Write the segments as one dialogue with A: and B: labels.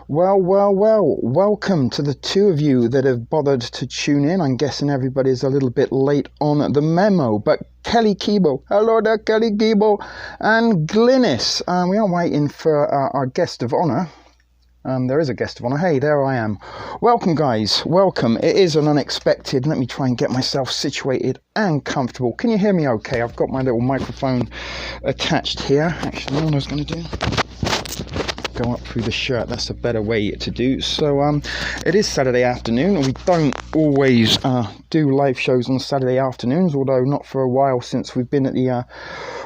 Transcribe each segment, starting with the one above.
A: Well, welcome to the two of you that have bothered to tune in. I'm guessing everybody's a little bit late on the memo, but Kelly Keeble, hello there, Kelly Keeble, and Glynis. We are waiting for our guest of honour. There is a guest of honour. Hey, there I am. Welcome, guys. Welcome. It is an unexpected. Let me try and get myself situated and comfortable. Can you hear me okay? I've got my little microphone attached here. Actually, what I was going to do, go up through the shirt. That's a better way to do. So it is Saturday afternoon. We don't always do live shows on Saturday afternoons, although not for a while since we've been at the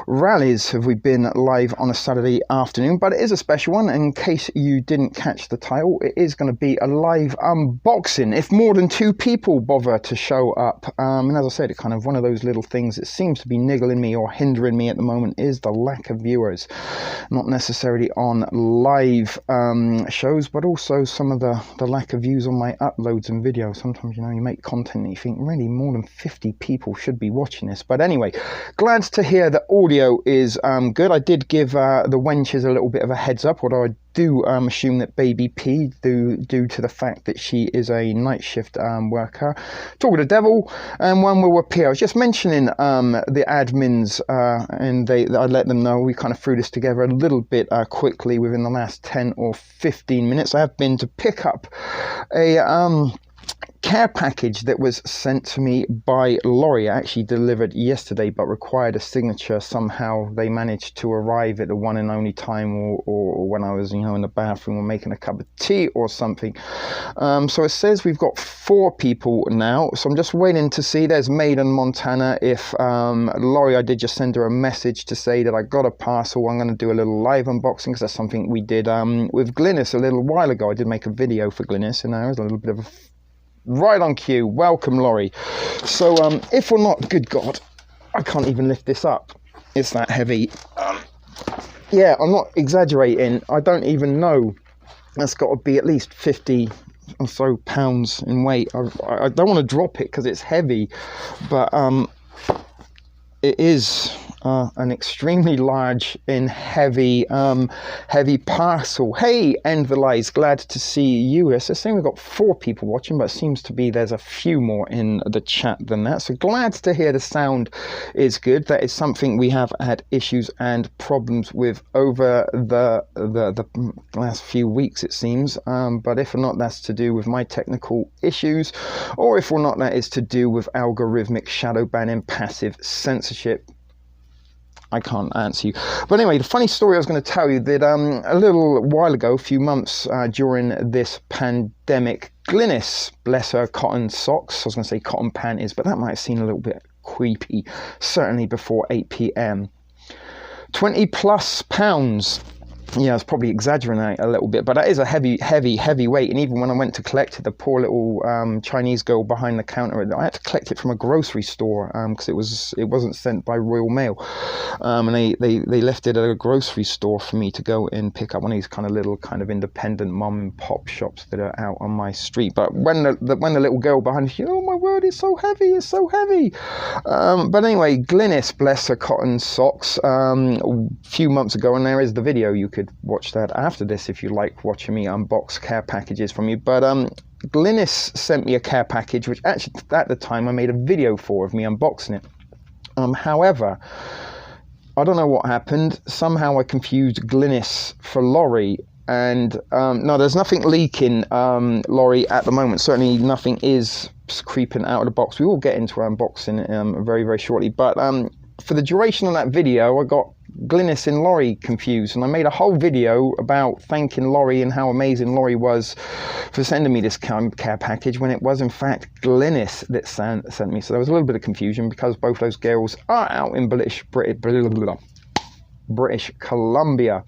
A: rallies have we been live on a Saturday afternoon, but it is a special one. In case you didn't catch the title, it is going to be a live unboxing if more than two people bother to show up. And as I said, it's kind of one of those little things that seems to be niggling me or hindering me at the moment is the lack of viewers, not necessarily on live shows, but also some of the lack of views on my uploads and videos. Sometimes, you know, you make content and you think really more than 50 people should be watching this. But anyway, glad to hear the audio is good. I did give the wenches a little bit of a heads up, although I do assume that Baby P, due to the fact that she is a night shift worker, talk with the devil, and one will appear. I was just mentioning the admins, and I let them know we kind of threw this together a little bit quickly within the last 10 or 15 minutes. I have been to pick up a care package that was sent to me by Laurie. Actually delivered yesterday, but required a signature. Somehow they managed to arrive at the one and only time, or when I was, you know, in the bathroom or making a cup of tea or something. So it says we've got 4 people now. So I'm just waiting to see. There's Maiden Montana. If Laurie, I did just send her a message to say that I got a parcel. I'm going to do a little live unboxing because that's something we did with Glynis a little while ago. I did make a video for Glynis, and there was a little bit of a right on cue. Welcome, Laurie. So if or not, good God, I can't even lift this up. It's that heavy. Yeah, I'm not exaggerating. I don't even know. That's got to be at least 50 or so pounds in weight. I don't want to drop it because it's heavy, but it is an extremely large and heavy parcel. Hey, End the Lies, glad to see you. It's the same. We've got 4 people watching, but it seems to be there's a few more in the chat than that. So glad to hear the sound is good. That is something we have had issues and problems with over the last few weeks, it seems. But if or not that's to do with my technical issues, or if or not that is to do with algorithmic shadow banning, passive censorship, I can't answer you. But anyway, the funny story I was going to tell you that a little while ago, a few months during this pandemic, Glynis, bless her cotton socks, I was going to say cotton panties, but that might have seemed a little bit creepy, certainly before 8 p.m. 20 plus pounds. Yeah, I was probably exaggerating a little bit, but that is a heavy weight. And even when I went to collect it, the poor little Chinese girl behind the counter, I had to collect it from a grocery store because it wasn't sent by Royal Mail, and they left it at a grocery store for me to go and pick up. One of these kind of independent mom and pop shops that are out on my street. But when the little girl behind me, oh my word, it's so heavy. But anyway, Glynis, bless her cotton socks, a few months ago, and there is the video. You could watch that after this if you like watching me unbox care packages from you. But Glynis sent me a care package, which actually at the time I made a video of me unboxing it. However, I don't know what happened. Somehow I confused Glynis for Laurie. And no, there's nothing leaking, Laurie, at the moment. Certainly nothing is creeping out of the box. We will get into our unboxing very, very shortly. But for the duration of that video, I got Glynis and Laurie confused, and I made a whole video about thanking Laurie and how amazing Laurie was for sending me this care package, when it was in fact Glynis that sent me. So there was a little bit of confusion because both those girls are out in British Columbia,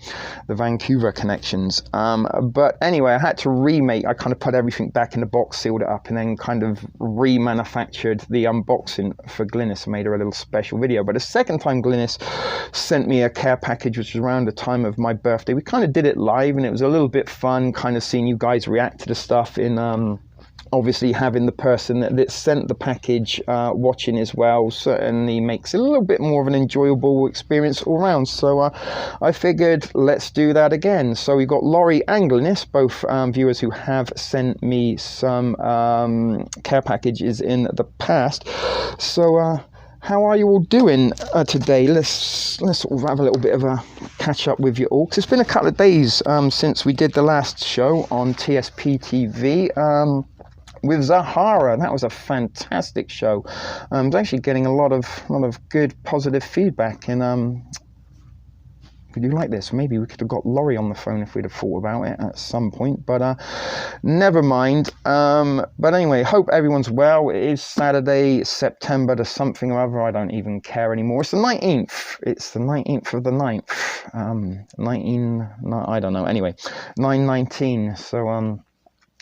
A: the Vancouver connections. But anyway, I had to I kind of put everything back in the box, sealed it up, and then kind of remanufactured the unboxing for Glynis. I made her a little special video. But the second time Glynis sent me a care package, which was around the time of my birthday, we kind of did it live, and it was a little bit fun kind of seeing you guys react to the stuff in obviously having the person that sent the package watching as well certainly makes it a little bit more of an enjoyable experience all around. So I figured let's do that again. So we've got Laurie and Glynis, both viewers who have sent me some care packages in the past. So how are you all doing today? Let's sort of have a little bit of a catch up with you all, because it's been a couple of days since we did the last show on TSP TV. With Zahara. That was a fantastic show. I was actually getting a lot of good positive feedback, and could you like this? Maybe we could have got Laurie on the phone if we'd have thought about it at some point, but never mind. But anyway, hope everyone's well. It is Saturday, September the something or other. I don't even care anymore. It's the 19th. It's the 19th of the 9th. 19, no, I don't know. Anyway, 9/19. So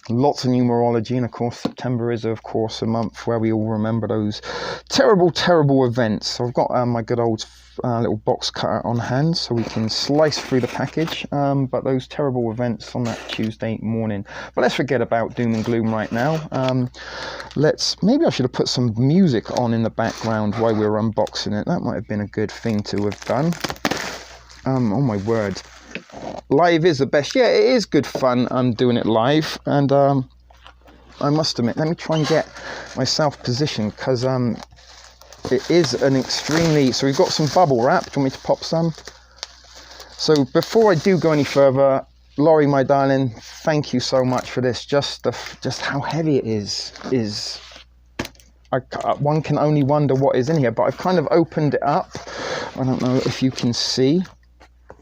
A: lots of numerology, and of course September is of course a month where we all remember those terrible events. So I've got my good old little box cutter on hand so we can slice through the package, but those terrible events on that Tuesday morning. But let's forget about doom and gloom right now. Maybe I should have put some music on in the background while we were unboxing it. That might have been a good thing to have done. Oh my word, live is the best. Yeah, it is good fun. I'm doing it live, and I must admit, let me try and get myself positioned, because it is an extremely... So we've got some bubble wrap. Do you want me to pop some? So before I do go any further, Laurie, my darling, thank you so much for this. Just how heavy it is one can only wonder what is in here. But I've kind of opened it up. I don't know if you can see.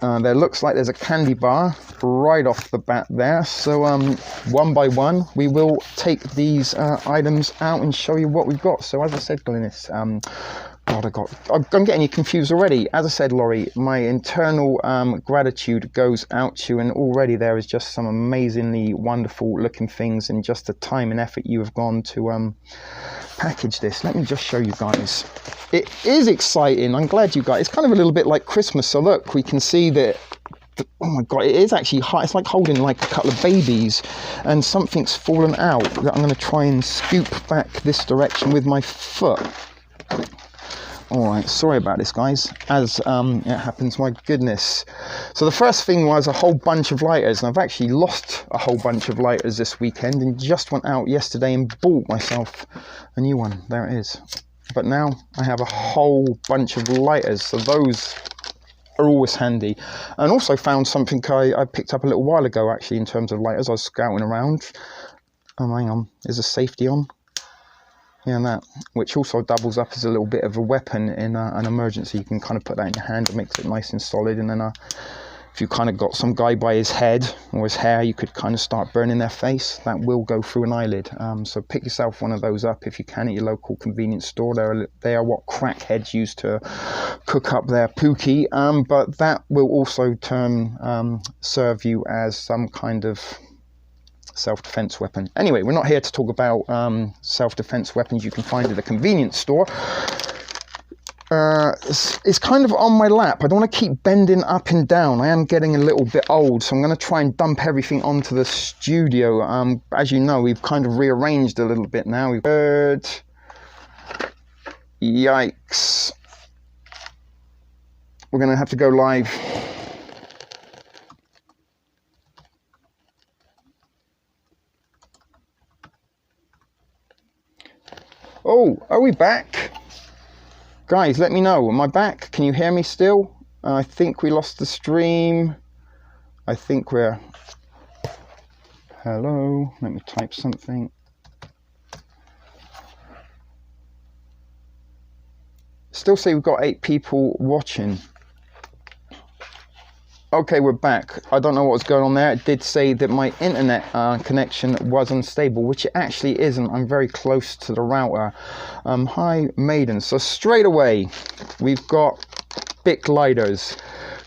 A: There looks like there's a candy bar right off the bat there. So one by one, we will take these items out and show you what we've got. So as I said, Glynis, I'm getting you confused already. As I said, Laurie, my internal gratitude goes out to you, and already there is just some amazingly wonderful looking things, and just the time and effort you have gone to package this. Let me just show you guys. It is exciting. I'm glad you guys. It's kind of a little bit like Christmas. So look, we can see that. Oh my god, it is actually hot. It's like holding like a couple of babies, and something's fallen out that I'm going to try and scoop back this direction with my foot. Alright, sorry about this guys, as it happens, my goodness. So the first thing was a whole bunch of lighters, and I've actually lost a whole bunch of lighters this weekend, and just went out yesterday and bought myself a new one. There it is. But now I have a whole bunch of lighters, so those are always handy. And also found something I picked up a little while ago actually in terms of lighters. I was scouting around. Oh, hang on, is the safety on? Yeah, and that, which also doubles up as a little bit of a weapon in an emergency. You can kind of put that in your hand, it makes it nice and solid, and then if you kind of got some guy by his head or his hair, you could kind of start burning their face. That will go through an eyelid. So pick yourself one of those up if you can at your local convenience store. They are what crackheads use to cook up their pookie, but that will also serve you as some kind of self-defense weapon. Anyway, we're not here to talk about self-defense weapons you can find at a convenience store. It's kind of on my lap. I don't want to keep bending up and down. I am getting a little bit old, so I'm going to try and dump everything onto the studio. As you know, we've kind of rearranged a little bit now. We've heard... Yikes. We're going to have to go live. Oh, are we back? Guys, let me know. Am I back? Can you hear me still? I think we lost the stream. I think we're... Hello? Let me type something. Still say we've got 8 people watching. Okay, we're back. I don't know what's going on there. It did say that my internet connection was unstable, which it actually isn't. I'm very close to the router. Hi, Maiden. So straight away, we've got Bic lighters,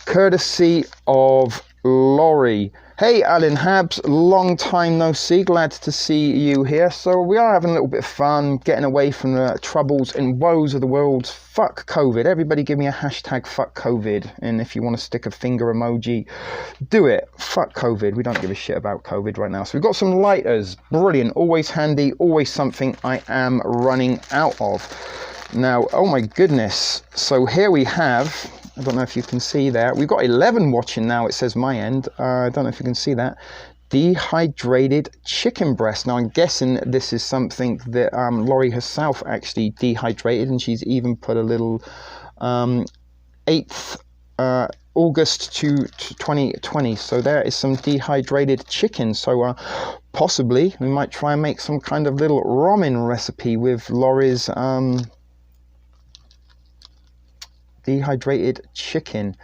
A: courtesy of Laurie. Hey Alan Habs, long time no see, glad to see you here. So we are having a little bit of fun, getting away from the troubles and woes of the world. Fuck COVID. Everybody give me a hashtag fuck COVID. And if you want to stick a finger emoji, do it. Fuck COVID. We don't give a shit about COVID right now. So we've got some lighters. Brilliant. Always handy. Always something I am running out of. Now, oh my goodness. So here we have... I don't know if you can see there. We've got 11 watching now, it says my end. I don't know if you can see that. Dehydrated chicken breast. Now, I'm guessing this is something that Laurie herself actually dehydrated, and she's even put a little 8th August to 2020. So there is some dehydrated chicken. So possibly we might try and make some kind of little ramen recipe with Laurie's... dehydrated chicken.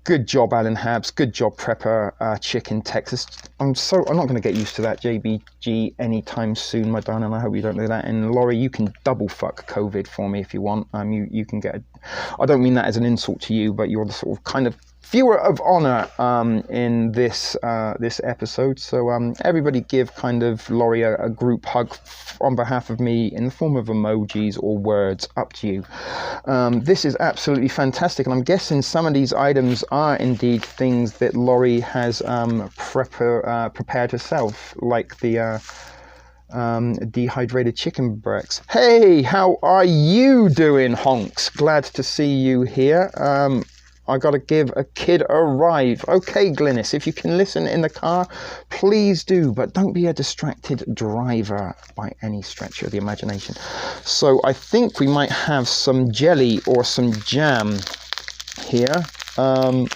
A: Good job, Alan Habs. Good job, Prepper Chicken Texas. I'm not going to get used to that JBG anytime soon, my darling. I hope you don't do that. And Laurie, you can double fuck COVID for me if you want. You can get. I don't mean that as an insult to you, but you're the sort of kind of viewer of honor in this episode. So everybody give kind of Laurie a group hug on behalf of me in the form of emojis or words, up to you. This is absolutely fantastic, and I'm guessing some of these items are indeed things that Laurie has prepared herself, like the dehydrated chicken breasts. Hey, how are you doing, honks? Glad to see you here. I gotta give a kid a ride. Okay, Glynis, if you can listen in the car, please do, but don't be a distracted driver by any stretch of the imagination. So I think we might have some jelly or some jam here. Oh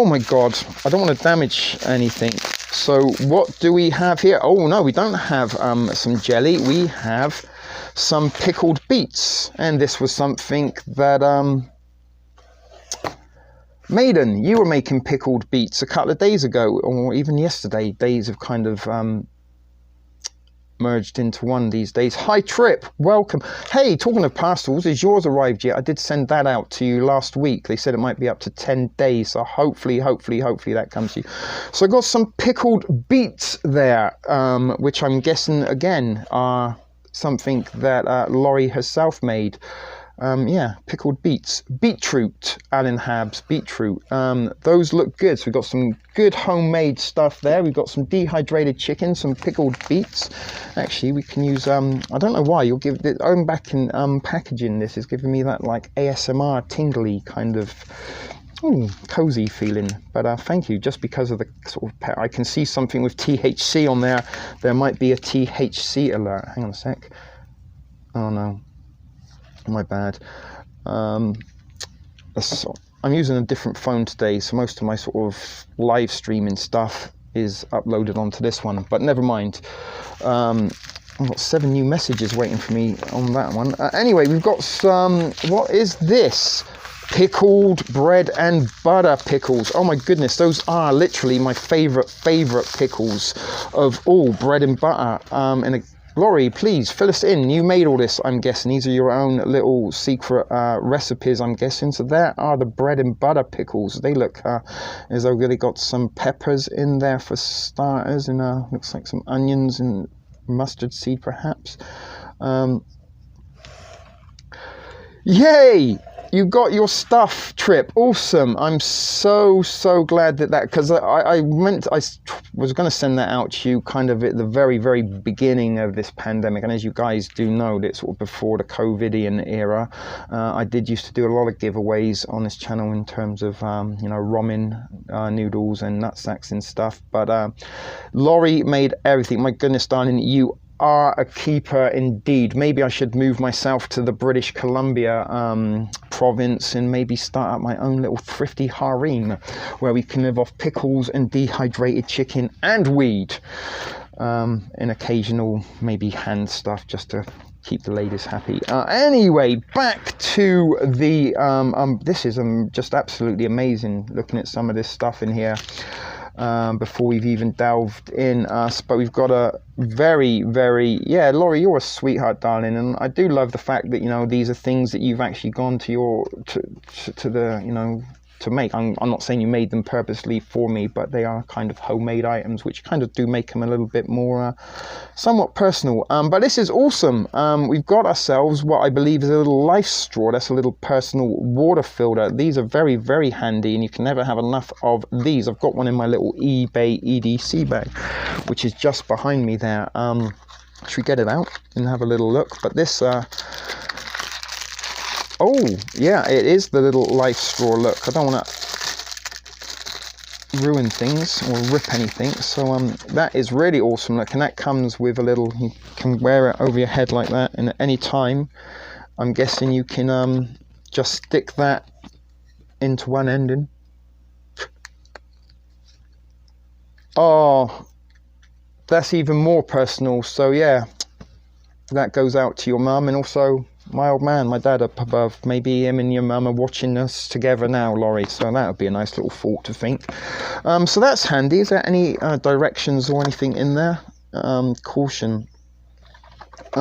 A: my God, I don't want to damage anything. So what do we have here? Oh no, we don't have some jelly. We have some pickled beets, and this was something that Maiden, you were making pickled beets a couple of days ago, or even yesterday. Days have kind of merged into one these days. Hi Trip, welcome. Hey, talking of parcels, has yours arrived yet? I did send that out to you last week. They said it might be up to 10 days, so hopefully that comes to you. So I got some pickled beets there, which I'm guessing again are something that Laurie herself made. Pickled beets. Beetroot, Alan Habs, beetroot. Those look good. So we've got some good homemade stuff there. We've got some dehydrated chicken, some pickled beets. Actually, we can use, I don't know why, you'll give it, I'm back in packaging this is giving me that like ASMR tingly kind of cozy feeling, but thank you. Just because of the sort of I can see something with THC on there. There might be a THC alert. Hang on a sec. Oh no, my bad. I'm using a different phone today, so most of my sort of live streaming stuff is uploaded onto this one, but never mind. I've got 7 new messages waiting for me on that one. Anyway, we've got some, what is this? Pickled bread and butter pickles. Oh my goodness, those are literally my favorite pickles of all, bread and butter. Laurie, please fill us in. You made all this, I'm guessing. These are your own little secret recipes, I'm guessing. So there are the bread and butter pickles. They look as though they got some peppers in there for starters, and looks like some onions and mustard seed perhaps. Yay! You got your stuff, Trip. Awesome. I'm so glad that because I was going to send that out to you kind of at the very beginning of this pandemic, and as you guys do know, that sort of before the COVIDian era, I did used to do a lot of giveaways on this channel in terms of ramen noodles and nutsacks and stuff. But Laurie made everything. My goodness, darling, you are a keeper indeed. Maybe I should move myself to the British Columbia province and maybe start up my own little thrifty harem where we can live off pickles and dehydrated chicken and weed, and occasional maybe hand stuff just to keep the ladies happy. Anyway, back to the this is just absolutely amazing looking at some of this stuff in here. Before we've even delved in, but we've got a very Laurie, you're a sweetheart, darling, and I do love the fact that these are things that you've actually gone to the to make. I'm not saying you made them purposely for me, but they are kind of homemade items, which kind of do make them a little bit more somewhat personal. But this is awesome. We've got ourselves what I believe is a little life straw. That's a little personal water filter. These are very, very handy, and you can never have enough of these. I've got one in my little eBay EDC bag, which is just behind me there. Should we get it out and have a little look? But this oh, yeah, it is the little life straw. Look, I don't want to ruin things or rip anything. So that is really awesome. Look, and that comes with a little, you can wear it over your head like that, and at any time, I'm guessing you can just stick that into one ending. Oh, that's even more personal. So yeah, that goes out to your mum, and also my old man, my dad up above. Maybe him and your mum are watching us together now, Laurie. So that would be a nice little thought to think. So that's handy. Is there any directions or anything in there? Caution.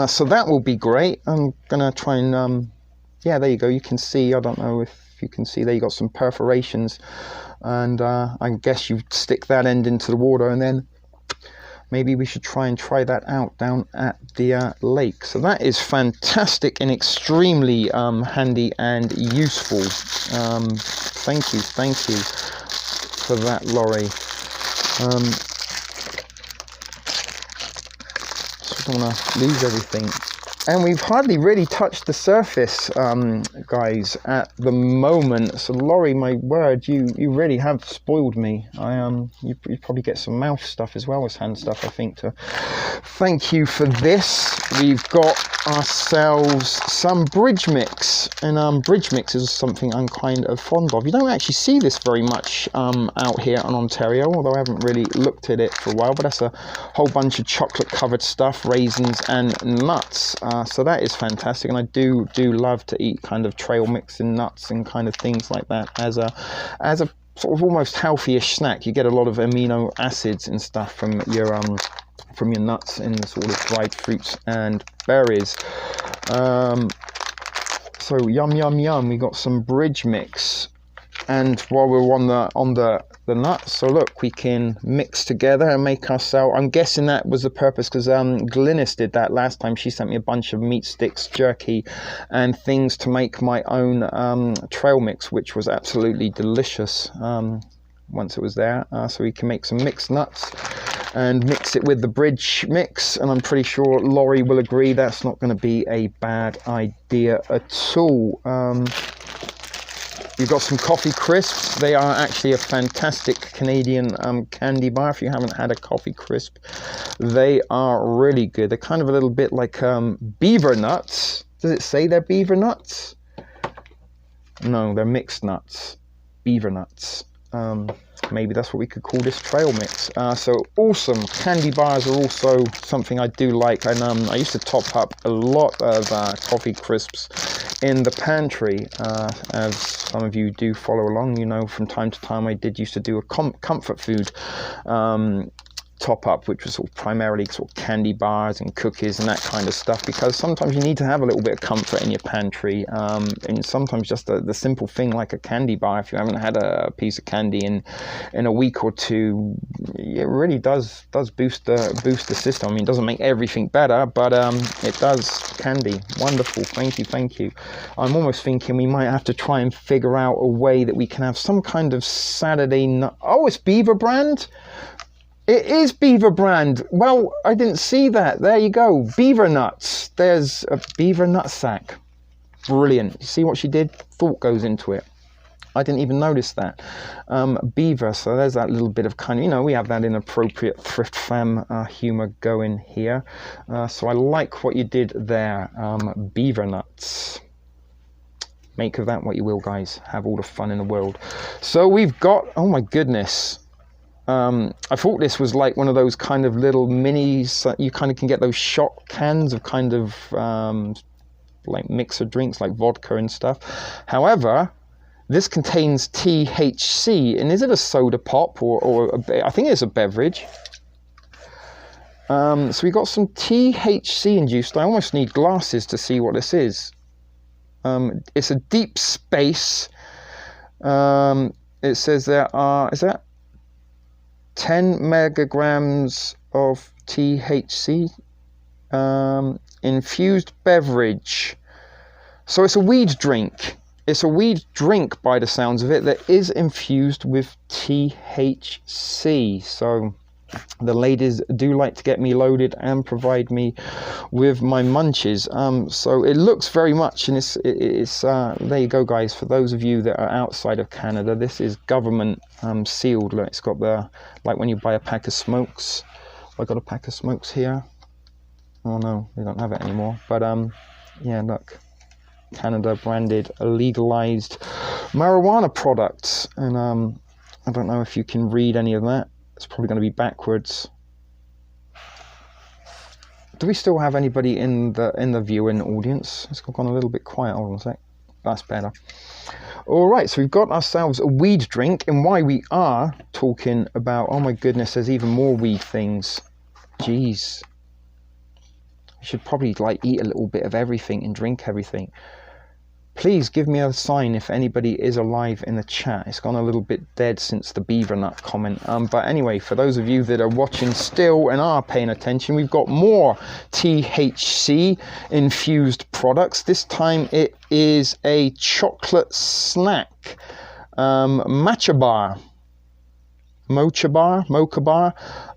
A: So that will be great. I'm gonna try and yeah, there you go. You can see. I don't know if you can see there. You got some perforations, and I guess you stick that end into the water, and then maybe we should try that out down at the lake. So that is fantastic and extremely handy and useful. Thank you for that, Laurie. So I don't want to lose everything. And we've hardly really touched the surface, guys, at the moment. So, Laurie, my word, you really have spoiled me. You probably get some mouth stuff as well as hand stuff, I think, to thank you for this. We've got ourselves some bridge mix, and bridge mix is something I'm kind of fond of. You don't actually see this very much out here in Ontario, although I haven't really looked at it for a while, but that's a whole bunch of chocolate covered stuff, raisins and nuts. So that is fantastic, and I do love to eat kind of trail mix and nuts and kind of things like that as a sort of almost healthy-ish snack. You get a lot of amino acids and stuff from your nuts and sort of dried fruits and berries. So yum. We got some bridge mix, and while we're on the nuts, so look, we can mix together and make ourselves. I'm guessing that was the purpose, because Glynis did that last time. She sent me a bunch of meat sticks, jerky, and things to make my own trail mix, which was absolutely delicious once it was there. So we can make some mixed nuts and mix it with the bridge mix, and I'm pretty sure Laurie will agree that's not going to be a bad idea at all. You've got some coffee crisps. They are actually a fantastic Canadian candy bar. If you haven't had a coffee crisp, they are really good. They're kind of a little bit like beaver nuts. Does it say they're beaver nuts? No, they're mixed nuts. Beaver nuts. Maybe that's what we could call this trail mix. So awesome. Candy bars are also something I do like, and I used to top up a lot of coffee crisps in the pantry. As some of you do follow along, you know from time to time I did used to do a comfort food top up, which was sort of primarily sort of candy bars and cookies and that kind of stuff, because sometimes you need to have a little bit of comfort in your pantry, and sometimes just the simple thing like a candy bar, if you haven't had a piece of candy in a week or two, it really does boost the system. I mean, it doesn't make everything better, but it does. Candy, wonderful. Thank you. I'm almost thinking we might have to try and figure out a way that we can have some kind of Saturday nut. Oh, it's Beaver brand. It is Beaver brand. Well, I didn't see that. There you go. Beaver nuts. There's a beaver nut sack. Brilliant. You see what she did? Thought goes into it. I didn't even notice that. Beaver. So there's that little bit of kind of, we have that inappropriate thrift fam humor going here. So I like what you did there. Beaver nuts. Make of that what you will, guys. Have all the fun in the world. So we've got, oh my goodness. I thought this was like one of those kind of little minis. You kind of can get those shot cans of kind of like mixer drinks like vodka and stuff. However, this contains THC, and is it a soda pop or I think it's a beverage. So we got some THC induced. I almost need glasses to see what this is. It's a deep space It says there are, is that 10 megagrams of THC, infused beverage. So it's a weed drink. It's a weed drink by the sounds of it that is infused with THC. So the ladies do like to get me loaded and provide me with my munches. So it looks very much, and it's there you go, guys. For those of you that are outside of Canada, this is government sealed. Look, it's got the, like when you buy a pack of smokes. I got a pack of smokes here. Oh no, we don't have it anymore. But yeah, look. Canada branded legalized marijuana products, and I don't know if you can read any of that. It's probably going to be backwards. Do we still have anybody in the viewing audience? It's gone a little bit quiet. Hold on a sec. That's better. All right, so we've got ourselves a weed drink, and why we are talking about, oh my goodness, there's even more weed things. Jeez. I should probably like eat a little bit of everything and drink everything. Please give me a sign if anybody is alive in the chat. It's gone a little bit dead since the beaver nut comment. But anyway, for those of you that are watching still and are paying attention, we've got more THC infused products. This time it is a chocolate snack, mocha bar,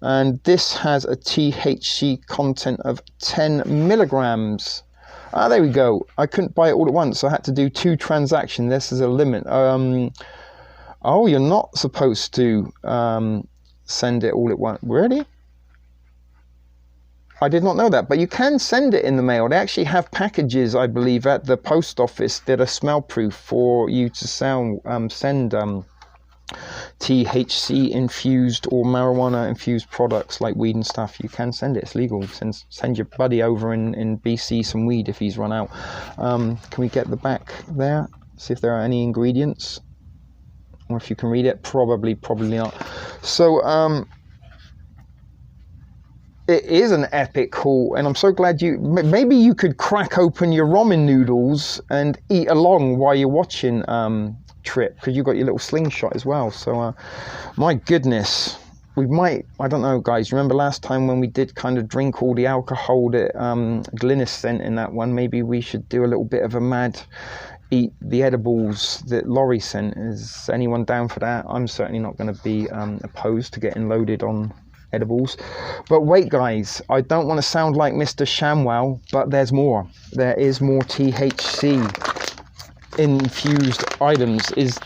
A: and this has a THC content of 10 milligrams. There we go. I couldn't buy it all at once, so I had to do 2 transactions. This is a limit. Oh, you're not supposed to send it all at once. Really? I did not know that, but you can send it in the mail. They actually have packages, I believe, at the post office that are smell-proof for you to send THC infused or marijuana infused products like weed and stuff. You can send it. It's legal. Send your buddy over in BC some weed if he's run out. Can we get the back there? See if there are any ingredients, or if you can read it. Probably not. So it is an epic haul, and I'm so glad maybe you could crack open your ramen noodles and eat along while you're watching Trip, because you've got your little slingshot as well. So my goodness, we might, I don't know, guys, remember last time when we did kind of drink all the alcohol that Glynis sent in that one? Maybe we should do a little bit of a mad eat the edibles that Laurie sent. Is anyone down for that? I'm certainly not going to be opposed to getting loaded on edibles. But wait, guys, I don't want to sound like Mr. Shamwell, but there's more. There is more THC infused items. Is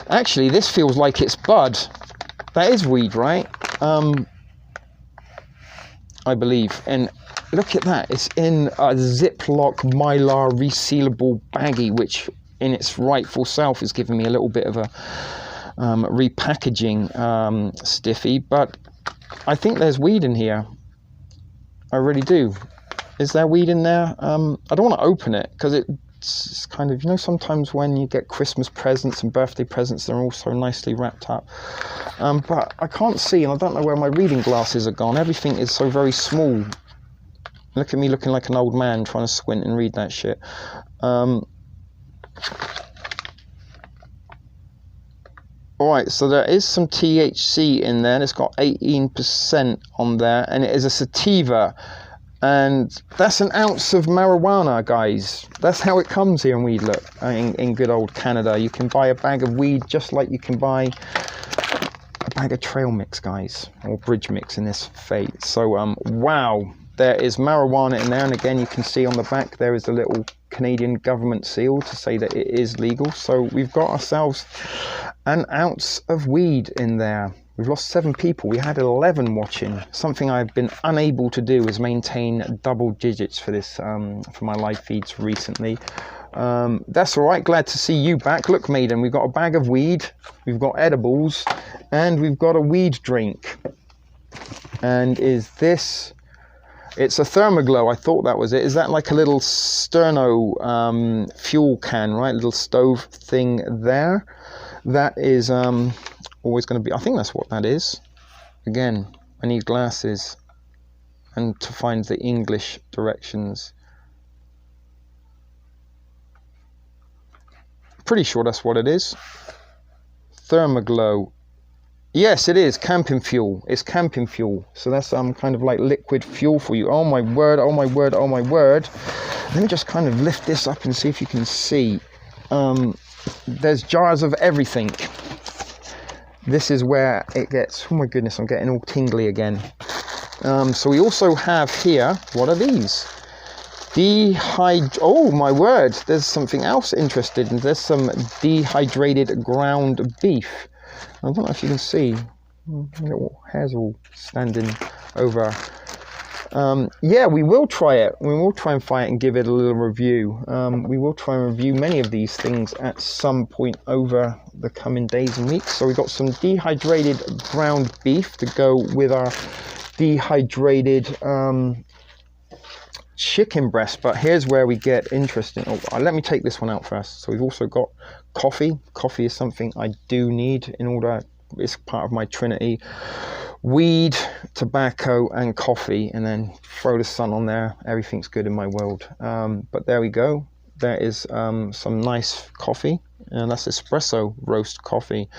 A: actually, this feels like it's bud. That is weed, right? I believe. And look at that, it's in a Ziploc Mylar resealable baggie, which in its rightful self is giving me a little bit of a repackaging stiffy. But I think there's weed in here. I really do. Is there weed in there? I don't want to open it because it's kind of, you know, sometimes when you get Christmas presents and birthday presents, they're all so nicely wrapped up. But I can't see, and I don't know where my reading glasses are gone. Everything is so very small. Look at me looking like an old man trying to squint and read that shit. Alright, so there is some THC in there, and it's got 18% on there, and it is a sativa. And that's an ounce of marijuana, guys. That's how it comes here in Weed Look, in good old Canada. You can buy a bag of weed just like you can buy a bag of trail mix, guys, or bridge mix in this fate. So, wow, there is marijuana in there. And again, you can see on the back there is a little Canadian government seal to say that it is legal. So we've got ourselves an ounce of weed in there. We've lost 7 people. We had 11 watching. Something I've been unable to do is maintain double digits for this, for my live feeds recently. That's all right. Glad to see you back. Look, maiden, we've got a bag of weed, we've got edibles, and we've got a weed drink. And is this? It's a Thermoglow. I thought that was it. Is that like a little Sterno fuel can, right? Little stove thing there. That is always going to be, I think that's what that is. Again, I need glasses and to find the English directions. Pretty sure that's what it is. Thermoglow. Yes, it is camping fuel. It's camping fuel. So that's kind of like liquid fuel for you. Oh my word, oh my word, oh my word. Let me just kind of lift this up and see if you can see. There's jars of everything. This is where it gets, oh my goodness, I'm getting all tingly again. So we also have here, what are these? Oh my word, there's something else interesting. There's some dehydrated ground beef. I don't know if you can see, little hairs all standing over. Yeah, we will try it. We will try and find it and give it a little review. We will try and review many of these things at some point over the coming days and weeks. So we've got some dehydrated ground beef to go with our dehydrated chicken breast. But here's where we get interesting. Oh, let me take this one out first. So we've also got coffee. Coffee is something I do need in order, it's part of my trinity. Weed, tobacco and coffee, and then throw the sun on there. Everything's good in my world. But there we go. There is some nice coffee, and that's espresso roast coffee.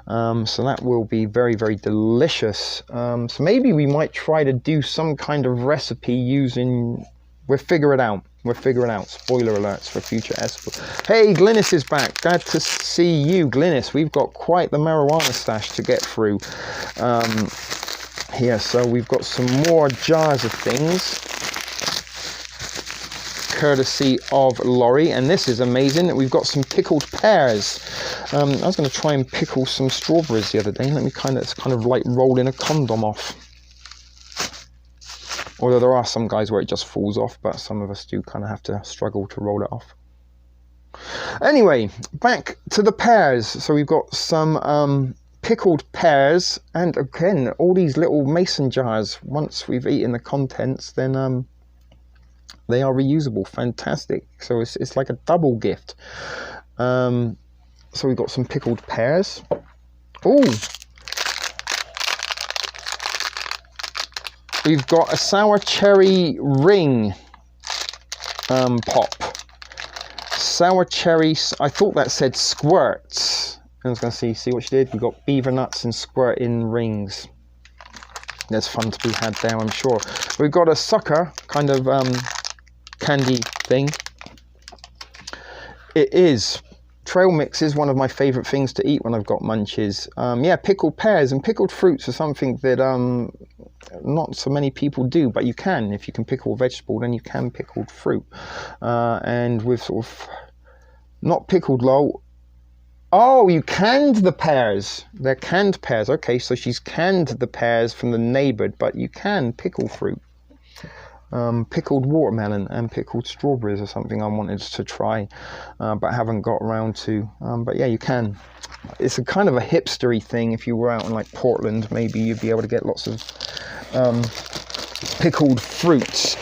A: So that will be very, very delicious. So maybe we might try to do some kind of recipe using, we'll figure it out. We'll figure it out. Spoiler alerts for future episodes. Hey, Glynis is back. Glad to see you, Glynis. We've got quite the marijuana stash to get through here. So we've got some more jars of things, courtesy of Laurie. And this is amazing. We've got some pickled pears. I was going to try and pickle some strawberries the other day. Let me it's kind of like rolling a condom off. Although there are some guys where it just falls off, but some of us do kind of have to struggle to roll it off. Anyway, back to the pears. So we've got some pickled pears, and again, all these little mason jars. Once we've eaten the contents, then they are reusable. Fantastic. So it's like a double gift. So we've got some pickled pears. Oh! We've got a sour cherry ring pop. Sour cherry, I thought that said squirts. I was going to see what she did. We've got beaver nuts and squirt in rings. There's fun to be had there, I'm sure. We've got a sucker kind of candy thing. It is. Trail mix is one of my favorite things to eat when I've got munchies. Yeah, pickled pears and pickled fruits are something that not so many people do, but you can. If you can pickle a vegetable, then you can pickle fruit. And with sort of not pickled low. Oh, you canned the pears. They're canned pears. Okay, so she's canned the pears from the neighbor, but you can pickle fruit. Pickled watermelon and pickled strawberries are something I wanted to try, but haven't got around to. But yeah, you can. It's a kind of a hipstery thing. If you were out in like Portland, maybe you'd be able to get lots of pickled fruits.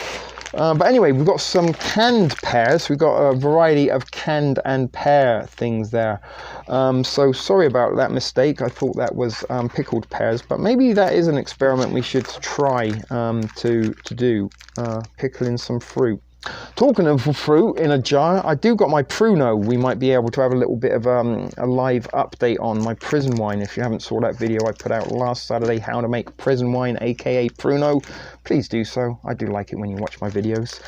A: But anyway, we've got some canned pears. We've got a variety of canned and pear things there. So sorry about that mistake. I thought that was pickled pears, but maybe that is an experiment we should try to do, pickling some fruit. Talking of fruit in a jar, I do got my Pruno. We might be able to have a little bit of a live update on my prison wine. If you haven't saw that video I put out last Saturday, how to make prison wine, aka Pruno, please do so. I do like it when you watch my videos.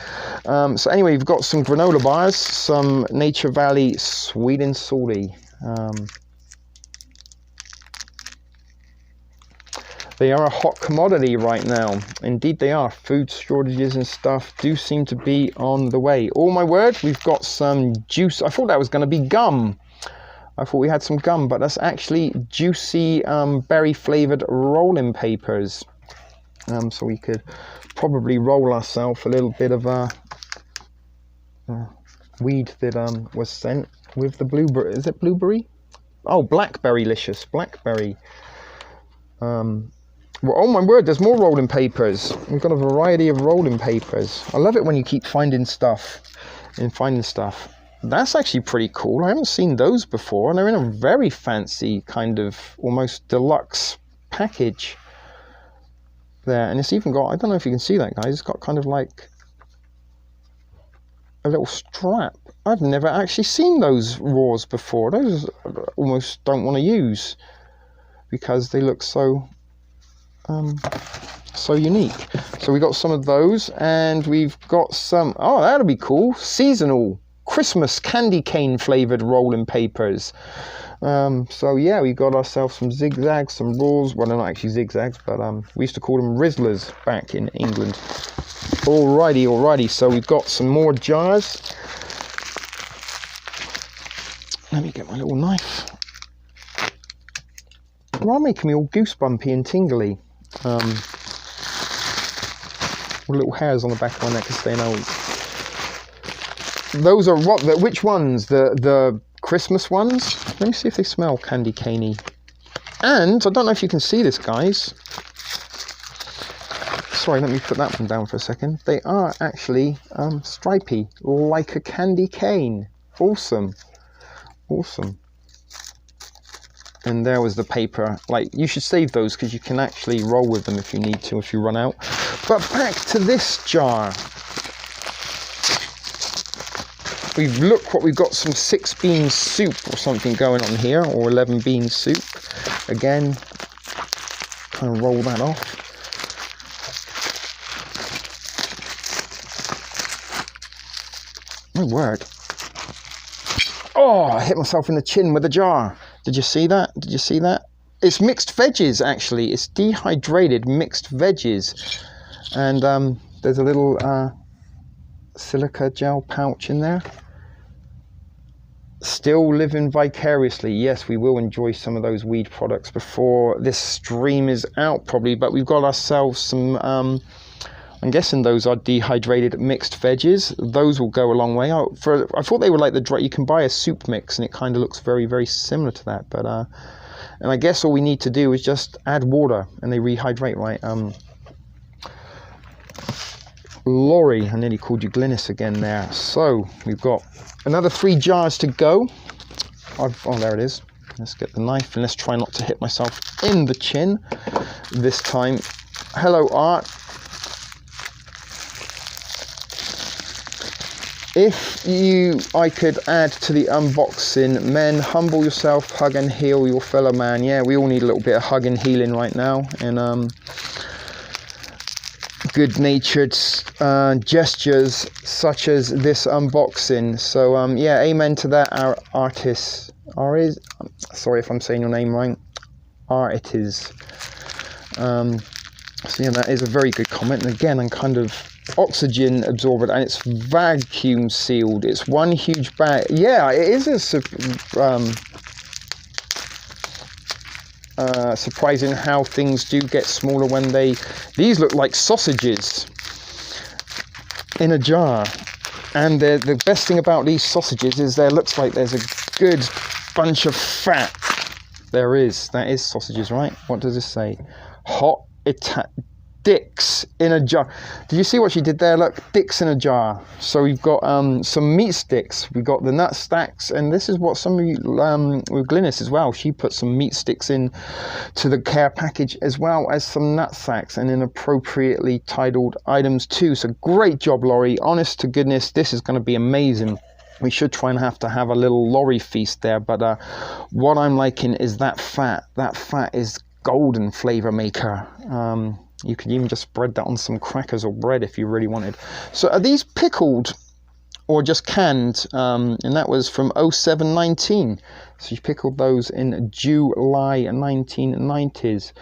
A: So anyway, we've got some granola bars, some Nature Valley sweet and salty. They are a hot commodity right now. Indeed they are. Food shortages and stuff do seem to be on the way. Oh my word, we've got some juice. I thought that was going to be gum. I thought we had some gum, but that's actually juicy berry flavored rolling papers. So we could probably roll ourselves a little bit of weed that was sent with the blueberry. Is it blueberry? Oh, blackberry-licious. Blackberry. Well, oh my word, there's more rolling papers. We've got a variety of rolling papers. I love it when you keep finding stuff and finding stuff. That's actually pretty cool. I haven't seen those before, and they're in a very fancy kind of almost deluxe package there. And it's even got, I don't know if you can see that, guys, it's got kind of like a little strap I've never actually seen those raws before. Those I almost don't want to use because they look so so unique. So we got some of those, and we've got some, oh, that'll be cool, seasonal Christmas candy cane flavored rolling papers. So yeah, we got ourselves some zigzags, some raws. Well, they're not actually zigzags, but we used to call them Rizzlers back in England. Alrighty, so we've got some more jars. Let me get my little knife. They are making me all goosebumpy and tingly. With little hairs on the back of my neck are staying out. Those are what? Which ones? The Christmas ones? Let me see if they smell candy caney. And I don't know if you can see this, guys. Sorry, let me put that one down for a second. They are actually stripy, like a candy cane. Awesome. And there was the paper. Like, you should save those because you can actually roll with them if you need to, if you run out. But back to this jar. We've got some 6-bean soup or something going on here, or 11-bean soup. Again, kind of roll that off. My word. Oh, I hit myself in the chin with a jar. Did you see that? It's mixed veggies, actually. It's dehydrated mixed veggies. And there's a little silica gel pouch in there. Still living vicariously. Yes, we will enjoy some of those weed products before this stream is out, probably. But we've got ourselves some... I'm guessing those are dehydrated mixed veggies. Those will go a long way. I thought they were like the dry. You can buy a soup mix, and it kind of looks very, very similar to that. But and I guess all we need to do is just add water, and they rehydrate, right? Laurie, I nearly called you Glynis again there. So we've got another 3 jars to go. Oh, there it is. Let's get the knife, and let's try not to hit myself in the chin this time. Hello, Art. If I could add to the unboxing, men, humble yourself, hug and heal your fellow man. Yeah, we all need a little bit of hug and healing right now. And good-natured gestures such as this unboxing. So yeah, amen to that, our artist. Sorry if I'm saying your name wrong. It is. So yeah, that is a very good comment. And again, I'm kind of oxygen absorbent, and it's vacuum sealed. It's one huge bag. Yeah, it is a surprising how things do get smaller when these look like sausages in a jar. And the best thing about these sausages is looks like there's a good bunch of fat. That is sausages, right? What does this say? Hot dicks in a jar. Did you see what she did there? Look, dicks in a jar. So we've got some meat sticks. We've got the nut stacks, and this is what some of you with Glynis as well. She put some meat sticks in to the care package, as well as some nut sacks and inappropriately titled items too. So great job, Laurie. Honest to goodness, this is going to be amazing. We should try and have a little Laurie feast there, but what I'm liking is that fat. That fat is golden flavor maker. You could even just spread that on some crackers or bread if you really wanted. So are these pickled or just canned? And that was from 0719. So you pickled those in July 1990s.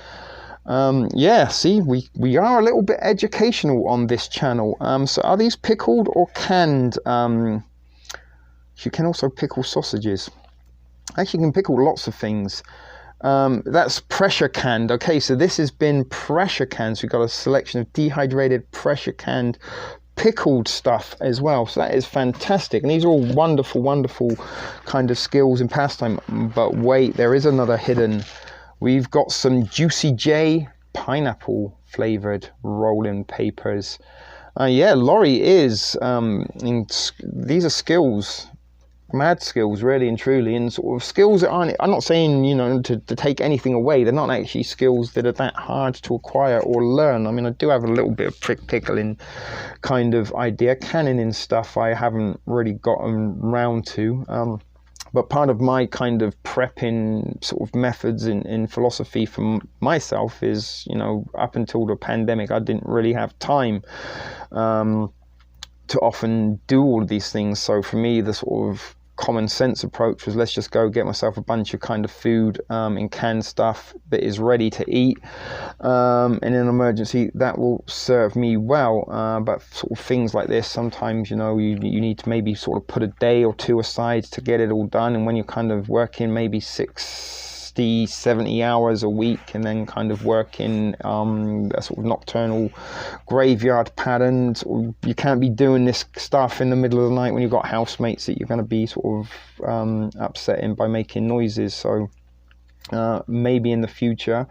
A: Yeah, see, we are a little bit educational on this channel. So are these pickled or canned? You can also pickle sausages. Actually, you can pickle lots of things. That's pressure canned. Okay, so this has been pressure canned. So we've got a selection of dehydrated, pressure canned, pickled stuff as well. So that is fantastic. And these are all wonderful, wonderful kind of skills and pastime. But wait, there is another hidden. We've got some Juicy J pineapple flavored rolling papers. Yeah, Laurie is, these are skills mad skills, really and truly, and sort of skills that aren't, I'm not saying, you know, to take anything away, they're not actually skills that are that hard to acquire or learn. I mean, I do have a little bit of pickling kind of idea, cannoning stuff I haven't really gotten round to, but part of my kind of prepping sort of methods in philosophy for myself is, you know, up until the pandemic, I didn't really have time to often do all of these things. So for me, the sort of common sense approach was, let's just go get myself a bunch of kind of food in canned stuff that is ready to eat, and in an emergency that will serve me well. But sort of things like this, sometimes, you know, you need to maybe sort of put a day or two aside to get it all done, and when you're kind of working maybe 60-70 hours a week, and then kind of working a sort of nocturnal graveyard pattern, you can't be doing this stuff in the middle of the night when you've got housemates that you're going to be sort of upsetting by making noises. So maybe in the future,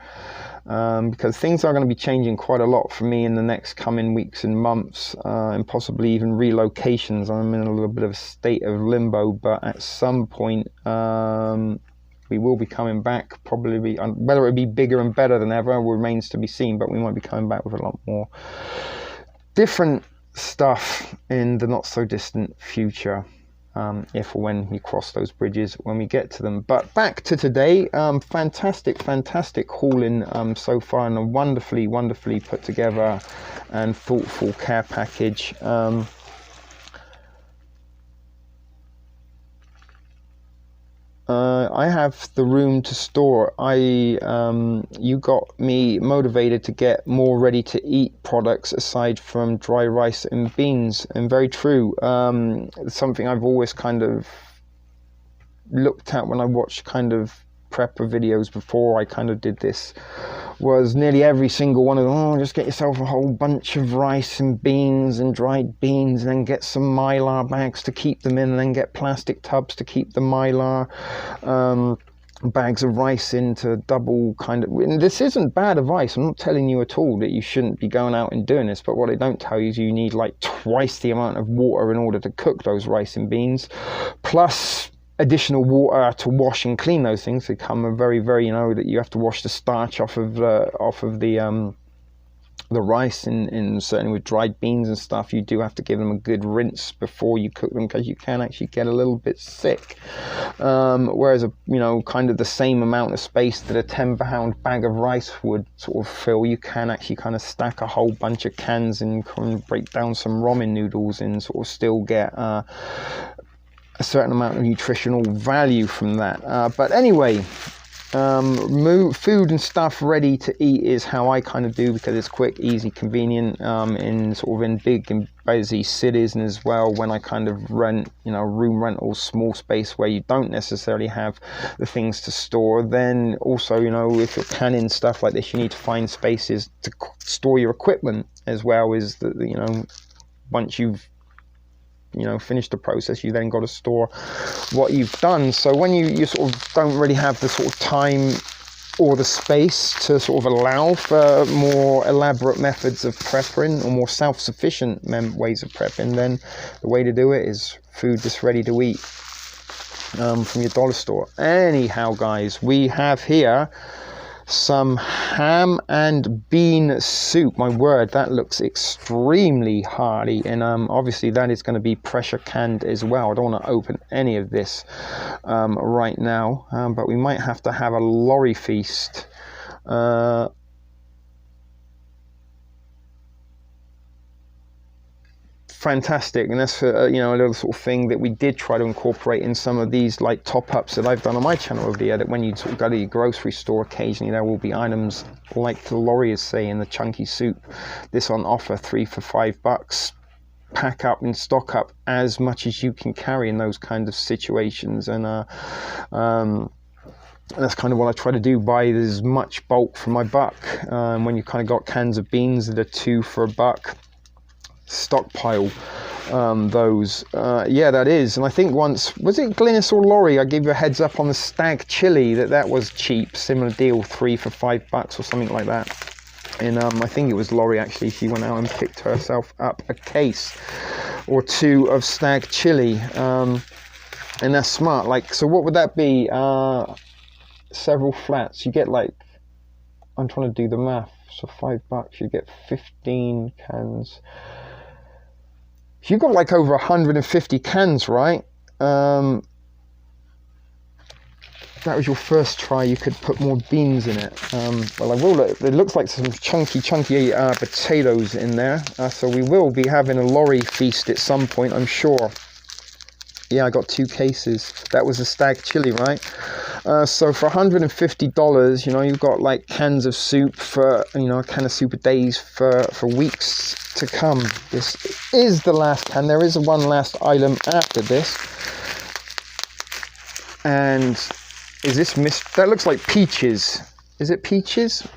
A: because things are going to be changing quite a lot for me in the next coming weeks and months, and possibly even relocations. I'm in a little bit of a state of limbo, but at some point we will be coming back, probably, whether it be bigger and better than ever remains to be seen, but we might be coming back with a lot more different stuff in the not so distant future, if or when we cross those bridges, when we get to them. But back to today, fantastic hauling so far, and a wonderfully put together and thoughtful care package. I have the room to store. You got me motivated to get more ready-to-eat products aside from dry rice and beans, and very true. Something I've always kind of looked at when I watched kind of prepper videos before I kind of did this, was nearly every single one of them, just get yourself a whole bunch of rice and beans and dried beans, and then get some mylar bags to keep them in, and then get plastic tubs to keep the mylar bags of rice in to double kind of, and this isn't bad advice, I'm not telling you at all that you shouldn't be going out and doing this, but what I don't tell you is you need like twice the amount of water in order to cook those rice and beans, plus additional water to wash and clean those things. They come very, you know, that you have to wash the starch off of the rice, and certainly with dried beans and stuff, you do have to give them a good rinse before you cook them, because you can actually get a little bit sick. Whereas you know, kind of the same amount of space that a 10-pound bag of rice would sort of fill, you can actually kind of stack a whole bunch of cans and break down some ramen noodles and sort of still get a certain amount of nutritional value from that. But anyway, food and stuff ready to eat is how I kind of do, because it's quick, easy, convenient, in sort of in big and busy cities, and as well when I kind of rent, you know, room rentals, small space where you don't necessarily have the things to store. Then also, you know, if you're canning stuff like this, you need to find spaces to store your equipment as well. Is that, you know, once you've, you know, finish the process, you then got to store what you've done. So when you sort of don't really have the sort of time or the space to sort of allow for more elaborate methods of prepping or more self-sufficient ways of prepping, then the way to do it is food that's ready to eat from your dollar store. Anyhow, guys, we have here some ham and bean soup. My word, that looks extremely hearty, and obviously that is going to be pressure canned as well. I don't want to open any of this right now, but we might have to have a lorry feast. Fantastic, and that's you know, a little sort of thing that we did try to incorporate in some of these like top-ups that I've done on my channel over here, that when you sort of go to your grocery store, occasionally there will be items like the lorry is saying, the chunky soup, this on offer, 3 for $5. Pack up and stock up as much as you can carry in those kind of situations, and that's kind of what I try to do, buy as much bulk for my buck. When you kind of got cans of beans that are 2 for $1, stockpile those. Yeah, that is. And I think once, was it Glynis or Laurie, I gave you a heads up on the stag chili, that was cheap, similar deal, 3 for $5 or something like that. And I think it was Laurie actually, she went out and picked herself up a case or 2 of stag chili. And that's smart. Like, so what would that be? Several flats. You get like, I'm trying to do the math. So $5, you get 15 cans. You've got like over 150 cans, right? That was your first try. You could put more beans in it. Well, I will. It looks like some chunky potatoes in there. So we will be having a Laurie feast at some point, I'm sure. Yeah, I got 2 cases. That was a stag chili, right? So for $150, you know, you've got like cans of soup for, you know, a can of soup a day for weeks to come. This is the last can. There is one last item after this. And is this that looks like peaches. Is it peaches?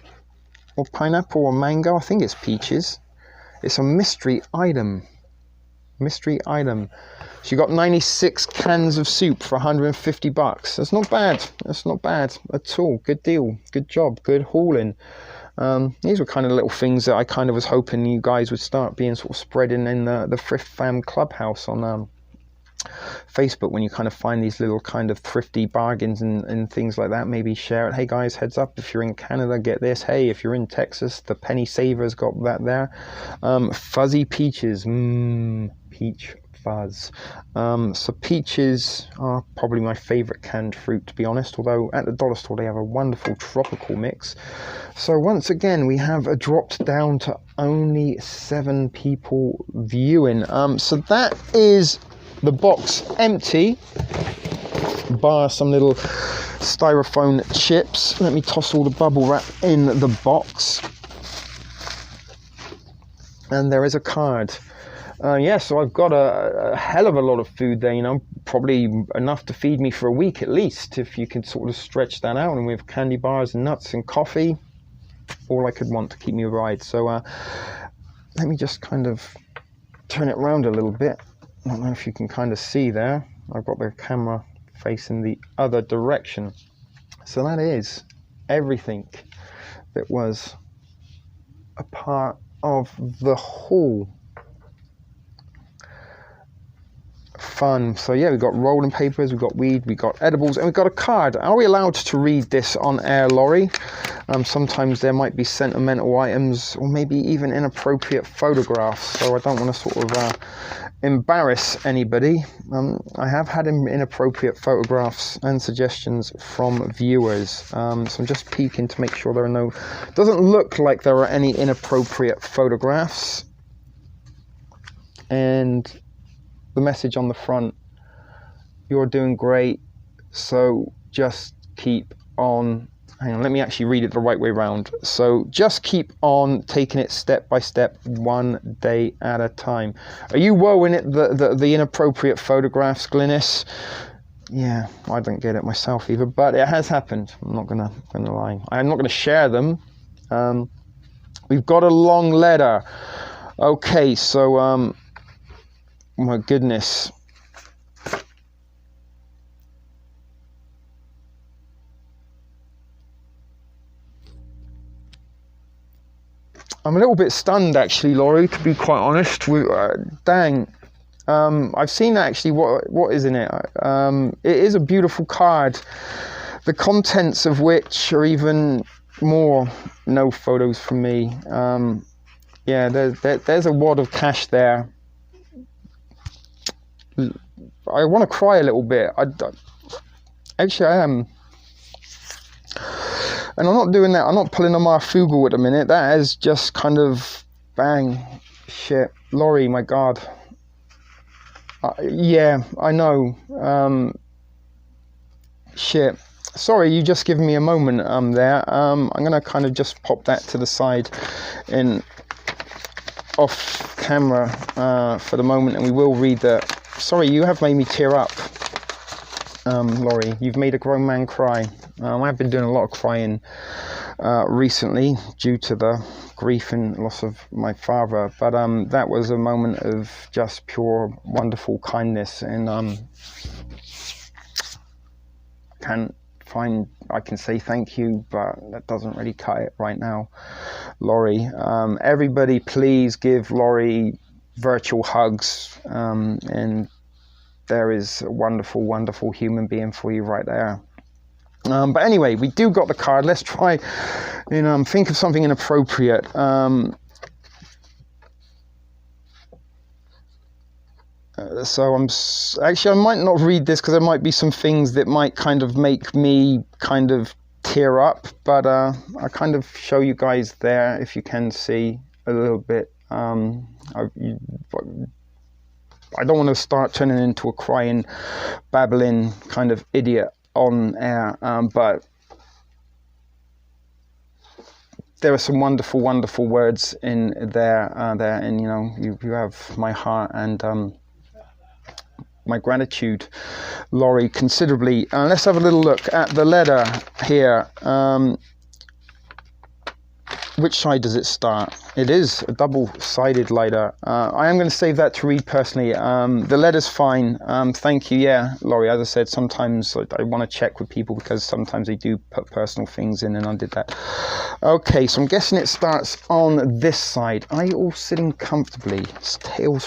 A: Or pineapple or mango? I think it's peaches. It's a mystery item. Mystery item. So you got 96 cans of soup for $150. That's not bad. That's not bad at all. Good deal. Good job. Good hauling. These were kind of little things that I kind of was hoping you guys would start being sort of spreading in the Thrift Fam Clubhouse on Facebook, when you kind of find these little kind of thrifty bargains and things like that. Maybe share it. Hey guys, heads up, if you're in Canada, get this. Hey, if you're in Texas, the Penny Saver's got that there. Fuzzy peaches. Peach fuzz. So peaches are probably my favorite canned fruit, to be honest, although at the dollar store they have a wonderful tropical mix. So once again, we have dropped down to only 7 people viewing. So that is the box empty, bar some little styrofoam chips. Let me toss all the bubble wrap in the box. And there is a card. Yeah, so I've got a hell of a lot of food there, you know, probably enough to feed me for a week at least, if you could sort of stretch that out. And with candy bars and nuts and coffee, all I could want to keep me a ride. So let me just kind of turn it around a little bit. I don't know if you can kind of see there. I've got the camera facing the other direction. So that is everything that was a part of the haul. Fun. So yeah, we've got rolling papers, we've got weed, we've got edibles, and we've got a card. Are we allowed to read this on air, Laurie? Sometimes there might be sentimental items, or maybe even inappropriate photographs, so I don't want to sort of embarrass anybody. I have had inappropriate photographs and suggestions from viewers, so I'm just peeking to make sure there are no, doesn't look like there are any inappropriate photographs. And the message on the front: you're doing great, so just keep on. Hang on, let me actually read it the right way around. So just keep on taking it step by step, one day at a time. Are you woeing it the inappropriate photographs, Glynis? Yeah, I don't get it myself either, but it has happened. I'm not gonna lie. I'm not gonna share them. We've got a long letter. Okay, so my goodness. I'm a little bit stunned, actually, Laurie, to be quite honest. Dang. I've seen actually what is in it. It is a beautiful card, the contents of which are even more no photos from me. Yeah, there's a wad of cash there. I want to cry a little bit. Actually, I am. And I'm not doing that. I'm not pulling on my Fugal at the minute. That is just kind of bang. Shit. Laurie, my God. Yeah, I know. Shit. Sorry, you just given me a moment there. I'm going to kind of just pop that to the side in off camera for the moment, and we will read the... Sorry, you have made me tear up, Laurie. You've made a grown man cry. I've been doing a lot of crying recently due to the grief and loss of my father, but that was a moment of just pure wonderful kindness, and I can say thank you, but that doesn't really cut it right now, Laurie. Everybody please give Laurie virtual hugs and there is a wonderful, wonderful human being for you right there. But anyway, we do got the card. Let's try, think of something inappropriate. So I might not read this because there might be some things that might kind of make me kind of tear up, but I kind of show you guys there, if you can see a little bit. I don't want to start turning into a crying, babbling kind of idiot on air, but there are some wonderful, wonderful words in there, and you have my heart and my gratitude, Laurie, considerably. Let's have a little look at the letter here. Which side does it start? It is a double-sided letter. I am going to save that to read personally. The letter's fine. Thank you. Yeah, Laurie, as I said, sometimes I want to check with people because sometimes they do put personal things in, and I did that. Okay, so I'm guessing it starts on this side. Are you all sitting comfortably? It's Tales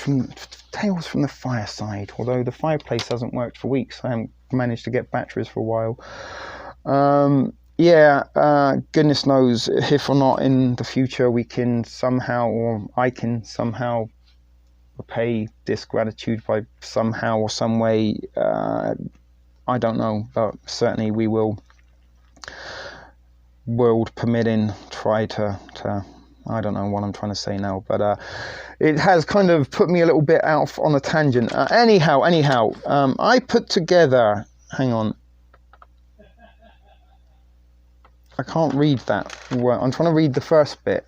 A: from the fireside, although the fireplace hasn't worked for weeks. I haven't managed to get batteries for a while. Goodness knows if or not in the future we can somehow, or I can somehow repay this gratitude by somehow or some way. I don't know, but certainly we will, world permitting, try to I don't know what I'm trying to say now, but it has kind of put me a little bit out on a tangent. Anyhow, I put together, hang on, I can't read that. I'm trying to read the first bit.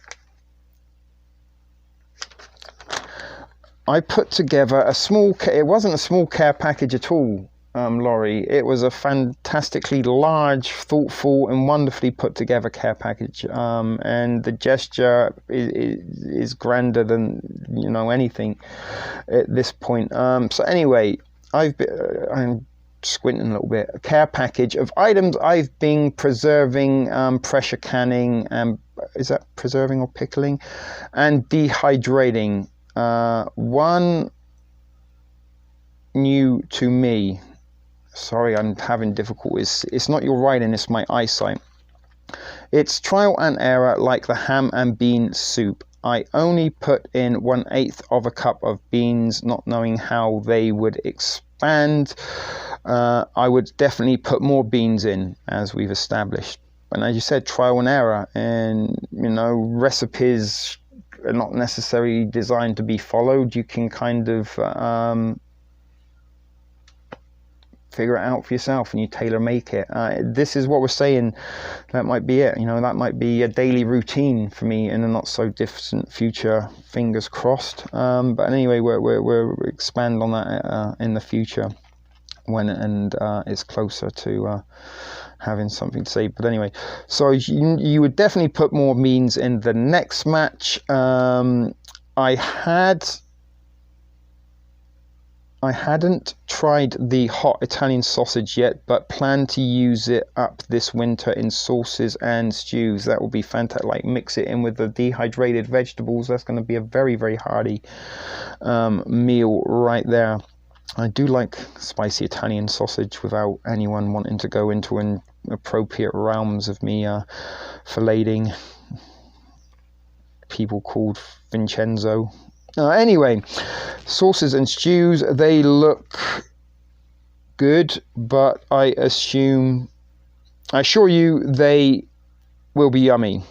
A: I put together it wasn't a small care package at all, Laurie. It was a fantastically large, thoughtful and wonderfully put together care package. And the gesture is grander than, anything at this point. So anyway, I'm squinting a little bit. A care package of items I've been preserving, pressure canning, and is that preserving or pickling, and dehydrating. One new to me. Sorry, I'm having difficulties. It's not your writing, it's my eyesight. It's trial and error like the ham and bean soup. I only put in 1/8 of a cup of beans, not knowing how they would expand. I would definitely put more beans in, as we've established. And as you said, trial and error, and recipes are not necessarily designed to be followed. You can kind of figure it out for yourself, and you tailor make it. This is what we're saying. That might be it. That might be a daily routine for me in a not so distant future. Fingers crossed. But anyway, we'll expand on that in the future when it's closer to having something to say. But anyway, so you would definitely put more beans in the next match. I hadn't tried the hot Italian sausage yet, but plan to use it up this winter in sauces and stews. That will be fantastic. Like, mix it in with the dehydrated vegetables. That's going to be a very, very hearty meal right there. I do like spicy Italian sausage without anyone wanting to go into inappropriate realms of me filleting people called Vincenzo. Anyway, sauces and stews, they look good, but I assure you they will be yummy.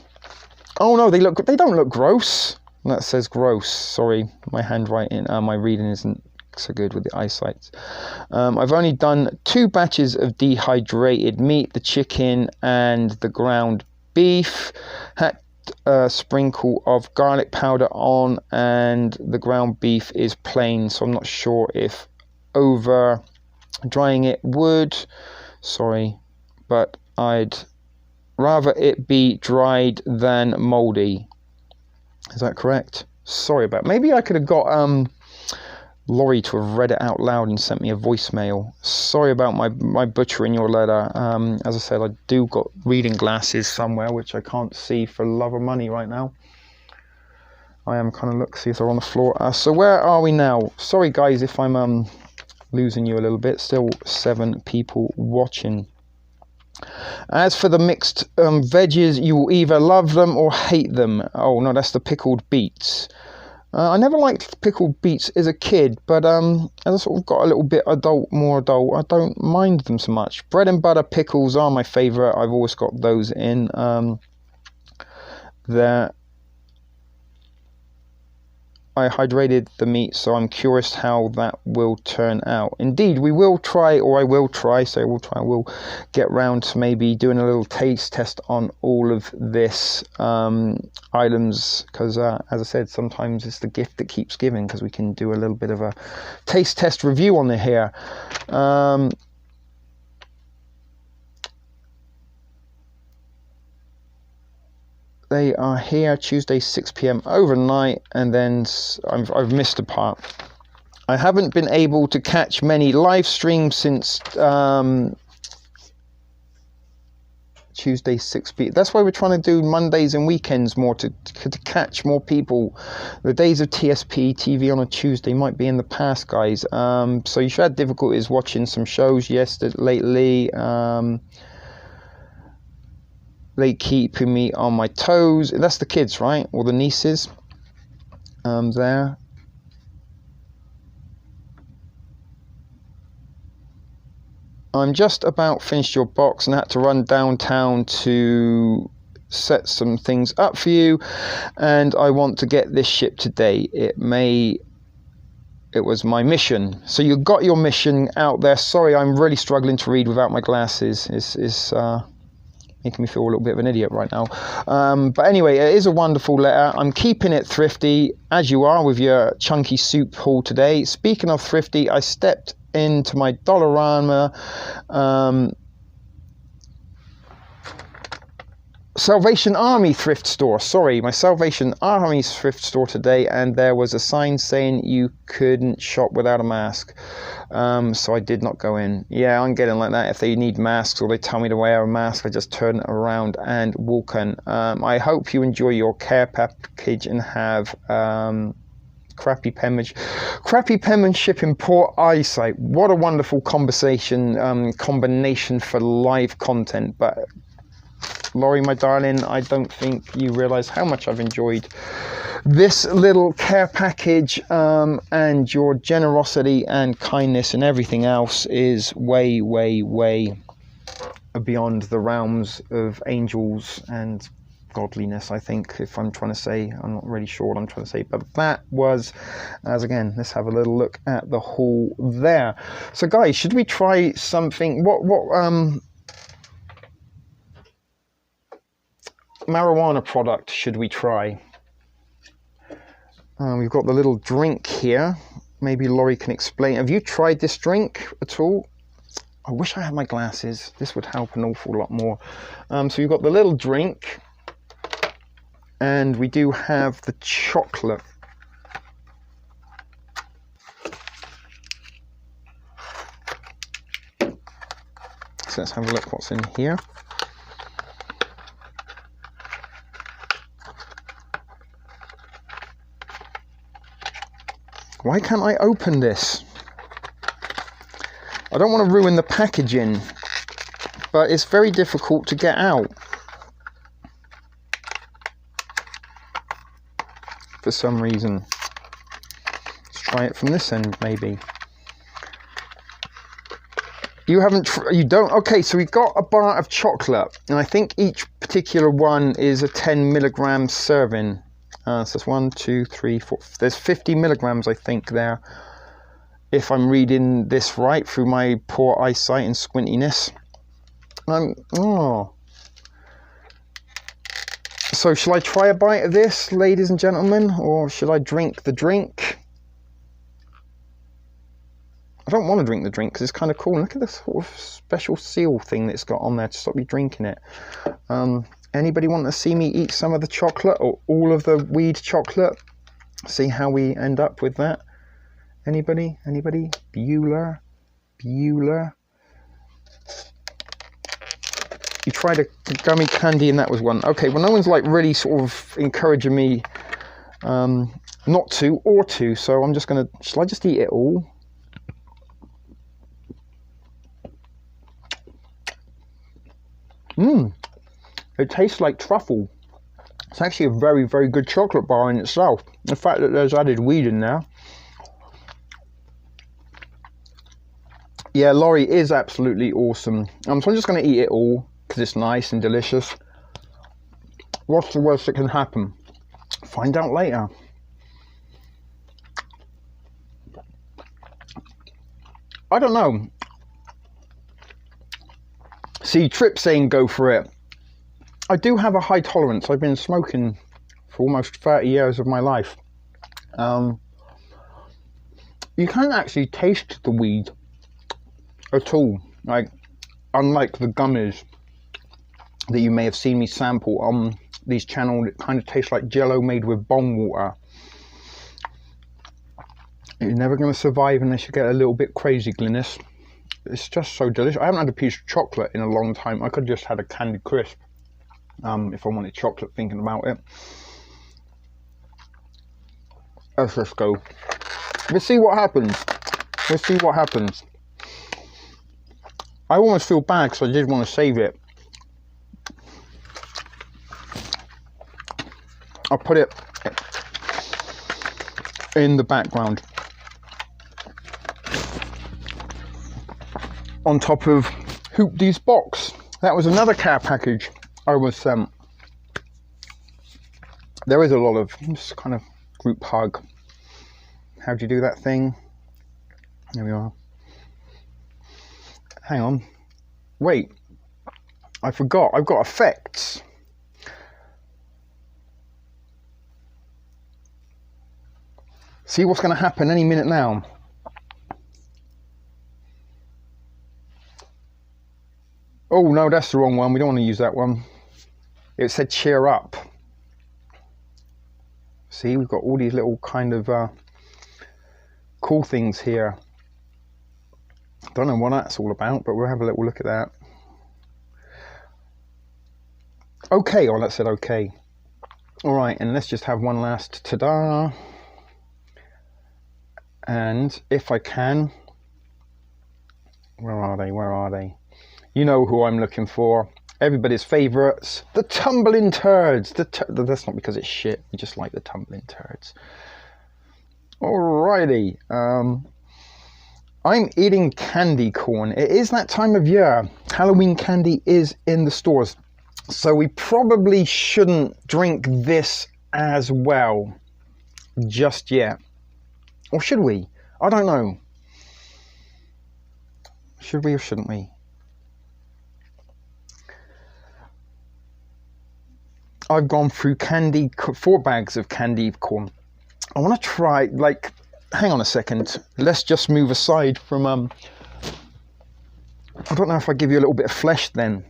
A: Oh no, they don't look gross. That says gross. Sorry, my handwriting, my reading isn't so good with the eyesight. I've only done 2 batches of dehydrated meat, the chicken and the ground beef. Had a sprinkle of garlic powder on, and the ground beef is plain, so I'm not sure if over drying it would. Sorry, but I'd rather it be dried than moldy. Is that correct? Sorry about. Maybe I could have got Laurie to have read it out loud and sent me a voicemail. Sorry about my butchering your letter. As I said, I do got reading glasses somewhere, which I can't see for love or money right now. I am kind of see if they're on the floor. So where are we now? Sorry guys if I'm losing you a little bit. Still 7 people watching. As for the mixed veggies, you will either love them or hate them. Oh no, that's the pickled beets. I never liked pickled beets as a kid, but as I sort of got a little bit more adult, I don't mind them so much. Bread and butter pickles are my favourite. I've always got those in there. I hydrated the meat, so I'm curious how that will turn out. Indeed, we will try, or I will try, so we'll get round to maybe doing a little taste test on all of this items, because as I said, sometimes it's the gift that keeps giving, because we can do a little bit of a taste test review on the here. They are here Tuesday 6 p.m. overnight, and then I've missed a part. I haven't been able to catch many live streams since Tuesday 6 p.m. That's why we're trying to do Mondays and weekends more to catch more people. The days of TSP TV on a Tuesday might be in the past, guys. So you should have difficulties watching some shows lately. They keeping me on my toes. That's the kids, right? Or the nieces. There. I'm just about finished your box and had to run downtown to set some things up for you. And I want to get this shipped today. It was my mission. So you got your mission out there. Sorry, I'm really struggling to read without my glasses. It's making me feel a little bit of an idiot right now. But anyway, it is a wonderful letter. I'm keeping it thrifty, as you are with your chunky soup haul today. Speaking of thrifty, I stepped into my Dollarama Salvation Army thrift store. Sorry, my Salvation Army thrift store today, and there was a sign saying you couldn't shop without a mask. So I did not go in. Yeah, I'm getting like that. If they need masks or they tell me to wear a mask, I just turn around and walk in. I hope you enjoy your care package and have crappy penmanship in poor eyesight. What a wonderful combination for live content. But Laurie, my darling, I don't think you realise how much I've enjoyed this little care package, and your generosity and kindness and everything else is way, way, way beyond the realms of angels and godliness, I think, if I'm trying to say. I'm not really sure what I'm trying to say, but that was, as again, let's have a little look at the haul there. So guys, should we try something? What marijuana product should we try? We've got the little drink here. Maybe Laurie can explain. Have you tried this drink at all? I wish I had my glasses. This would help an awful lot more. So we've got the little drink, and we do have the chocolate. So let's have a look what's in here. Why can't I open this? I don't want to ruin the packaging, but it's very difficult to get out for some reason. Let's try it from this end, maybe. You don't? Okay, so we've got a bar of chocolate, and I think each particular one is a 10 milligram serving. So it's 1, 2, 3, 4. There's 50 milligrams, I think, there, if I'm reading this right through my poor eyesight and squintiness. So shall I try a bite of this, ladies and gentlemen, or should I drink the drink? I don't want to drink the drink because it's kind of cool. Look at this sort of special seal thing that it's got on there to stop me drinking it. Anybody want to see me eat some of the chocolate or all of the weed chocolate? See how we end up with that? Anybody? Bueller? You tried a gummy candy and that was one. Okay, well, no one's like really sort of encouraging me not to or to, so I'm just going to... Shall I just eat it all? It tastes like truffle. It's actually a very, very good chocolate bar in itself. The fact that there's added weed in there. Yeah, Laurie is absolutely awesome. So I'm just going to eat it all because it's nice and delicious. What's the worst that can happen? Find out later. I don't know. See, Trip saying go for it. I do have a high tolerance. I've been smoking for almost 30 years of my life. You can't actually taste the weed at all. Like, unlike the gummies that you may have seen me sample on these channels, it kind of tastes like Jello made with bong water. You're never going to survive unless you get a little bit crazy, Glynis. It's just so delicious. I haven't had a piece of chocolate in a long time. I could have just had a Candy Crisp if I wanted chocolate, thinking about it. Let's just go. Let's see what happens. Let's see what happens. I almost feel bad because I did want to save it. I'll put it in the background on top of Hoopty's box. That was another care package I was sent. There is a lot of just kind of group hug. How do you do that thing? There we are. Hang on. Wait. I forgot. I've got effects. See what's going to happen any minute now. Oh no, that's the wrong one. We don't want to use that one. It said cheer up. See, we've got all these little kind of cool things here. Don't know what that's all about, but we'll have a little look at that. Okay, oh, that said okay. All right, and let's just have one last ta-da. And if I can, where are they? Where are they? You know who I'm looking for. Everybody's favourites, the tumbling turds. That's not because it's shit. We just like the tumbling turds. Alrighty. I'm eating candy corn. It is that time of year. Halloween candy is in the stores. So we probably shouldn't drink this as well just yet. Or should we? I don't know. Should we or shouldn't we? I've gone through 4 bags of candy corn. I want to try, like, hang on a second. Let's just move aside from, I don't know if I give you a little bit of flesh then.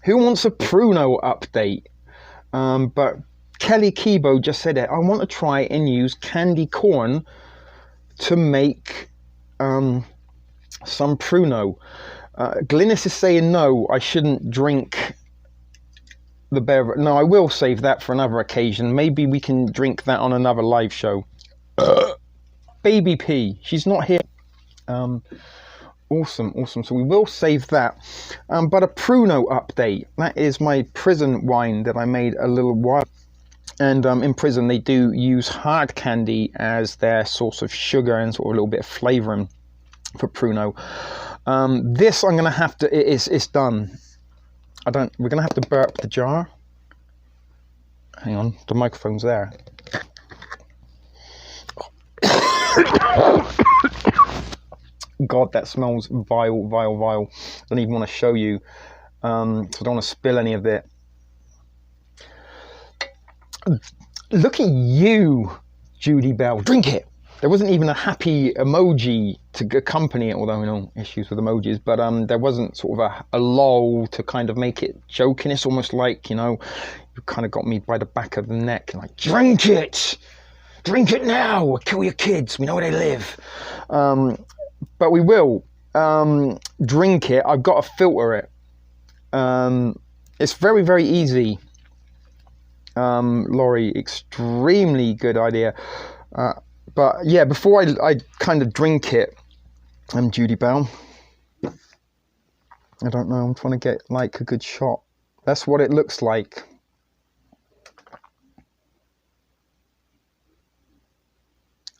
A: Who wants a Pruno update? But Kelly Kibo just said it. I want to try and use candy corn to make some Pruno. Glynis is saying no, I shouldn't drink the beverage. No, I will save that for another occasion. Maybe we can drink that on another live show. Baby P, she's not here. Awesome. So we will save that. But a Pruno update. That is my prison wine that I made a little while. And in prison they do use hard candy as their source of sugar and sort of a little bit of flavouring for Pruno. This I'm gonna have to. It's done. We're gonna have to burp the jar. Hang on, the microphone's there. God, that smells vile. I don't even want to show you, so I don't want to spill any of it. Look at you, Judy Bell. Drink it. There wasn't even a happy emoji to accompany it, although, you know, issues with emojis, but there wasn't sort of a lol to kind of make it joking. It's almost like, you know, you kind of got me by the back of the neck, like, drink it now, or kill your kids, we know where they live. But we will drink it. I've got to filter it. It's very, very easy. Laurie, extremely good idea. But yeah, before I kind of drink it, I'm Judy Bell. I don't know, I'm trying to get like a good shot That's what it looks like.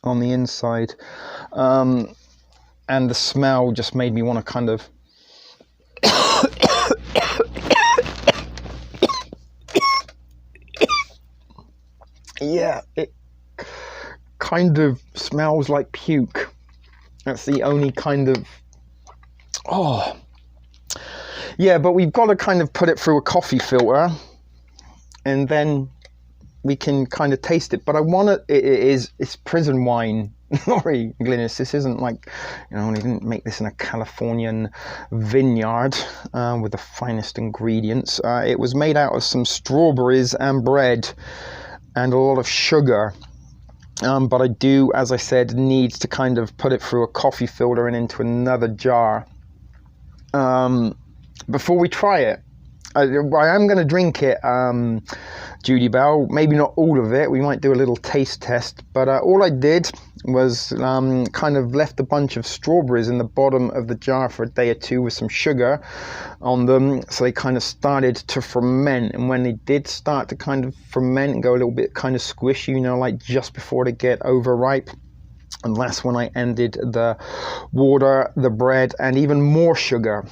A: On the inside. And the smell just made me want to kind of yeah, it kind of smells like puke. That's the only kind of, oh yeah, but we've got to kind of put it through a coffee filter and then we can kind of taste it. But I want it, it's prison wine. Laurie Glynis, this isn't like, you know, they didn't make this in a Californian vineyard with the finest ingredients. It was made out of some strawberries and bread and a lot of sugar. But I do, as I said, need to kind of put it through a coffee filter and into another jar before we try it. I am going to drink it, Judy Bell. Maybe not all of it. We might do a little taste test. But all I did was kind of left a bunch of strawberries in the bottom of the jar for a day or two with some sugar on them. So they kind of started to ferment. And when they did start to kind of ferment and go a little bit kind of squishy, you know, like just before they get overripe. And that's when I ended the water, the bread, and even more sugar.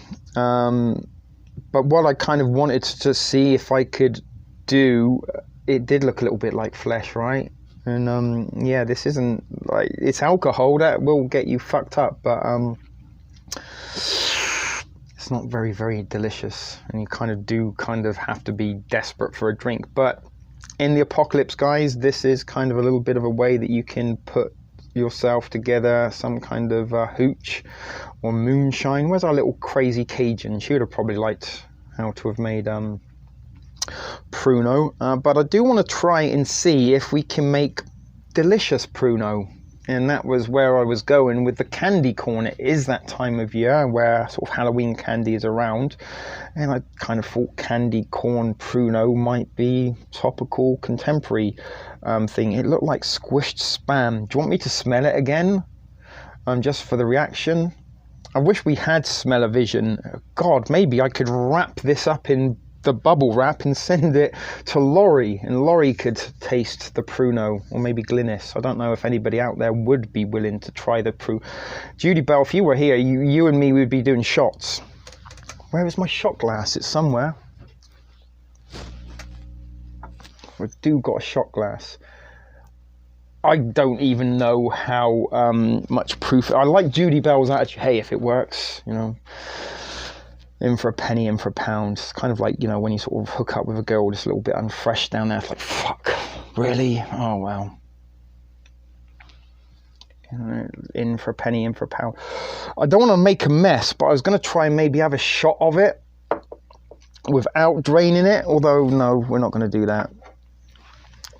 A: But what I kind of wanted to see if I could do, it did look a little bit like flesh, right? And yeah, this isn't like, it's alcohol that will get you fucked up, but it's not very, very delicious. And you kind of have to be desperate for a drink. But in the apocalypse, guys, this is kind of a little bit of a way that you can put yourself together some kind of hooch or moonshine. Where's our little crazy Cajun? She would have probably liked how to have made Pruno, but I do want to try and see if we can make delicious Pruno. And that was where I was going with the candy corn. It is that time of year where sort of Halloween candy is around, and I kind of thought candy corn Pruno might be topical, contemporary thing. It looked like squished spam. Do you want me to smell it again? Just for the reaction? I wish we had smell-o-vision. God, maybe I could wrap this up in the bubble wrap and send it to Laurie, and Laurie could taste the Pruno, or maybe Glynis. I don't know if anybody out there would be willing to try the Pruno. Judy Bell, if you were here, you and me would be doing shots. Where is my shot glass? It's somewhere. I do got a shot glass. I don't even know how much proof. I like Judy Bell's attitude. Hey, if it works, you know. In for a penny, in for a pound. It's kind of like, you know, when you sort of hook up with a girl just a little bit unfresh down there. It's like, fuck, really? Oh, well. You know, in for a penny, in for a pound. I don't want to make a mess, but I was going to try and maybe have a shot of it without draining it. Although, no, we're not going to do that.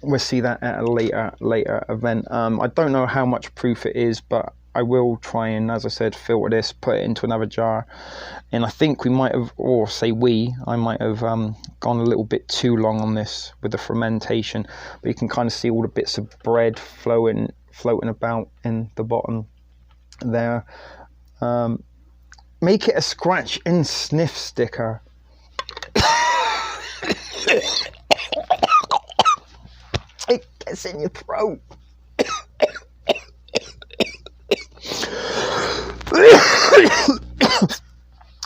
A: We'll see that at a later event. I don't know how much proof it is, but I will try and, as I said, filter this, put it into another jar. And I think we might have, or say I might have gone a little bit too long on this with the fermentation. But you can kind of see all the bits of bread floating about in the bottom there. Make it a scratch and sniff sticker. It gets in your throat.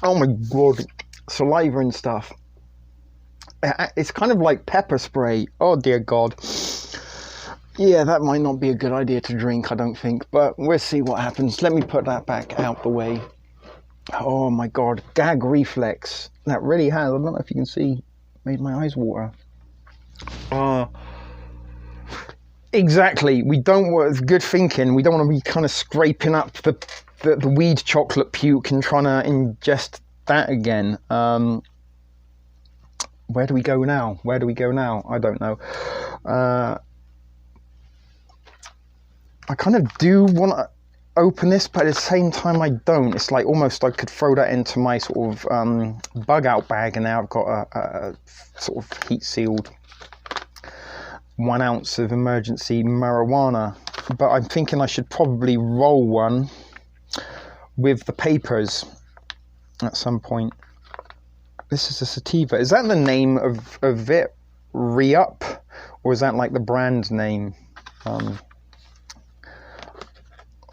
A: Oh my god, saliva and stuff. It's kind of like pepper spray. Oh dear god. Yeah, that might not be a good idea to drink, I don't think, but we'll see what happens. Let me put that back out the way. Oh my god, gag reflex. That really has, I don't know if you can see, made my eyes water. Exactly, we don't want, good thinking, we don't want to be kind of scraping up the weed chocolate puke and trying to ingest that again. Where do we go now? I don't know. I kind of do want to open this, but at the same time I don't. It's like almost I could throw that into my sort of bug out bag, and now I've got a sort of heat sealed 1 ounce of emergency marijuana. But I'm thinking I should probably roll one with the papers at some point. This is a sativa. Is that the name of it? Re-Up? Or is that like the brand name? Like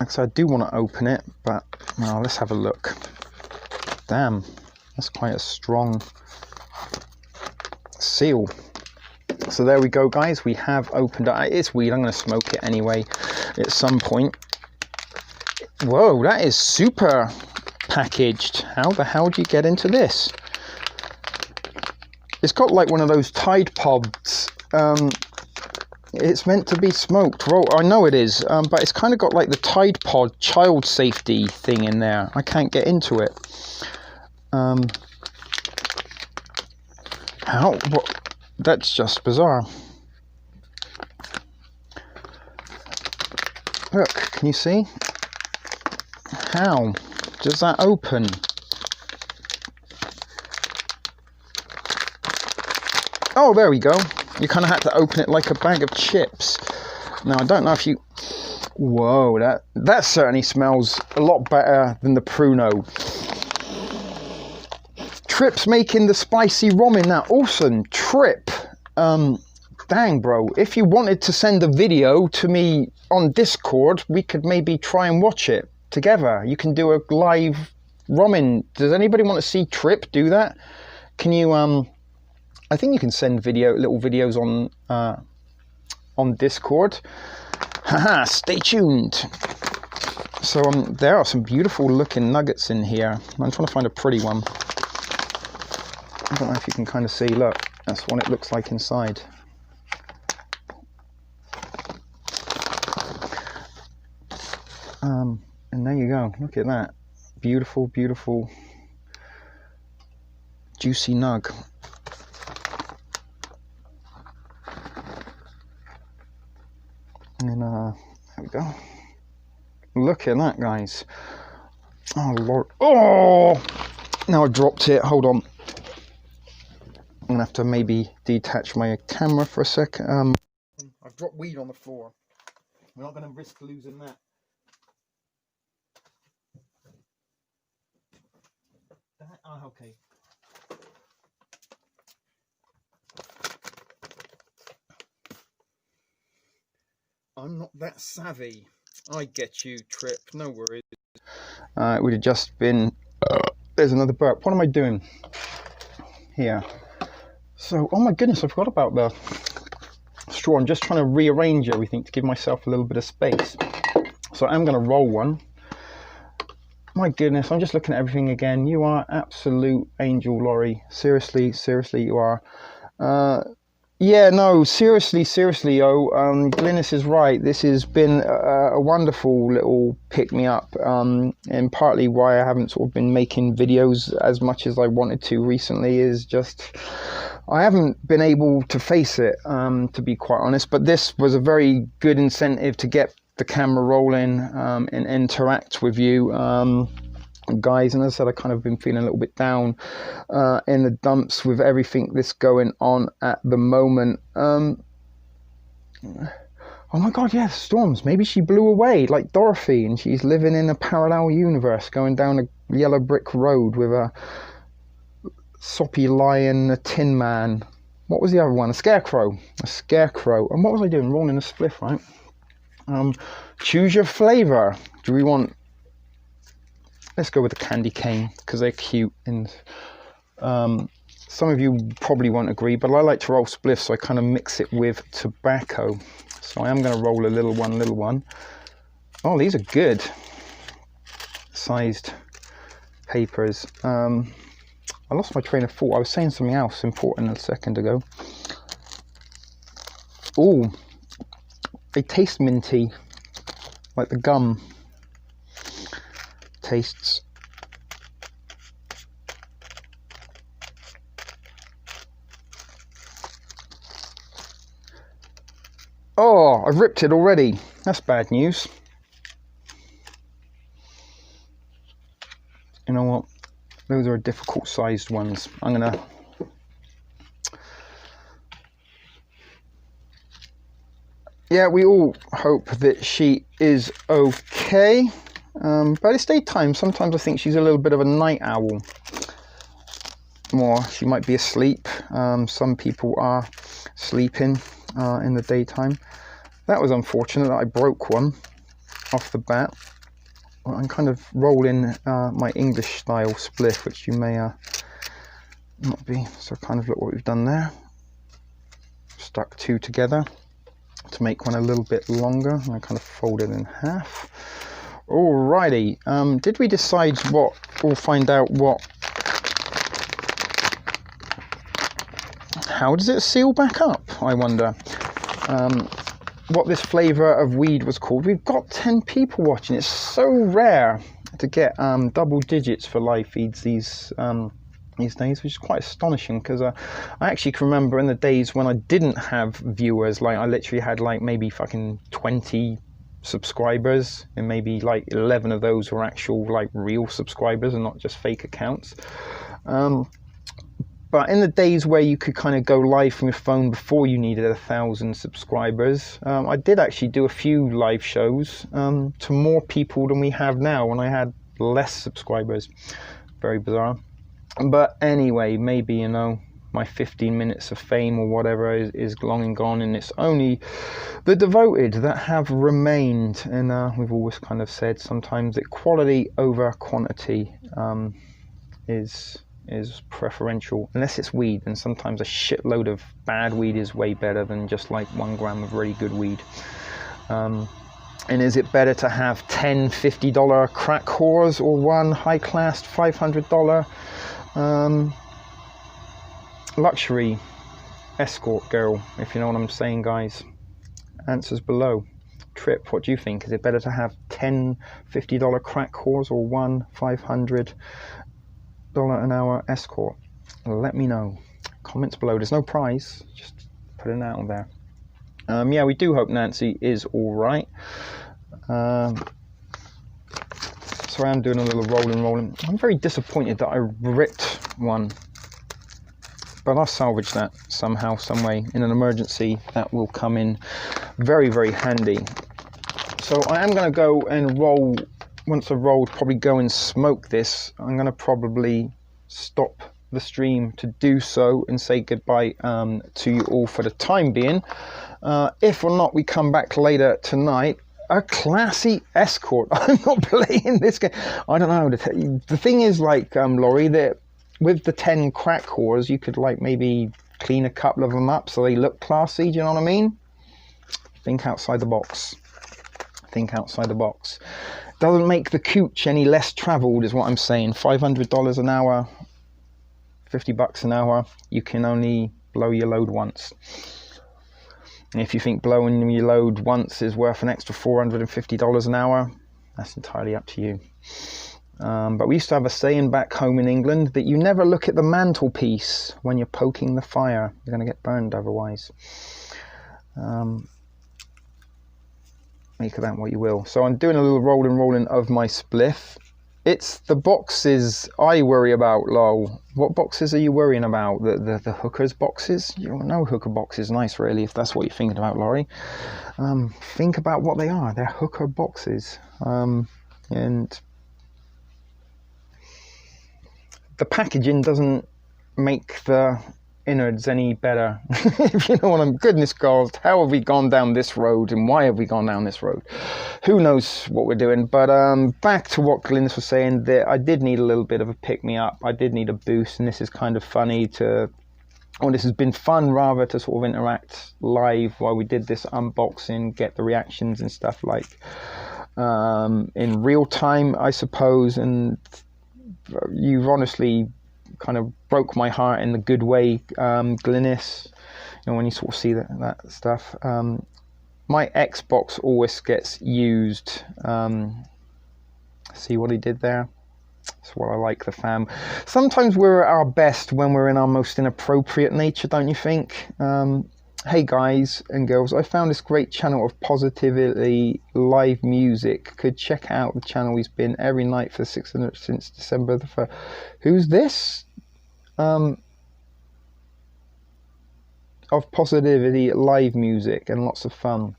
A: I said, I do want to open it, but well, let's have a look. Damn, that's quite a strong seal. So there we go, guys. We have opened it. It's weed. I'm going to smoke it anyway at some point. Whoa, that is super packaged. How the hell do you get into this? It's got like one of those Tide Pods. It's meant to be smoked. Well, I know it is, but it's kind of got like the Tide Pod child safety thing in there. I can't get into it. How? What? That's just bizarre. Look, can you see? How does that open? Oh, there we go. You kind of had to open it like a bag of chips. Now, I don't know if you... Whoa, that certainly smells a lot better than the Pruno. Trip's making the spicy ramen now. Awesome. Trip. Dang, bro. If you wanted to send a video to me on Discord, we could maybe try and watch it together. You can do a live ramen. Does anybody want to see Trip do that? Can you... I think you can send little videos on Discord. Haha, stay tuned. So there are some beautiful looking nuggets in here. I'm trying to find a pretty one. I don't know if you can kind of see. Look, that's what it looks like inside. And there you go. Look at that. Beautiful, beautiful, juicy nug. And there we go. Look at that, guys. Oh Lord. Oh, now I dropped it. Hold on. I'm gonna have to maybe detach my camera for a sec. I've dropped weed on the floor. We're not gonna risk losing that. Oh, okay. I'm not that savvy. I get you, Trip. No worries. It would have just been... there's another burp. What am I doing here? So, oh my goodness, I forgot about the straw. I'm just trying to rearrange everything to give myself a little bit of space. So I'm going to roll one. My goodness, I'm just looking at everything again. You are absolute angel, Laurie. Seriously, seriously, you are. Yeah, no, seriously, Glynis is right. This has been a wonderful little pick-me-up, and partly why I haven't sort of been making videos as much as I wanted to recently is just I haven't been able to face it, to be quite honest. But this was a very good incentive to get the camera rolling and interact with you. Guys, and as I said, I kind of been feeling a little bit down in the dumps with everything that's going on at the moment. Oh my god, yeah, storms. Maybe she blew away like Dorothy and she's living in a parallel universe, going down a yellow brick road with a soppy lion, a tin man. What was the other one? A scarecrow. And what was I doing? Rolling a spliff, right? Choose your flavor. Do we want... Let's go with the candy cane because they're cute, and some of you probably won't agree, but I like to roll spliffs, so I kind of mix it with tobacco. So I am going to roll a little one. Oh, these are good sized papers. I lost my train of thought. I was saying something else important a second ago. Oh, they taste minty, like the gum tastes. Oh, I've ripped it already. That's bad news. You know what? Those are difficult sized ones. I'm gonna... Yeah, we all hope that she is okay. But it's daytime. Sometimes I think she's a little bit of a night owl. more. She might be asleep. Some people are sleeping in the daytime. That was unfortunate that I broke one off the bat. I'm kind of rolling my English style spliff, which you may not be. So kind of look what we've done there. Stuck two together to make one a little bit longer, and I kind of fold it in half. Alrighty, did we decide what, we'll find out what, how does it seal back up, I wonder, what this flavour of weed was called. We've got 10 people watching. It's so rare to get double digits for live feeds these days, which is quite astonishing, because I actually can remember in the days when I didn't have viewers, like I literally had like maybe fucking 20 subscribers, and maybe like 11 of those were actual like real subscribers and not just fake accounts. But in the days where you could kind of go live from your phone before you needed 1,000 subscribers, I did actually do a few live shows to more people than we have now when I had less subscribers. Very bizarre. But anyway, maybe, you know, my 15 minutes of fame or whatever is long and gone, and it's only the devoted that have remained. And we've always kind of said sometimes that quality over quantity is preferential, unless it's weed. And sometimes a shitload of bad weed is way better than just like 1 gram of really good weed. And is it better to have 10 $50 crack whores or one high-class $500 luxury escort girl, if you know what I'm saying, guys? Answers below. Trip, what do you think? Is it better to have 10 $50 crack whores or one $500 an hour escort? Let me know. Comments below. There's no prize, just put it out there. Yeah, we do hope Nancy is all right. So I am doing a little rolling. I'm very disappointed that I ripped one, but I'll salvage that somehow, some way. In an emergency, that will come in very, very handy. So I am going to go and roll. Once I've rolled, probably go and smoke this. I'm going to probably stop the stream to do so and say goodbye to you all for the time being. If or not we come back later tonight, a classy escort. I'm not playing this game. I don't know. The thing is, like, Laurie, that with the 10 crack whores, you could like maybe clean a couple of them up so they look classy. Do you know what I mean? Think outside the box. Think outside the box. Doesn't make the cooch any less travelled, is what I'm saying. $500 an hour, $50 an hour. You can only blow your load once. And if you think blowing your load once is worth an extra $450 an hour, that's entirely up to you. But we used to have a saying back home in England that you never look at the mantelpiece when you're poking the fire. You're going to get burned otherwise. Make of that what you will. So I'm doing a little rolling of my spliff. It's the boxes I worry about, lol. What boxes are you worrying about? The hookers boxes? You don't know hooker boxes. Nice, really, if that's what you're thinking about, Laurie. Think about what they are. They're hooker boxes. And the packaging doesn't make the innards any better. If you know what I'm... Goodness God, how have we gone down this road, and why have we gone down this road? Who knows what we're doing? But back to what Glynis was saying, that I did need a little bit of a pick-me-up. I did need a boost, and this is kind of funny to... Or this has been fun, rather, to sort of interact live while we did this unboxing, get the reactions and stuff like in real time, I suppose. And you've honestly kind of broke my heart in the good way, Glynis. You know, when you sort of see that stuff. My Xbox always gets used. See what he did there? That's what I like, the fam. Sometimes we're at our best when we're in our most inappropriate nature, don't you think? Hey guys and girls, I found this great channel of Positivity Live Music. Could check out the channel. He's been every night for 600 since December the 1st. Who's this? Of Positivity Live Music, and lots of fun.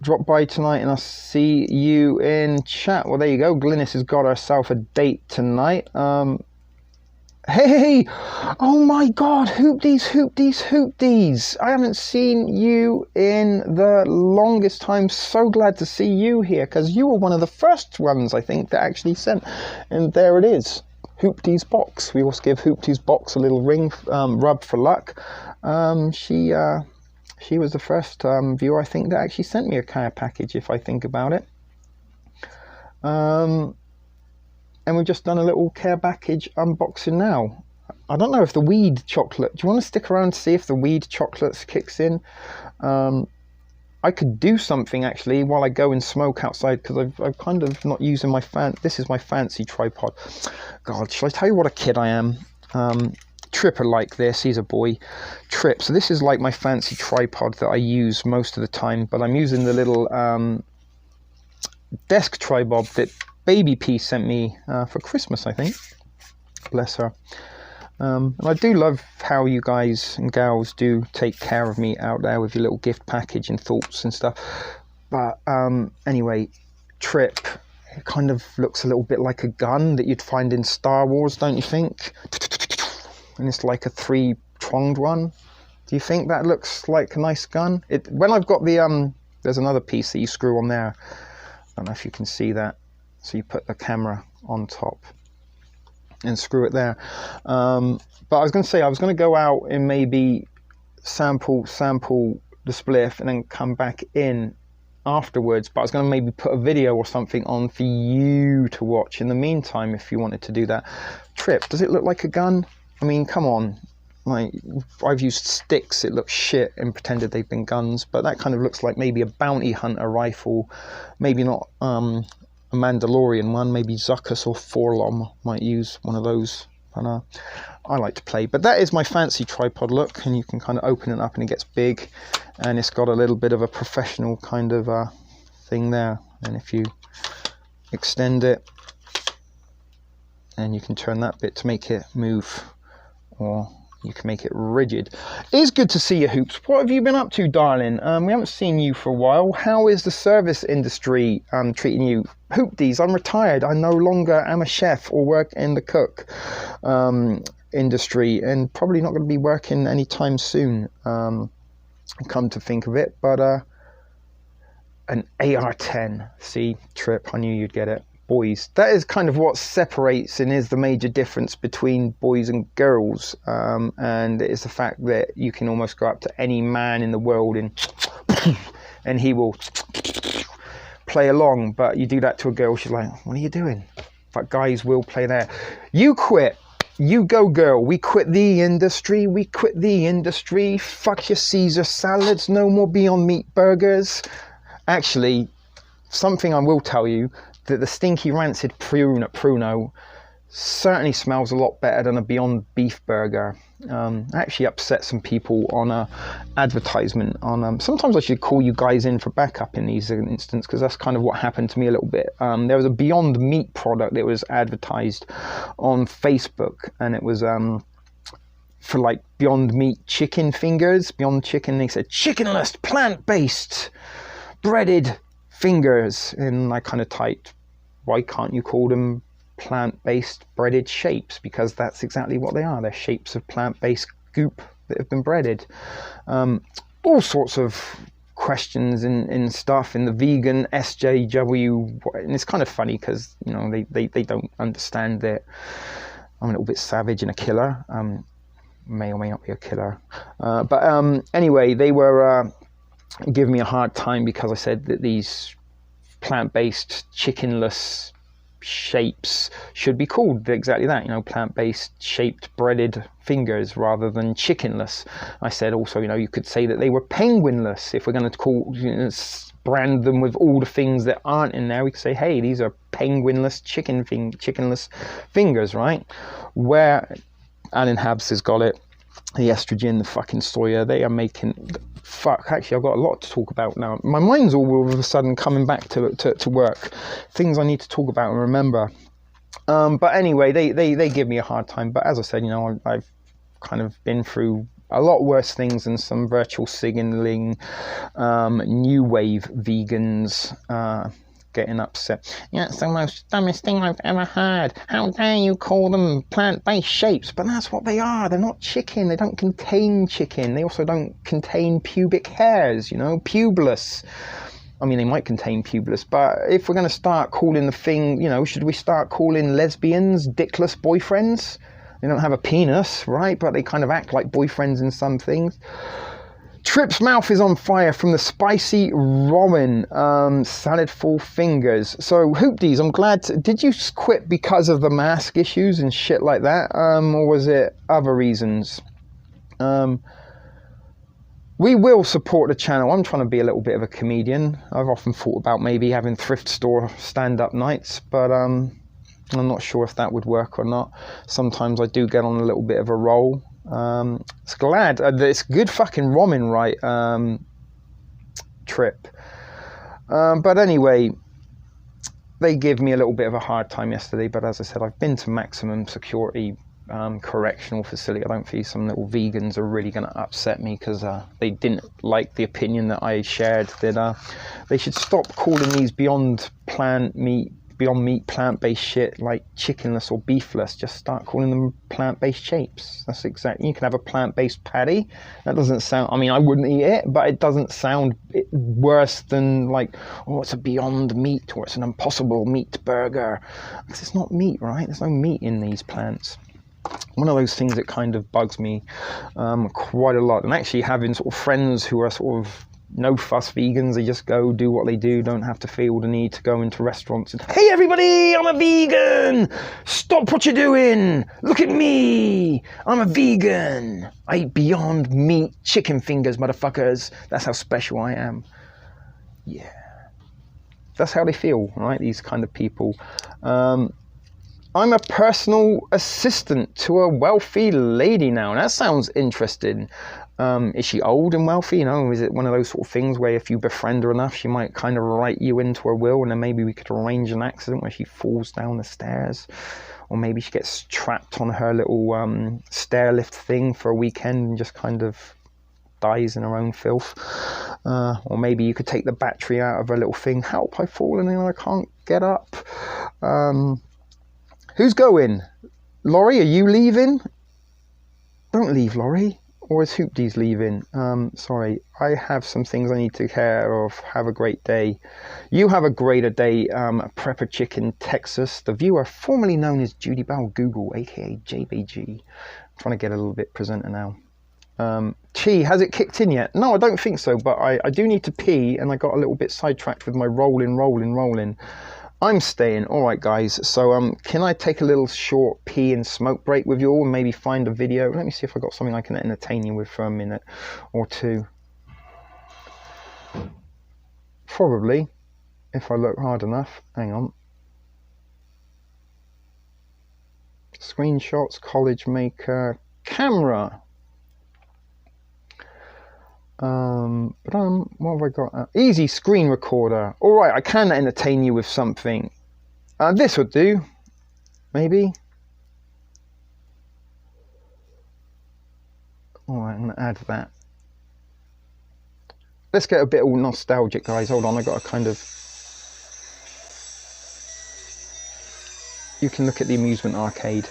A: drop by tonight and I'll see you in chat. Well, there you go. Glynis has got herself a date tonight. Hey, oh my God, Hoopties. I haven't seen you in the longest time. So glad to see you here, because you were one of the first ones, I think, that actually sent. And there it is, Hoopties box. We also give Hoopties box a little ring rub for luck. She was the first viewer, I think, that actually sent me a care package, if I think about it. And we've just done a little care package unboxing now. I don't know if the weed chocolate... Do you want to stick around to see if the weed chocolate kicks in? I could do something, actually, while I go and smoke outside, because I'm kind of not using my This is my fancy tripod. God, shall I tell you what a kid I am? Tripper like this. He's a boy. Trip. So this is like my fancy tripod that I use most of the time, but I'm using the little desk tripod that Baby P sent me for Christmas, I think. Bless her. And I do love how you guys and gals do take care of me out there with your little gift package and thoughts and stuff. But anyway, Trip, it kind of looks a little bit like a gun that you'd find in Star Wars, don't you think? And it's like a 3-pronged one. Do you think that looks like a nice gun? When I've got the there's another piece that you screw on there. I don't know if you can see that. So you put the camera on top and screw it there. But I was going to say, I was going to go out and maybe sample the spliff and then come back in afterwards. But I was going to maybe put a video or something on for you to watch in the meantime, if you wanted to do that. Trip, does it look like a gun? I mean, come on. Like, I've used sticks, it looks shit, and pretended they've been guns. But that kind of looks like maybe a bounty hunter rifle. Maybe not... a Mandalorian one, maybe Zuckuss or Forlom might use one of those. And I like to play. But that is my fancy tripod look, and you can kind of open it up and it gets big, and it's got a little bit of a professional kind of thing there. And if you extend it, and you can turn that bit to make it move, or you can make it rigid. It is good to see you, Hoops. What have you been up to, darling? We haven't seen you for a while. How is the service industry treating you? Hoopties, I'm retired. I no longer am a chef or work in the cook industry, and probably not going to be working anytime soon, come to think of it. But an AR-10. See, Trip, I knew you'd get it. Boys, that is kind of what separates and is the major difference between boys and girls, and it's the fact that you can almost go up to any man in the world and he will play along. But you do that to a girl, she's like, what are you doing? But guys will play there. You quit. You go, girl. We quit the industry. Fuck your Caesar salads. No more Beyond Meat burgers. Actually, something I will tell you, that the stinky rancid prune at Pruno certainly smells a lot better than a Beyond Beef burger. Actually upset some people on a advertisement on sometimes I should call you guys in for backup in these instances, because that's kind of what happened to me a little bit. There was a Beyond Meat product that was advertised on Facebook, and it was for like Beyond Meat chicken fingers, Beyond Chicken. They said chickenless, plant-based, breaded fingers, and I kind of typed, why can't you call them plant-based breaded shapes? Because that's exactly what they are. They're shapes of plant-based goop that have been breaded. All sorts of questions and stuff in the vegan SJW, and it's kind of funny because, you know, they don't understand that I'm a little bit savage and a killer. May or may not be a killer. But anyway, they were giving me a hard time because I said that these plant-based chickenless shapes should be called exactly that, you know, plant-based shaped breaded fingers rather than chickenless. I said also, you know, you could say that they were penguinless. If we're going to call, you know, brand them with all the things that aren't in there, we could say, hey, these are penguinless chickenless fingers, right? Where Alan Habs has got it, the estrogen, the fucking soya, they are making... Fuck, actually, I've got a lot to talk about now. My mind's all of a sudden coming back to work. Things I need to talk about and remember. But anyway, they give me a hard time. But as I said, you know, I've kind of been through a lot worse things than some virtual signaling, new wave vegans getting upset. Yeah, it's the most dumbest thing I've ever heard. How dare you call them plant-based shapes? But that's what they are. They're not chicken. They don't contain chicken. They also don't contain pubic hairs, you know, pubulus. I mean, they might contain pubulus, but if we're going to start calling the thing, you know, should we start calling lesbians dickless boyfriends? They don't have a penis, right? But they kind of act like boyfriends in some things. Trip's mouth is on fire from the spicy ramen salad full fingers. So Hoopties, I'm glad. Did you quit because of the mask issues and shit like that, or was it other reasons? We will support the channel. I'm trying to be a little bit of a comedian. I've often thought about maybe having thrift store stand-up nights, but I'm not sure if that would work or not. Sometimes I do get on a little bit of a roll. It's glad it's good fucking ramen, right? Trip. But anyway, they give me a little bit of a hard time yesterday. But as I said, I've been to maximum security correctional facility. I don't think some little vegans are really going to upset me because they didn't like the opinion that I shared that they should stop calling these beyond meat plant-based shit like chickenless or beefless. Just start calling them plant-based shapes. That's exactly. You can have a plant-based patty. That doesn't sound, I mean, I wouldn't eat it, but it doesn't sound worse than like, oh, it's a beyond meat or it's an impossible meat burger, because it's not meat, right? There's no meat in these plants. One of those things that kind of bugs me quite a lot, and actually having sort of friends who are sort of no fuss vegans, they just go do what they do, don't have to feel the need to go into restaurants and, hey everybody, I'm a vegan, stop what you're doing, look at me, I'm a vegan, I eat beyond meat chicken fingers, motherfuckers, that's how special I am. Yeah, that's how they feel, right, these kind of people. I'm a personal assistant to a wealthy lady now. That sounds interesting. Is she old and wealthy? You know, is it one of those sort of things where if you befriend her enough, she might kind of write you into a will, and then maybe we could arrange an accident where she falls down the stairs, or maybe she gets trapped on her little stair lift thing for a weekend and just kind of dies in her own filth. Or maybe you could take the battery out of her little thing. Help! I've fallen and I can't get up. Who's going? Laurie, are you leaving? Don't leave, Laurie. Or is Hoopties leaving? Sorry, I have some things I need to care of. Have a great day. You have a greater day, Prepper Chicken, Texas. The viewer formerly known as Judy Bell Google, aka JBG. I'm trying to get a little bit presenter now. Chi, has it kicked in yet? No, I don't think so, but I do need to pee, and I got a little bit sidetracked with my rolling. I'm staying. All right, guys. So, can I take a little short pee and smoke break with you all and maybe find a video? Let me see if I got something I can entertain you with for a minute or two. Probably, if I look hard enough. Hang on. Screenshots, college maker, camera. What have I got? Easy screen recorder. All right, I can entertain you with something. This would do, maybe. All right, I'm gonna add that. Let's get a bit all nostalgic, guys. Hold on, I got a kind of. You can look at the amusement arcade.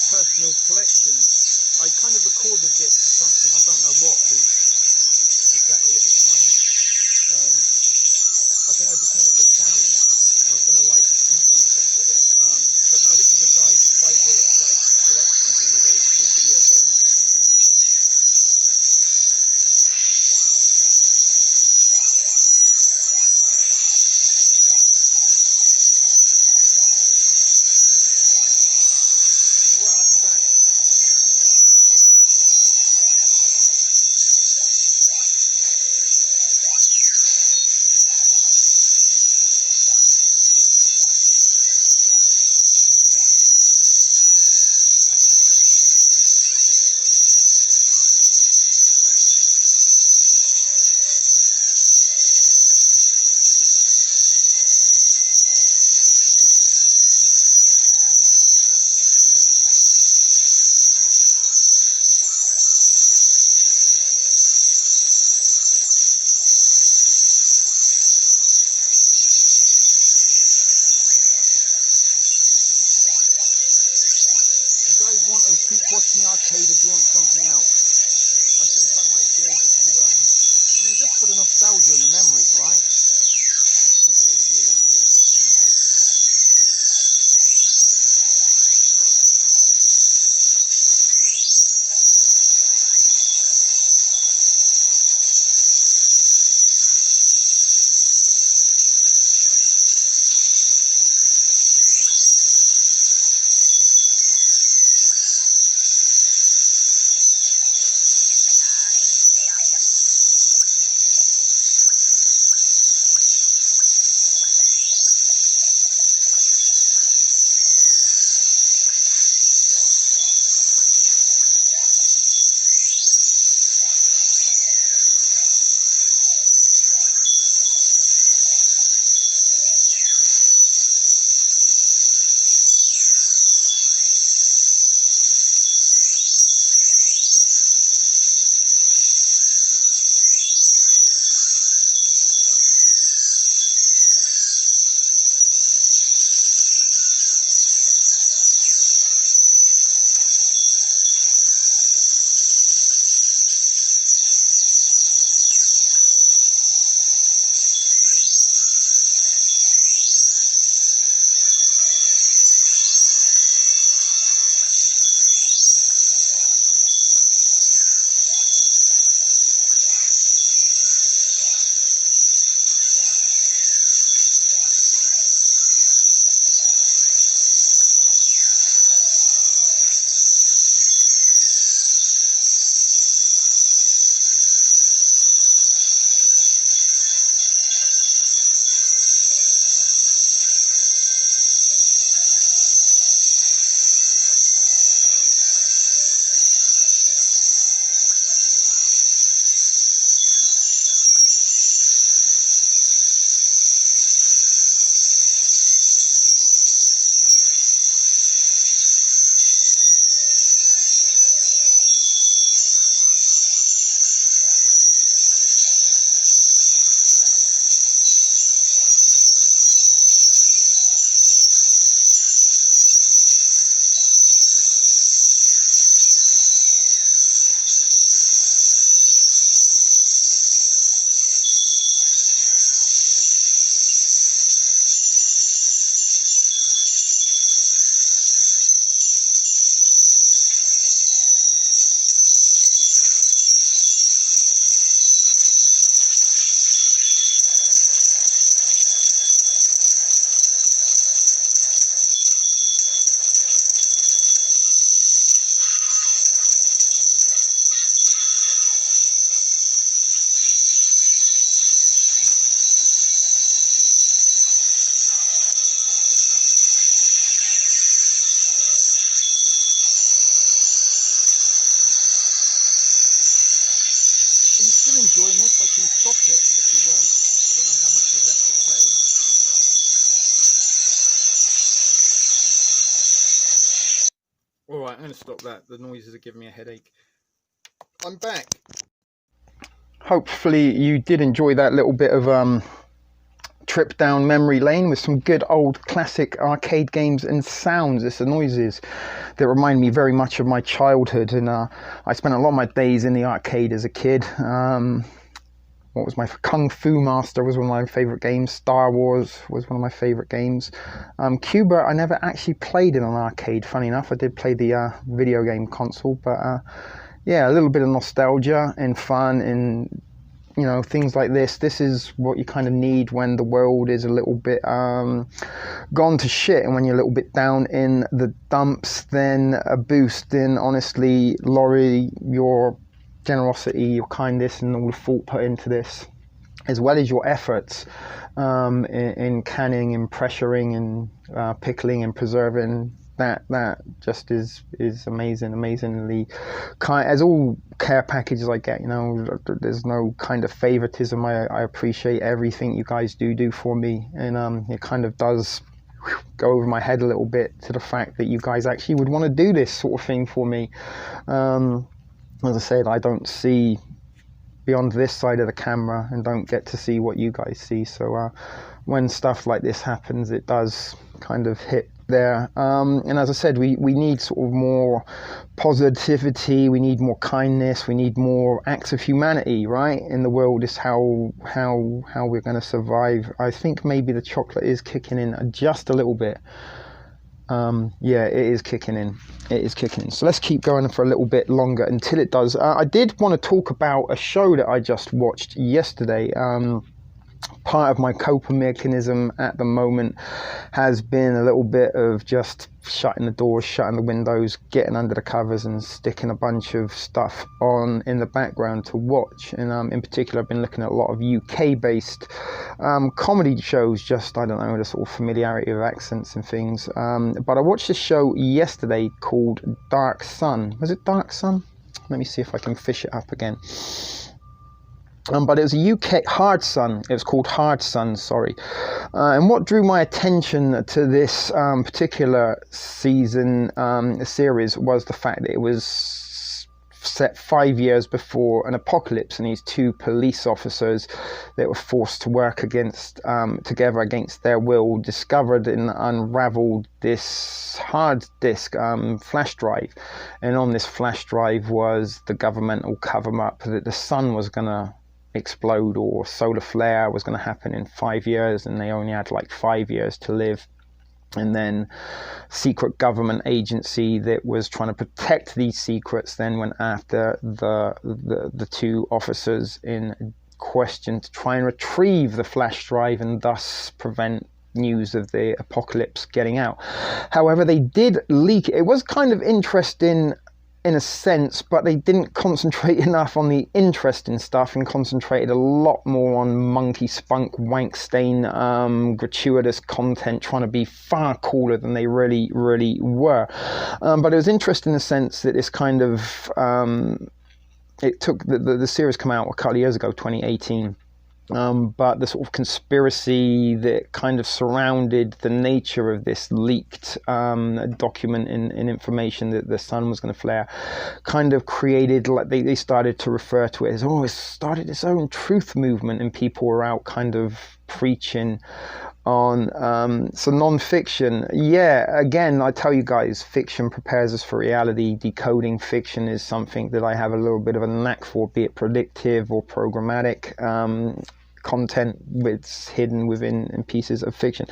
A: Personal collection. I kind of recorded this for something, I don't know what exactly at the time. I think I just wanted the sound. I was going to like do something with it. But no, this is a guy's private like collection of all his old school video games, if you can hear me. arcade or do you want something else? I think I might be able to, I mean, just for the nostalgia and the memories, right? Okay, so you're enjoying that. Okay. If you're still enjoying this, I can stop it if you want. I don't know how much is left to play. Alright, I'm going to stop that. The noises are giving me a headache. I'm back. Hopefully you did enjoy that little bit of trip down memory lane with some good old classic arcade games and sounds. It's the noises that remind me very much of my childhood, and I spent a lot of my days in the arcade as a kid. What was my Kung Fu Master was one of my favorite games. Star Wars was one of my favorite games. Cuba I never actually played in an arcade, funny enough. I did play the video game console, but yeah, a little bit of nostalgia and fun and, you know, things like this. This is what you kind of need when the world is a little bit gone to shit, and when you're a little bit down in the dumps. Then a boost in, honestly, Laurie, your generosity, your kindness, and all the thought put into this, as well as your efforts in canning and pressuring and pickling and preserving. That just is amazingly kind. As all care packages I get, you know, there's no kind of favoritism. I appreciate everything you guys do for me, and it kind of does go over my head a little bit to the fact that you guys actually would want to do this sort of thing for me. As I said, I don't see beyond this side of the camera and don't get to see what you guys see. So when stuff like this happens, it does kind of hit there. And as I said, we need sort of more positivity, we need more kindness, we need more acts of humanity, right? In the world is how we're going to survive. I think maybe the chocolate is kicking in just a little bit. Yeah, it is kicking in. It is kicking in. So let's keep going for a little bit longer until it does. I did want to talk about a show that I just watched yesterday. Part of my coping mechanism at the moment has been a little bit of just shutting the doors, shutting the windows, getting under the covers and sticking a bunch of stuff on in the background to watch. And in particular, I've been looking at a lot of UK-based comedy shows, just, I don't know, the sort of familiarity of accents and things. But I watched a show yesterday called Dark Sun. Was it Dark Sun? Let me see if I can fish it up again. But it was a UK Hard Sun. It was called Hard Sun, sorry. And what drew my attention to this particular season series was the fact that it was set 5 years before an apocalypse, and these two police officers that were forced to work together against their will discovered and unraveled this hard disk flash drive, and on this flash drive was the governmental cover-up that the sun was going to explode, or solar flare was going to happen in 5 years, and they only had like 5 years to live. And then secret government agency that was trying to protect these secrets then went after the two officers in question to try and retrieve the flash drive and thus prevent news of the apocalypse getting out. However, they did leak it. It was kind of interesting in a sense, but they didn't concentrate enough on the interesting stuff and concentrated a lot more on monkey spunk wank stain gratuitous content, trying to be far cooler than they really were. But it was interesting in the sense that this kind of it took the series come out a couple of years ago, 2018. But the sort of conspiracy that kind of surrounded the nature of this leaked document and information that the sun was going to flare kind of created, like they started to refer to it as, oh, it started its own truth movement, and people were out kind of preaching on so non-fiction. Yeah, again, I tell you guys, fiction prepares us for reality. Decoding fiction is something that I have a little bit of a knack for, be it predictive or programmatic content that's hidden within pieces of fiction.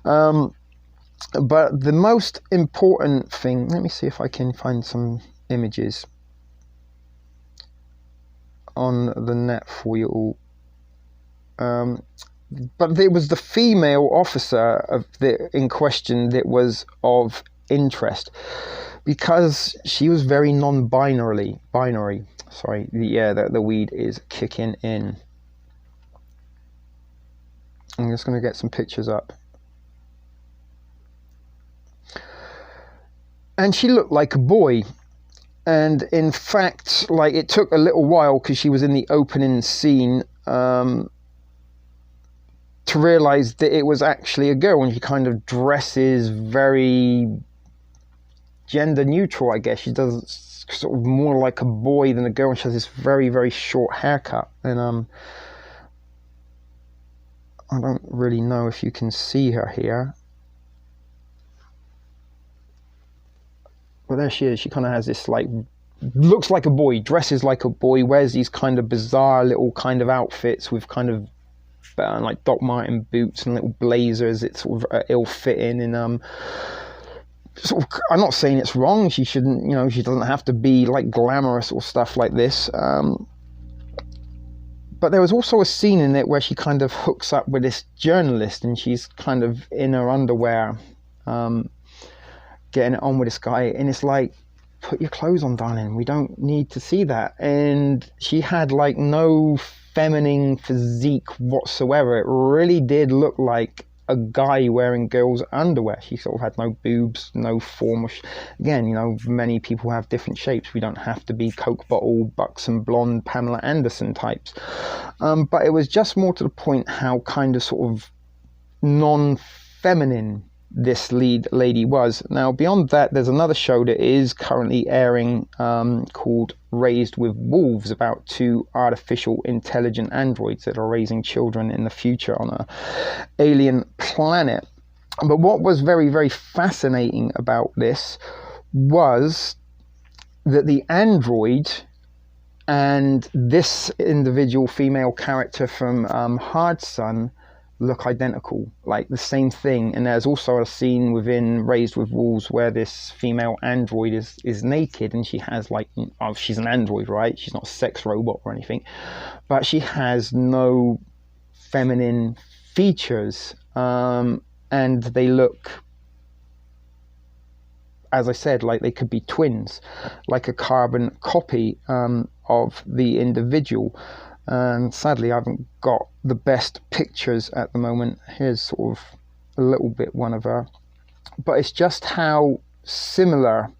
A: But the most important thing, let me see if I can find some images on the net for you all. But there was the female officer in question that was of interest, because she was very non-binary. Sorry, the weed is kicking in. I'm just going to get some pictures up. And she looked like a boy. And in fact, like, it took a little while, because she was in the opening scene, to realize that it was actually a girl, and she kind of dresses very gender neutral, I guess. She does sort of more like a boy than a girl, and she has this very short haircut. And I don't really know if you can see her here, but there she is. She kind of has this, like, looks like a boy, dresses like a boy, wears these kind of bizarre little kind of outfits with kind of like Doc Marten boots and little blazers. It's sort of ill-fitting, and sort of, I'm not saying it's wrong. She shouldn't, she doesn't have to be like glamorous or stuff like this. But there was also a scene in it where she kind of hooks up with this journalist, and she's kind of in her underwear, getting it on with this guy, and it's like, put your clothes on, darling. We don't need to see that. And she had like no feminine physique whatsoever. It really did look like a guy wearing girls' underwear. She sort of had no boobs, no form. Again, many people have different shapes. We don't have to be Coke bottle, buxom blonde Pamela Anderson types. But it was just more to the point how kind of sort of non-feminine this lead lady was. Now, beyond that, there's another show that is currently airing called Raised with Wolves, about two artificial intelligent androids that are raising children in the future on a alien planet. But what was very, very fascinating about this was that the android and this individual female character from Hard Sun look identical, like the same thing. And there's also a scene within Raised with Wolves where this female android is naked, and she has like, oh, she's an android, right? She's not a sex robot or anything, but she has no feminine features, and they look, as I said, like they could be twins, like a carbon copy of the individual. And sadly, I haven't got the best pictures at the moment. Here's sort of a little bit one of her. But it's just how similar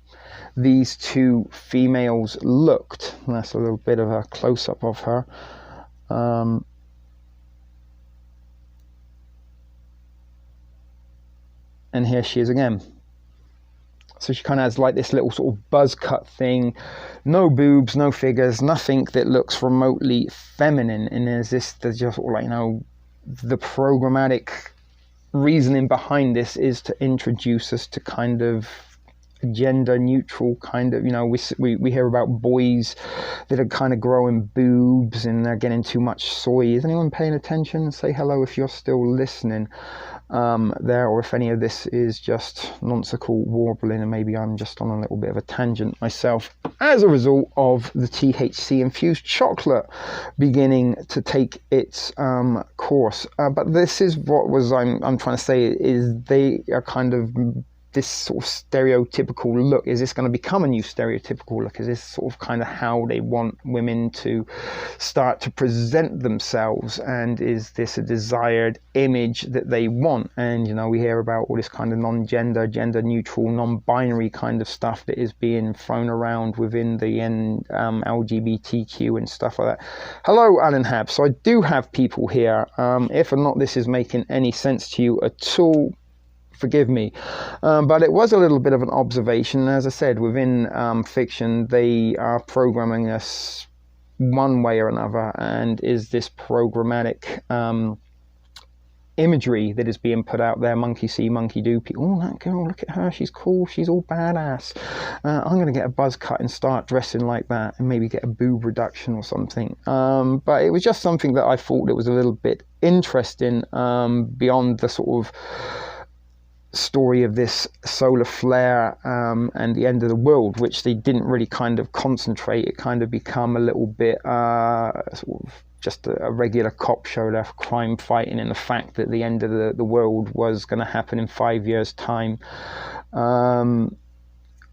A: these two females looked. That's a little bit of a close-up of her. And here she is again. So she kind of has like this little sort of buzz cut thing, no boobs, no figures, nothing that looks remotely feminine. And there's just sort of like, you know, the programmatic reasoning behind this is to introduce us to kind of gender neutral kind of, you know, we hear about boys that are kind of growing boobs and they're getting too much soy. Is anyone paying attention? Say hello if you're still listening there, or if any of this is just nonsensical warbling and maybe I'm just on a little bit of a tangent myself as a result of the THC infused chocolate beginning to take its course. But this is what I'm trying to say, is they are kind of this sort of stereotypical look. Is this going to become a new stereotypical look? Is this sort of kind of how they want women to start to present themselves? And is this a desired image that they want? And, you know, we hear about all this kind of non-gender, gender neutral, non-binary kind of stuff that is being thrown around within the LGBTQ and stuff like that. Hello, Alan Hab. So I do have people here. If or not this is making any sense to you at all, forgive me, but it was a little bit of an observation. As I said, within fiction, they are programming us one way or another, and is this programmatic imagery that is being put out there, monkey see, monkey do. People, oh, that girl, look at her, she's cool, she's all badass. I'm going to get a buzz cut and start dressing like that, and maybe get a boob reduction or something. But it was just something that I thought it was a little bit interesting, beyond the sort of story of this solar flare and the end of the world, which they didn't really kind of concentrate. It kind of become a little bit sort of just a regular cop show there, crime fighting, and the fact that the end of the world was going to happen in 5 years' time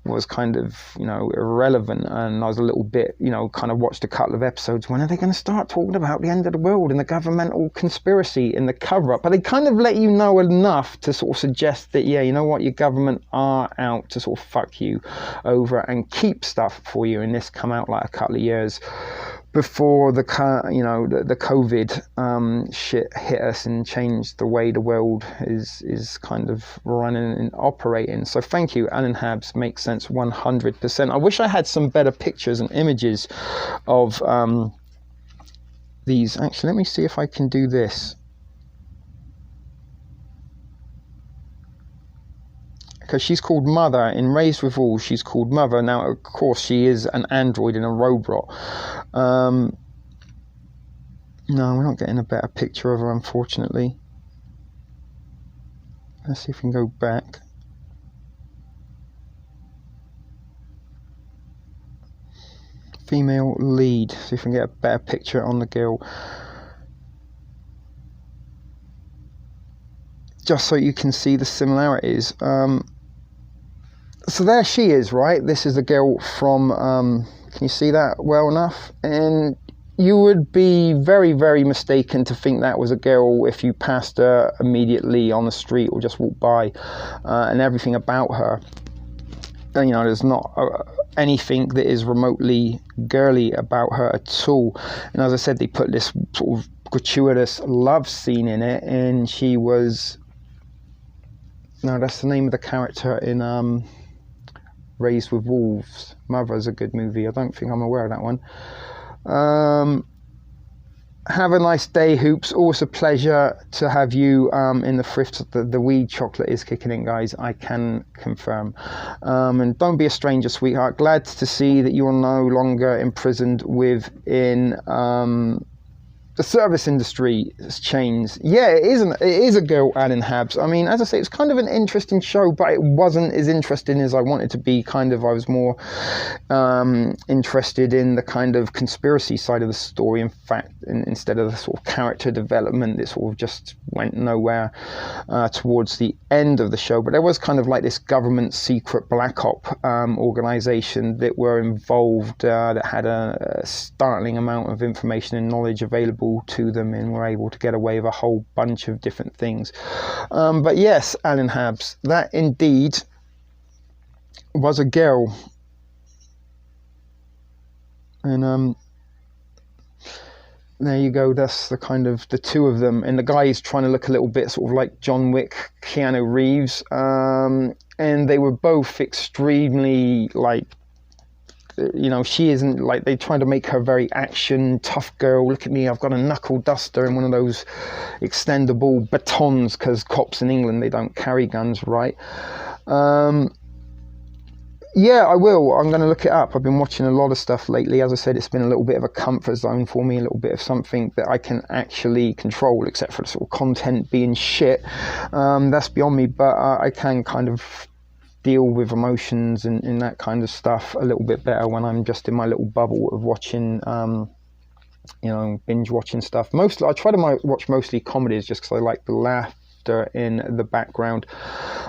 A: was kind of, you know, irrelevant. And I was a little bit, you know, kind of watched a couple of episodes. When are they going to start talking about the end of the world and the governmental conspiracy and the cover-up? But they kind of let you know enough to sort of suggest that, yeah, you know what, your government are out to sort of fuck you over and keep stuff for you. And this come out like a couple of years before the COVID shit hit us and changed the way the world is kind of running and operating. So thank you, Alan Habs. Makes sense 100%. I wish I had some better pictures and images of these. Actually, let me see if I can do this. Because she's called Mother in Raised with Wolves. She's called Mother. Now, of course, she is an android and a robot. No, we're not getting a better picture of her, unfortunately. Let's see if we can go back. Female lead. See if we can get a better picture on the girl. Just so you can see the similarities. So there she is, right? This is the girl from, can you see that well enough? And you would be very, very mistaken to think that was a girl if you passed her immediately on the street or just walked by, and everything about her. And, you know, there's not anything that is remotely girly about her at all. And as I said, they put this sort of gratuitous love scene in it, and she was... No, that's the name of the character in Raised with Wolves. Mother's a good movie. I don't think I'm aware of that one. Have a nice day, Hoops. Always a pleasure to have you in the Thrift. The weed chocolate is kicking in, guys. I can confirm. And don't be a stranger, sweetheart. Glad to see that you are no longer imprisoned within the service industry chains. Yeah, it is a girl, Alan Habs. I mean, as I say, it's kind of an interesting show, but it wasn't as interesting as I wanted to be. I was more interested in the kind of conspiracy side of the story, in fact, instead of the sort of character development that sort of just went nowhere towards the end of the show. But there was kind of like this government secret black op organization that were involved, that had a startling amount of information and knowledge available to them, and were able to get away with a whole bunch of different things. But yes, Alan Habs, that indeed was a girl. And there you go, that's the kind of the two of them, and the guy is trying to look a little bit sort of like John Wick, Keanu Reeves, and they were both extremely like, you know, she isn't like, they try to make her very action tough girl. Look at me, I've got a knuckle duster and one of those extendable batons, because cops in England, they don't carry guns, right? Yeah, I will. I'm going to look it up. I've been watching a lot of stuff lately. As I said, it's been a little bit of a comfort zone for me, a little bit of something that I can actually control, except for the sort of content being shit. That's beyond me, but I can kind of deal with emotions and that kind of stuff a little bit better when I'm just in my little bubble of watching, you know, binge watching stuff. Mostly, I try to watch mostly comedies just because I like the laughter in the background.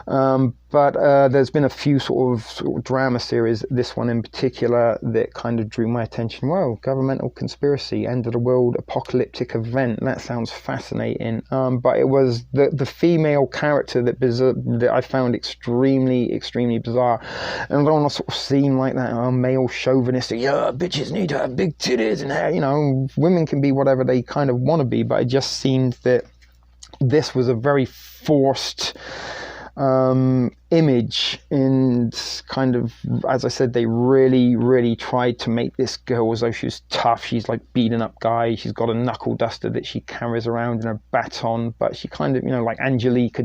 A: But there's been a few sort of drama series, this one in particular, that kind of drew my attention. Well, governmental conspiracy, end of the world, apocalyptic event. That sounds fascinating. But it was the female character that I found extremely, extremely bizarre. And I don't want to sort of seem like that male chauvinist. Yeah, bitches need to have big titties and hair. You know, women can be whatever they kind of want to be. But it just seemed that this was a very forced image, and kind of, as I said, they really, really tried to make this girl as though she was tough. She's like beating up guys. She's got a knuckle duster that she carries around in her baton, but she kind of, you know, like Angelina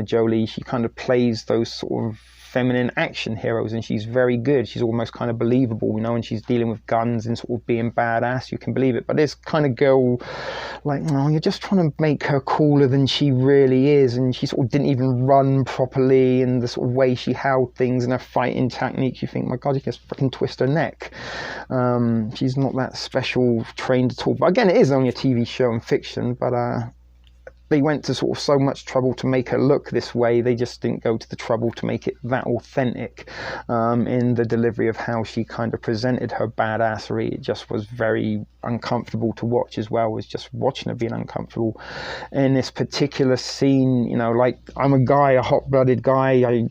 A: Jolie, she kind of plays those sort of feminine action heroes, and she's very good. She's almost kind of believable, you know, and she's dealing with guns and sort of being badass. You can believe it. But this kind of girl, like, no, you're just trying to make her cooler than she really is, and she sort of didn't even run properly, and the sort of way she held things and her fighting technique, you think, my God, you can just fucking twist her neck. She's not that special trained at all. But again, it is only a TV show and fiction, but they went to sort of so much trouble to make her look this way. They just didn't go to the trouble to make it that authentic in the delivery of how she kind of presented her badassery. It just was very uncomfortable to watch, as well as just watching her being uncomfortable. In this particular scene, you know, like, I'm a guy, a hot-blooded guy. I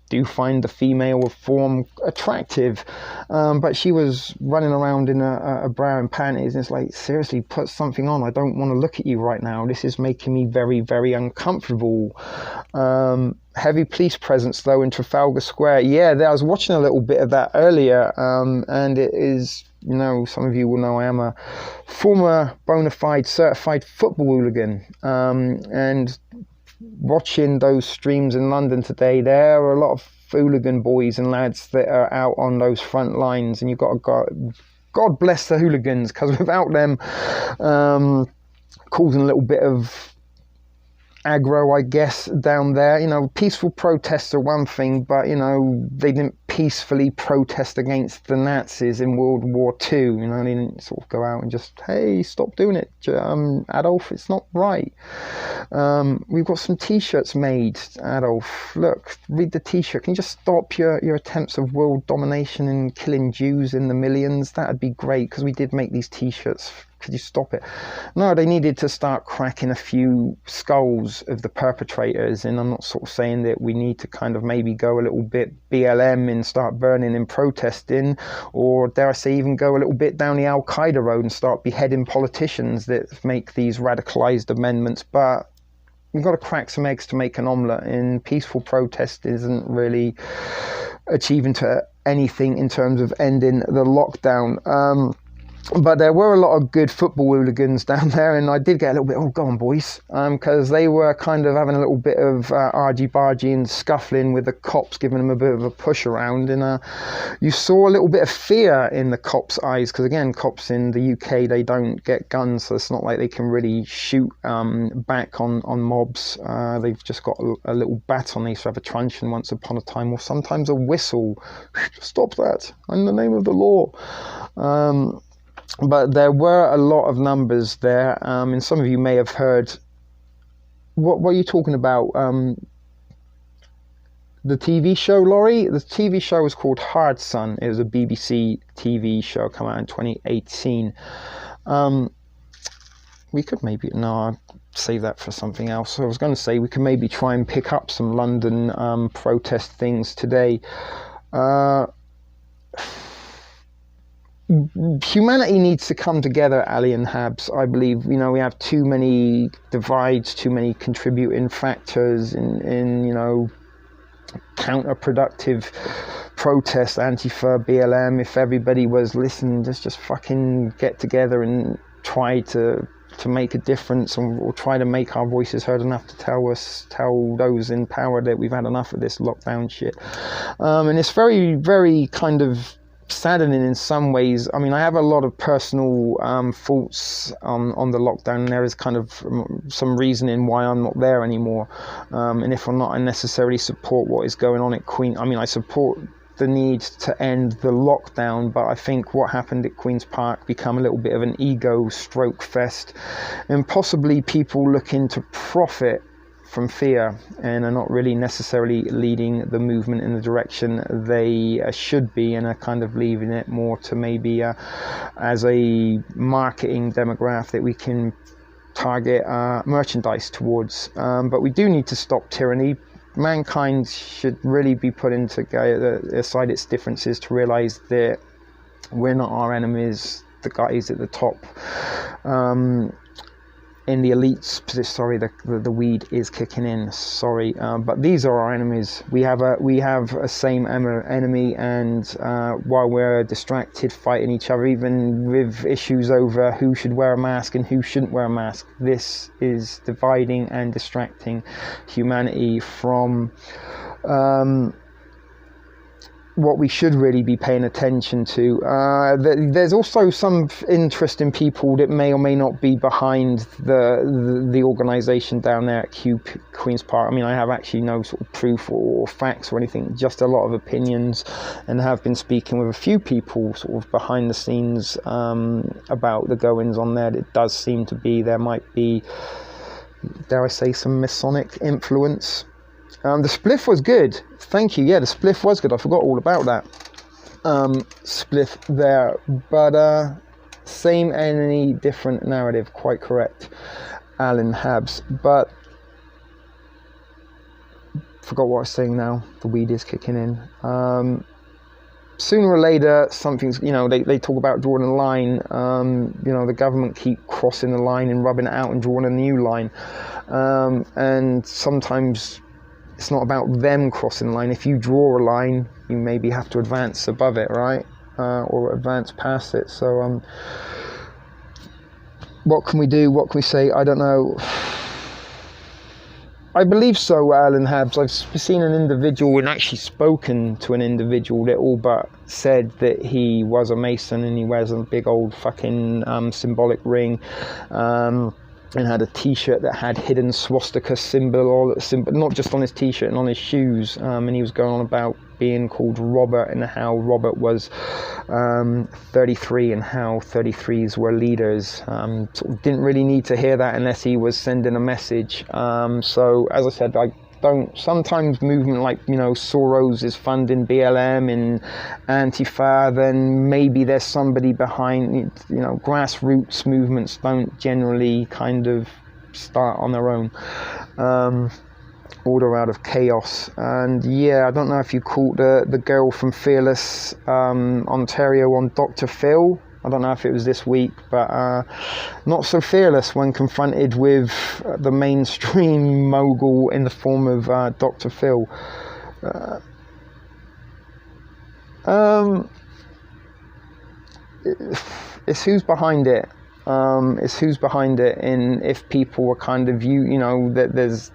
A: do find the female form attractive, but she was running around in a bra and panties, and it's like, seriously, put something on. I don't want to look at you right now. This is making me very, very uncomfortable. Heavy police presence though in Trafalgar Square. Yeah, I was watching a little bit of that earlier, and it is, you know, some of you will know I am a former bona fide certified football hooligan, and watching those streams in London today, there are a lot of hooligan boys and lads that are out on those front lines, and you've got to God bless the hooligans, because without them causing a little bit of aggro, I guess, down there, you know, peaceful protests are one thing, but, you know, they didn't peacefully protest against the Nazis in World War II, you know, they didn't sort of go out and just, hey, stop doing it, Adolf, it's not right. We've got some t-shirts made, Adolf, look, read the t-shirt. Can you just stop your attempts of world domination and killing Jews in the millions? That'd be great, because we did make these t-shirts. Could you stop it? No, they needed to start cracking a few skulls of the perpetrators, and I'm not sort of saying that we need to kind of maybe go a little bit BLM and start burning and protesting, or dare I say even go a little bit down the Al-Qaeda road and start beheading politicians that make these radicalized amendments, but we've got to crack some eggs to make an omelette, and peaceful protest isn't really achieving to anything in terms of ending the lockdown. But there were a lot of good football hooligans down there, and I did get a little bit, oh, go on, boys, because they were kind of having a little bit of argy-bargy and scuffling with the cops, giving them a bit of a push around, and you saw a little bit of fear in the cops' eyes, because again, cops in the UK, they don't get guns, so it's not like they can really shoot back on mobs. They've just got a little baton. They used to have a truncheon once upon a time, or sometimes a whistle. Stop that, in the name of the law. But there were a lot of numbers there, and some of you may have heard. What are you talking about? The TV show, Laurie? The TV show was called Hard Sun. It was a BBC TV show, come out in 2018. We could maybe, no, I'll save that for something else. I was going to say we could maybe try and pick up some London protest things today. Humanity needs to come together, Ali and Habs. I believe, we have too many divides, too many contributing factors in counterproductive protest, Antifa, BLM. If everybody was listening, just fucking get together and try to make a difference, or try to make our voices heard enough to tell those in power that we've had enough of this lockdown shit. And it's very, very kind of saddening in some ways. I mean, I have a lot of personal thoughts on the lockdown, and there is kind of some reasoning why I'm not there anymore. And if I'm not, I necessarily support what is going on at Queen. I mean, I support the need to end the lockdown, but I think what happened at Queen's Park become a little bit of an ego stroke fest, and possibly people looking to profit from fear and are not really necessarily leading the movement in the direction they should be, and are kind of leaving it more to maybe as a marketing demographic that we can target merchandise towards. But we do need to stop tyranny. Mankind should really be put into aside its differences to realize that we're not our enemies. The guys at the top in the elites, sorry, the weed is kicking in, sorry, but these are our enemies. We have a same enemy, and while we're distracted fighting each other, even with issues over who should wear a mask and who shouldn't wear a mask, this is dividing and distracting humanity from what we should really be paying attention to. There's also some interesting people that may or may not be behind the organisation down there at Queen's Park. I mean, I have actually no sort of proof or facts or anything, just a lot of opinions, and have been speaking with a few people sort of behind the scenes about the goings on there. It does seem to be, there might be, dare I say, some Masonic influence. The spliff was good. Thank you. Yeah, the spliff was good. I forgot all about that. Spliff there. But same enemy, different narrative. Quite correct, Alan Habs. But forgot what I was saying now. The weed is kicking in. Sooner or later, something's, they talk about drawing a line. The government keep crossing the line and rubbing it out and drawing a new line. And sometimes it's not about them crossing the line. If you draw a line, you maybe have to advance above it, right? Or advance past it. So what can we do? What can we say? I don't know. I believe so, Alan Habs. I've seen an individual and actually spoken to an individual that all but said that he was a Mason, and he wears a big old fucking symbolic ring. And had a t-shirt that had hidden swastika symbol, not just on his t-shirt and on his shoes, and he was going on about being called Robert, and how Robert was 33 and how 33s were leaders. Sort of didn't really need to hear that unless he was sending a message. So as I said, sometimes movement like, Soros is funding BLM and Antifa, then maybe there's somebody behind. Grassroots movements don't generally kind of start on their own. Order out of chaos. And yeah, I don't know if you caught the girl from Fearless Ontario on Dr. Phil. I don't know if it was this week, but not so fearless when confronted with the mainstream mogul in the form of Dr. Phil. it's who's behind it. It's who's behind it, and if people were kind of that there's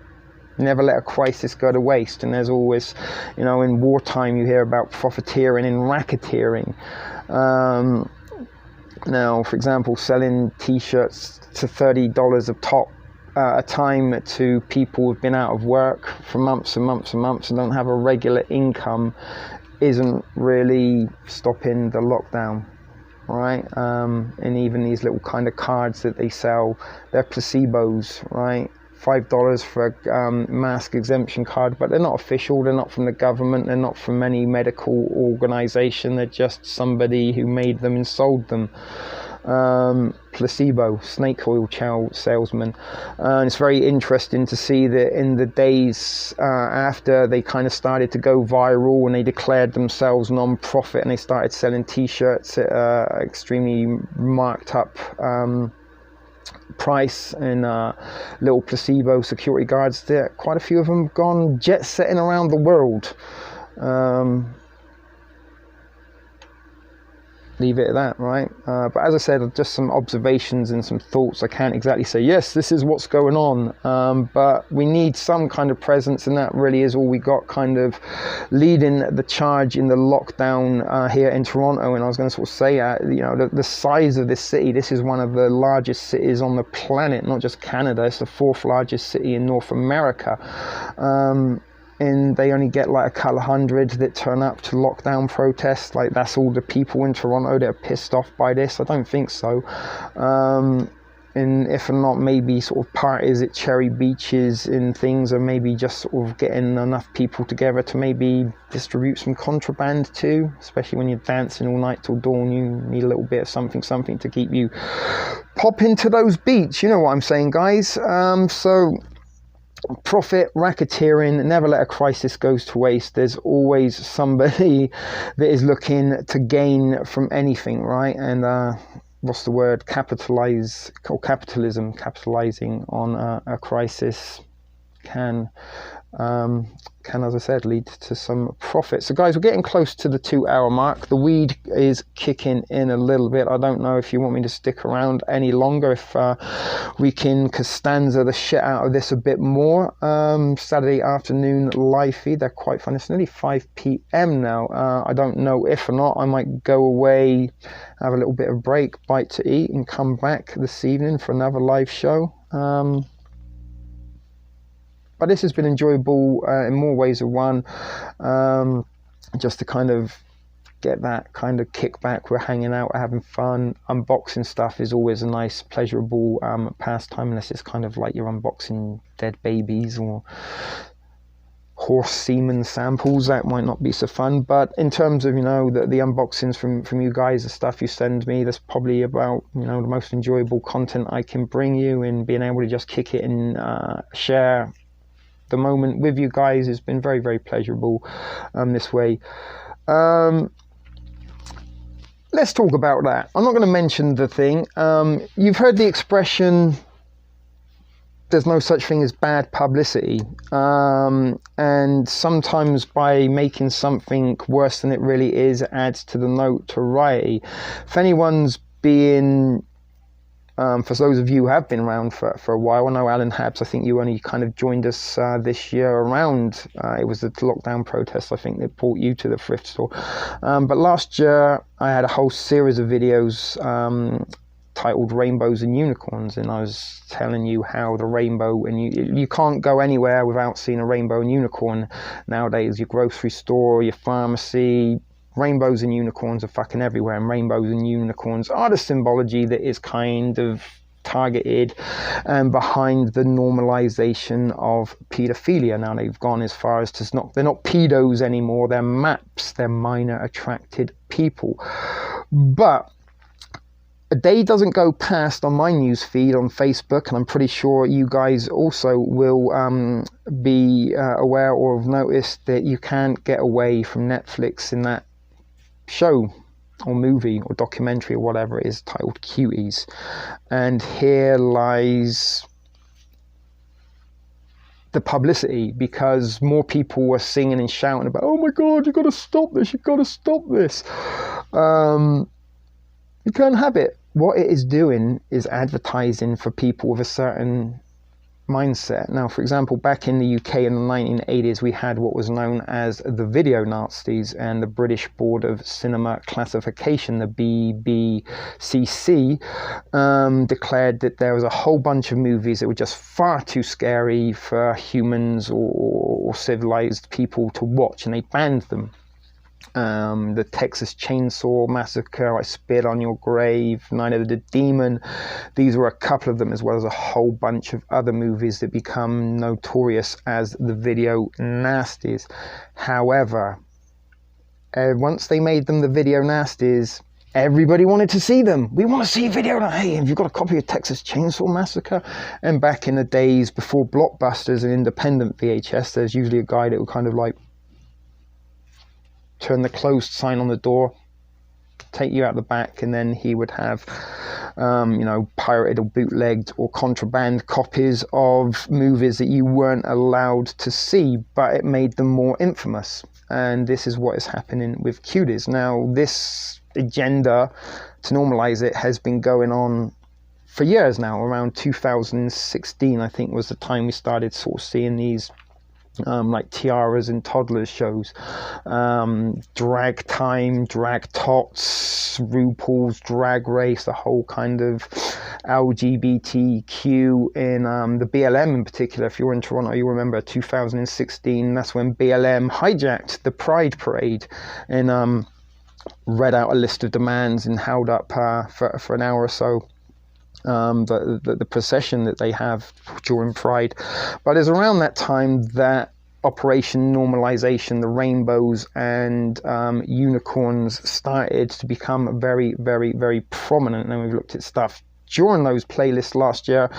A: never let a crisis go to waste, and there's always, in wartime you hear about profiteering and racketeering. Now, for example, selling t-shirts to $30 a top a time to people who've been out of work for months and months and months and don't have a regular income isn't really stopping the lockdown, right? And even these little kind of cards that they sell, they're placebos, right? $5 for a mask exemption card, but they're not official, they're not from the government, they're not from any medical organization, they're just somebody who made them and sold them. Placebo, snake oil salesman. And it's very interesting to see that in the days after they kind of started to go viral and they declared themselves non-profit and they started selling t-shirts at extremely marked up price, and little placebo security guards there, quite a few of them gone jet setting around the world. Leave it at that, right? But as I said, just some observations and some thoughts. I can't exactly say, yes, this is what's going on, but we need some kind of presence, and that really is all we got, kind of leading the charge in the lockdown here in Toronto. And I was going to sort of say, the size of this city, this is one of the largest cities on the planet, not just Canada, it's the 4th largest city in North America. And they only get like a couple of hundred that turn up to lockdown protests. Like, that's all the people in Toronto that are pissed off by this? I don't think so. And if not, maybe sort of parties at cherry beaches and things, or maybe just sort of getting enough people together to maybe distribute some contraband too, especially when you're dancing all night till dawn. You need a little bit of something to keep you popping to those beats. You know what I'm saying, guys? So profit, racketeering, never let a crisis go to waste. There's always somebody that is looking to gain from anything, right? And what's the word? Capitalizing on a crisis can, as I said, lead to some profit. So guys, we're getting close to the 2-hour mark. The weed is kicking in a little bit. I don't know if you want me to stick around any longer, if we can Costanza the shit out of this a bit more. Saturday afternoon live feed, they're quite fun. It's nearly 5 p.m. now. I don't know if or not I might go away, have a little bit of break, bite to eat, and come back this evening for another live show. But this has been enjoyable in more ways than one, just to kind of get that kind of kickback. We're hanging out, we're having fun. Unboxing stuff is always a nice, pleasurable pastime, unless it's kind of like you're unboxing dead babies or horse semen samples. That might not be so fun. But in terms of, the unboxings from you guys, the stuff you send me, that's probably about, the most enjoyable content I can bring you, and being able to just kick it and share the moment with you guys has been very, very pleasurable this way. Let's talk about that. I'm not going to mention the thing. You've heard the expression, there's no such thing as bad publicity. And sometimes by making something worse than it really is, it adds to the notoriety. If anyone's being... for those of you who have been around for a while, I know Alan Habs, I think you only kind of joined us this year around, it was the lockdown protest, I think, that brought you to the thrift store. But last year I had a whole series of videos titled Rainbows and Unicorns, and I was telling you how the rainbow, and you can't go anywhere without seeing a rainbow and unicorn nowadays. Your grocery store, your pharmacy, rainbows and unicorns are fucking everywhere, and rainbows and unicorns are the symbology that is kind of targeted and behind the normalization of pedophilia. Now they've gone as far as they're not pedos anymore, they're MAPs, they're minor attracted people. But a day doesn't go past on my news feed on Facebook, and I'm pretty sure you guys also will be aware or have noticed that you can't get away from Netflix in that show or movie or documentary or whatever it is titled Cuties. And here lies the publicity, because more people were singing and shouting about, oh my god, you got to stop this, you got to stop this. You can't have it. what it is doing is advertising for people with a certain mindset. Now, for example, back in the UK in the 1980s, we had what was known as the video Nazis, and the British Board of Cinema Classification, the BBCC, declared that there was a whole bunch of movies that were just far too scary for humans or civilized people to watch, and they banned them. The Texas Chainsaw Massacre, I Spit on Your Grave, Night of the Demon. These were a couple of them, as well as a whole bunch of other movies that become notorious as the video nasties. However, once they made them the video nasties, everybody wanted to see them. We want to see video. Hey, have you got a copy of Texas Chainsaw Massacre? And back in the days before Blockbusters and independent VHS, there's usually a guy that would kind of like turn the closed sign on the door, take you out the back, and then he would have pirated or bootlegged or contraband copies of movies that you weren't allowed to see, but it made them more infamous. And this is what is happening with cuties. Now, this agenda to normalize it has been going on for years now. Around 2016, I think, was the time we started sort of seeing these like tiaras and toddlers shows, Drag Time, Drag Tots, RuPaul's Drag Race, the whole kind of LGBTQ in the BLM in particular. If you're in Toronto, you remember 2016, that's when BLM hijacked the Pride Parade and read out a list of demands and held up for an hour or so the procession that they have during Pride. But it's around that time that Operation Normalization, the rainbows and unicorns started to become very, very, very prominent. And we've looked at stuff during those playlists last year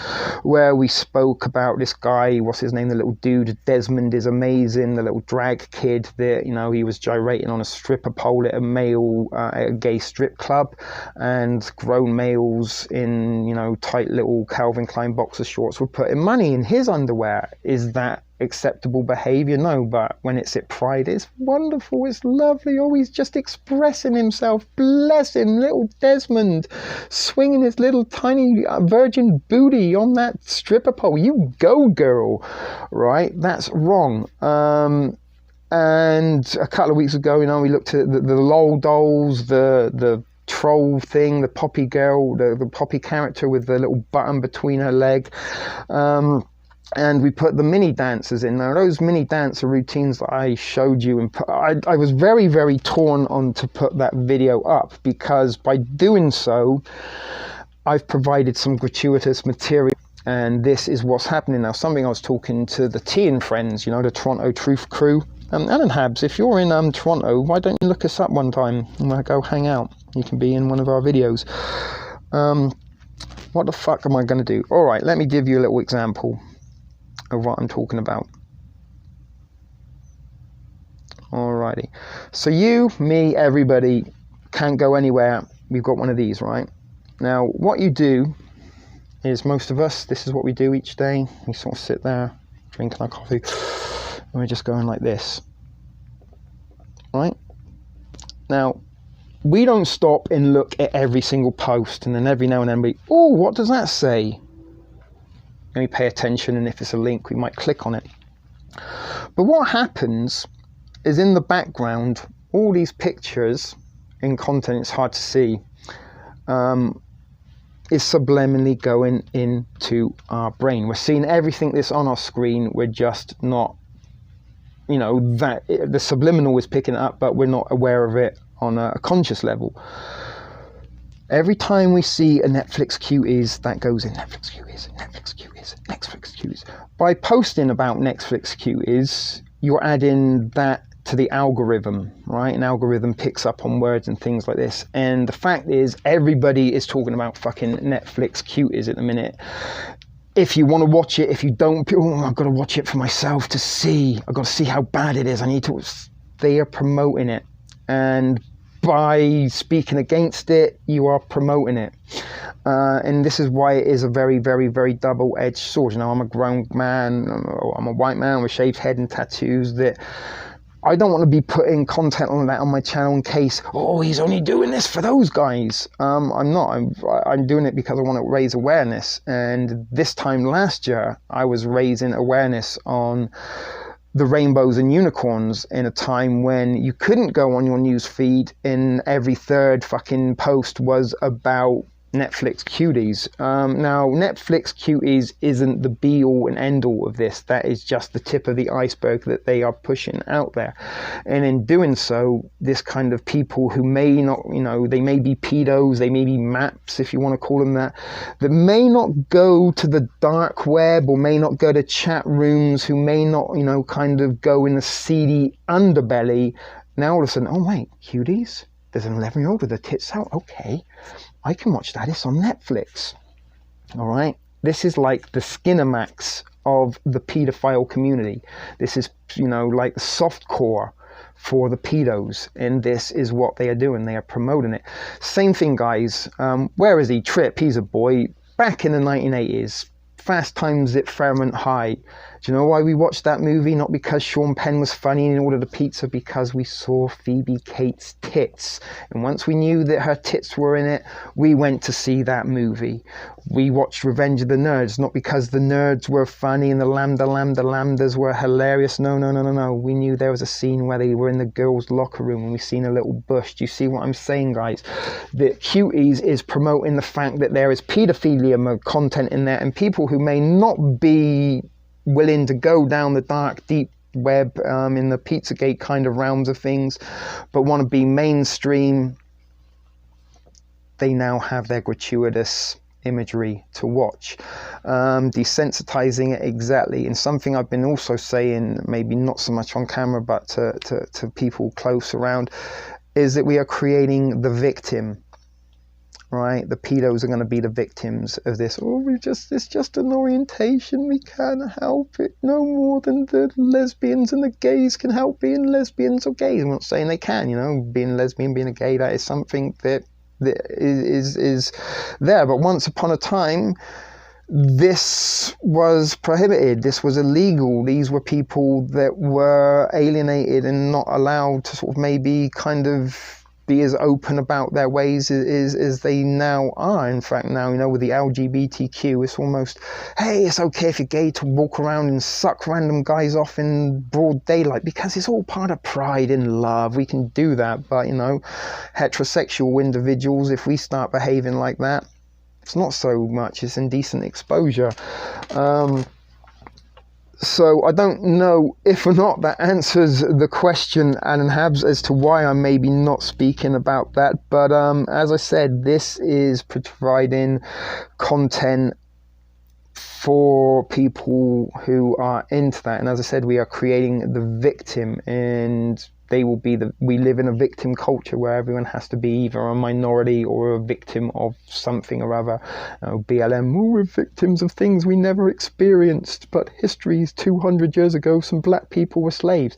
A: where we spoke about this guy, what's his name, the little dude, Desmond is Amazing, the little drag kid that, he was gyrating on a stripper pole at a gay strip club, and grown males in, tight little Calvin Klein boxer shorts were putting money in his underwear. Is that acceptable behavior? No, but when it's at Pride, it's wonderful, it's lovely. Oh, he's just expressing himself. Bless him, little Desmond, swinging his little tiny virgin booty on that stripper pole. You go, girl. Right? That's wrong. And a couple of weeks ago, we looked at the LOL dolls, the troll thing, the Poppy girl, the Poppy character with the little button between her leg. And we put the mini dancers in. Now, those mini dancer routines that I showed you, and I was very, very torn on to put that video up, because by doing so, I've provided some gratuitous material. And this is what's happening now. Something I was talking to the T and Friends, the Toronto Truth crew. Alan Habs, if you're in Toronto, why don't you look us up one time and we'll go hang out? You can be in one of our videos. What the fuck am I going to do? All right, let me give you a little example of what I'm talking about. Alrighty, so you, me, everybody can't go anywhere. We've got one of these, right? Now, what you do is, most of us, this is what we do each day. We sort of sit there, drinking our coffee, and we're just going like this, right? Now, we don't stop and look at every single post, and then every now and then we, oh, what does that say? And we pay attention, and if it's a link, we might click on it. But what happens is, in the background, all these pictures and content, it's hard to see, is subliminally going into our brain. We're seeing everything that's on our screen. We're just not, that the subliminal is picking it up, but we're not aware of it on a conscious level. Every time we see a Netflix cuties, that goes in Netflix cuties, Netflix cuties, Netflix cuties. By posting about Netflix cuties, you're adding that to the algorithm, right? An algorithm picks up on words and things like this. And the fact is, everybody is talking about fucking Netflix cuties at the minute. If you want to watch it, if you don't, I've got to watch it for myself to see. I've got to see how bad it is. I need to. They are promoting it. And by speaking against it, you are promoting it. And this is why it is a very, very, very double-edged sword. I'm a grown man, I'm a white man with shaved head and tattoos, that I don't want to be putting content on that on my channel in case, oh, he's only doing this for those guys. I'm not. I'm doing it because I want to raise awareness. And this time last year, I was raising awareness on the rainbows and unicorns in a time when you couldn't go on your news feed and every third fucking post was about Netflix cuties. Now, Netflix cuties isn't the be-all and end-all of this. That is just the tip of the iceberg that they are pushing out there. And in doing so, this kind of people who may not, you know, they may be pedos, they may be maps, if you want to call them that may not go to the dark web or may not go to chat rooms, who may not, you know, kind of go in the seedy underbelly. Now all of a sudden, oh wait, cuties? There's an 11-year-old with her tits out? Okay, I can watch that. It's on Netflix. All right. This is like the Skinamax of the pedophile community. This is, you know, like the soft core for the pedos. And this is what they are doing. They are promoting it. Same thing, guys. Where is he? Trip. He's a boy. Back in the 1980s. Fast Times at Fairmont High. Do you know why we watched that movie? Not because Sean Penn was funny and ordered a pizza, because we saw Phoebe Cates' tits. And once we knew that her tits were in it, we went to see that movie. We watched Revenge of the Nerds, not because the nerds were funny and the lambdas were hilarious. No. We knew there was a scene where they were in the girls' locker room and we seen a little bush. Do you see what I'm saying, guys? The Cuties is promoting the fact that there is pedophilia content in there, and people who may not be willing to go down the dark, deep web in the Pizzagate kind of realms of things, but want to be mainstream, they now have their gratuitous imagery to watch. Desensitizing it, exactly. And something I've been also saying, maybe not so much on camera, but to people close around, is that we are creating the victim. Right, the pedos are going to be the victims of this. Oh, it's just an orientation. We can't help it no more than the lesbians and the gays can help being lesbians or gays. I'm not saying they can, you know, being lesbian, being a gay, that is something that is there. But once upon a time, this was prohibited. This was illegal. These were people that were alienated and not allowed to sort of maybe kind of be as open about their ways as they now are. In fact, now, you know, with the LGBTQ, it's almost, hey, it's okay if you're gay to walk around and suck random guys off in broad daylight, because it's all part of pride and love. We can do that. But, you know, heterosexual individuals, if we start behaving like that, it's not so much. It's indecent exposure. So I don't know if or not that answers the question, Alan Habs, as to why I'm maybe not speaking about that. But as I said, this is providing content for people who are into that. And as I said, we are creating the victim, and they will be we live in a victim culture where everyone has to be either a minority or a victim of something or other. BLM, we're victims of things we never experienced, but history is 200 years ago, some black people were slaves.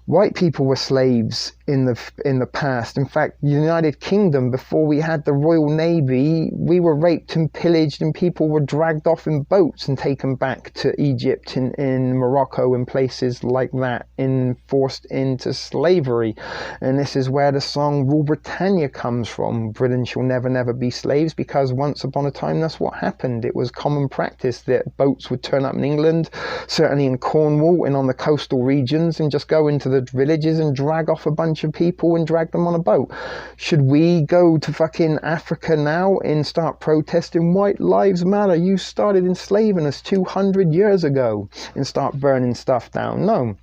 A: White people were slaves in the past. In fact, the United Kingdom, before we had the Royal Navy, we were raped and pillaged, and people were dragged off in boats and taken back to Egypt and in Morocco and places like that, and forced into slavery. And this is where the song Rule Britannia comes from. Britain shall never, never be slaves, because once upon a time that's what happened. It was common practice that boats would turn up in England, certainly in Cornwall and on the coastal regions, and just go into the villages and drag off a bunch of people and drag them on a boat. Should we go to fucking Africa now and start protesting White Lives Matter? You started enslaving us 200 years ago, and start burning stuff down? No.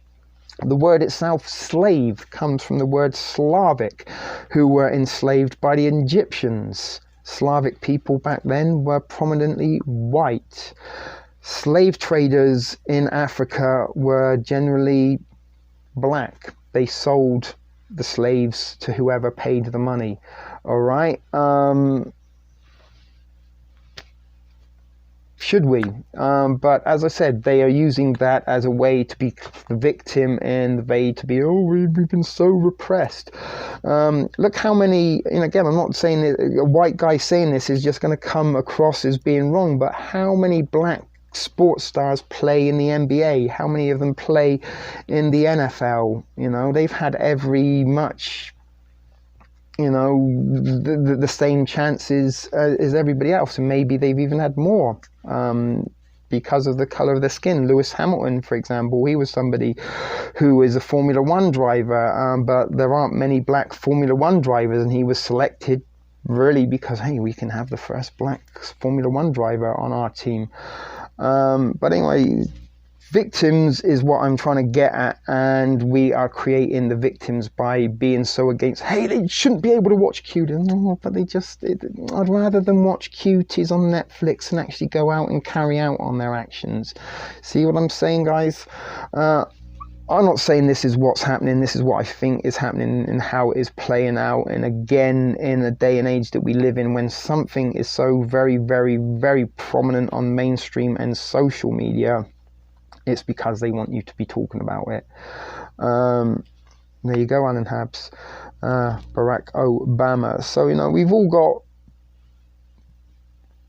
A: The word itself, slave, comes from the word Slavic, who were enslaved by the Egyptians. Slavic people back then were prominently white. Slave traders in Africa were generally black. They sold the slaves to whoever paid the money. All right. Should we? But as I said, they are using that as a way to be the victim, and they to be, oh, we've been so repressed. Look how many, and again, I'm not saying that a white guy saying this is just going to come across as being wrong, but how many black sports stars play in the NBA? How many of them play in the NFL? You know, they've had every much, you know, the same chances as everybody else, and maybe they've even had more because of the color of their skin. Lewis Hamilton, for example, he was somebody who is a Formula One driver, but there aren't many black Formula One drivers, and he was selected really because, hey, we can have the first black Formula One driver on our team. But anyway, victims is what I'm trying to get at, and we are creating the victims by being so against, hey, they shouldn't be able to watch cuties. No, but I'd rather them watch cuties on Netflix and actually go out and carry out on their actions. See what I'm saying, guys? I'm not saying this is what's happening. This is what I think is happening and how it is playing out. And again, in the day and age that we live in, when something is so very, very, very prominent on mainstream and social media, it's because they want you to be talking about it. There you go, Alan Habs. Barack Obama. So, you know, we've all got,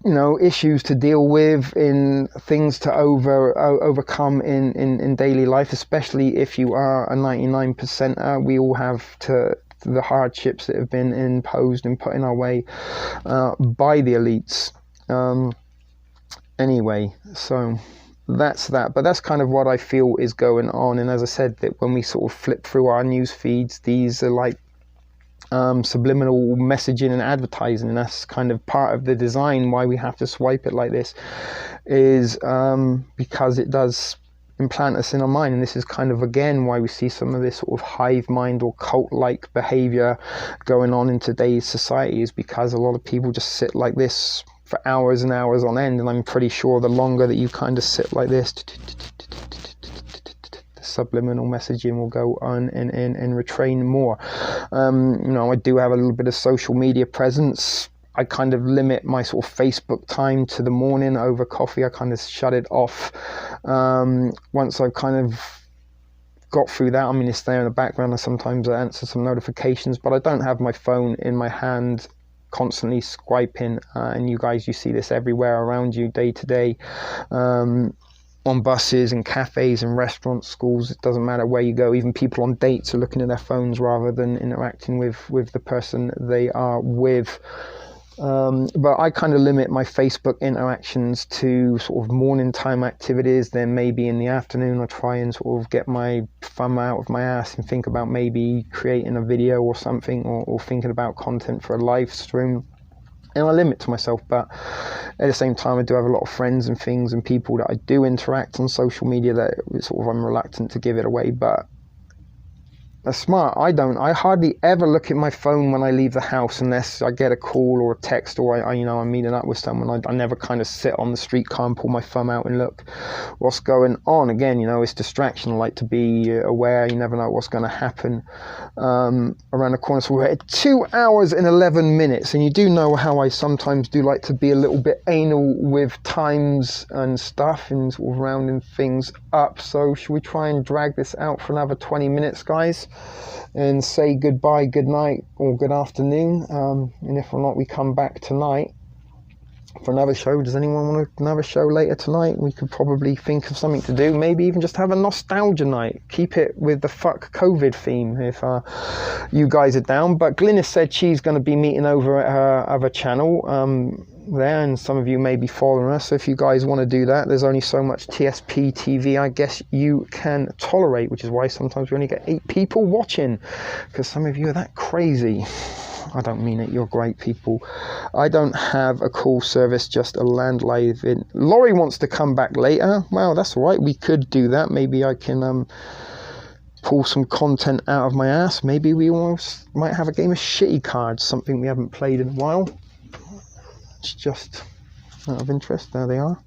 A: you know, issues to deal with, in things to overcome in daily life, especially if you are a 99%er. We all have the hardships that have been imposed and put in our way by the elites. Anyway, so that's that. But that's kind of what I feel is going on. And as I said, that when we sort of flip through our news feeds, these are like subliminal messaging and advertising, and that's kind of part of the design why we have to swipe it like this, is because it does implant us in our mind. And this is kind of again why we see some of this sort of hive mind or cult-like behavior going on in today's society, is because a lot of people just sit like this for hours and hours on end. And I'm pretty sure the longer that you kind of sit like this, subliminal messaging will go on and retrain more. You know, I do have a little bit of social media presence. I kind of limit my sort of Facebook time to the morning over coffee. I kind of shut it off once I've kind of got through that. I mean, it's there in the background, and sometimes I answer some notifications, but I don't have my phone in my hand constantly swiping, and you guys, you see this everywhere around you day to day. On buses and cafes and restaurants, schools, it doesn't matter where you go. Even people on dates are looking at their phones rather than interacting with the person they are with. But I kind of limit my Facebook interactions to sort of morning time activities. Then maybe in the afternoon I try and sort of get my thumb out of my ass and think about maybe creating a video or something, or thinking about content for a live stream. And I limit to myself, but at the same time, I do have a lot of friends and things and people that I do interact on social media that sort of I'm reluctant to give it away, but that's smart. I hardly ever look at my phone when I leave the house unless I get a call or a text, or I'm meeting up with someone. I never kind of sit on the streetcar and pull my thumb out and look what's going on. Again, you know, it's distraction. I like to be aware. You never know what's going to happen around the corner. So we're at 2 hours and 11 minutes, and you do know how I sometimes do like to be a little bit anal with times and stuff and sort of rounding things up. So should we try and drag this out for another 20 minutes, guys? And say goodbye, good night, or good afternoon. And if or not, we come back tonight for another show. Does anyone want another show later tonight? We could probably think of something to do. Maybe even just have a nostalgia night. Keep it with the fuck COVID theme if you guys are down. But Glynis said she's going to be meeting over at her other channel there, and some of you may be following us. So if you guys want to do that, there's only so much TSP TV I guess you can tolerate, which is why sometimes we only get 8 people watching, because some of you are that crazy. I don't mean it, you're great people. I don't have a call service, just a landline. Laurie wants to come back later. Well, that's all right, we could do that. Maybe I can pull some content out of my ass. Maybe we almost might have a game of shitty cards, something we haven't played in a while. It's just out of interest. There they are,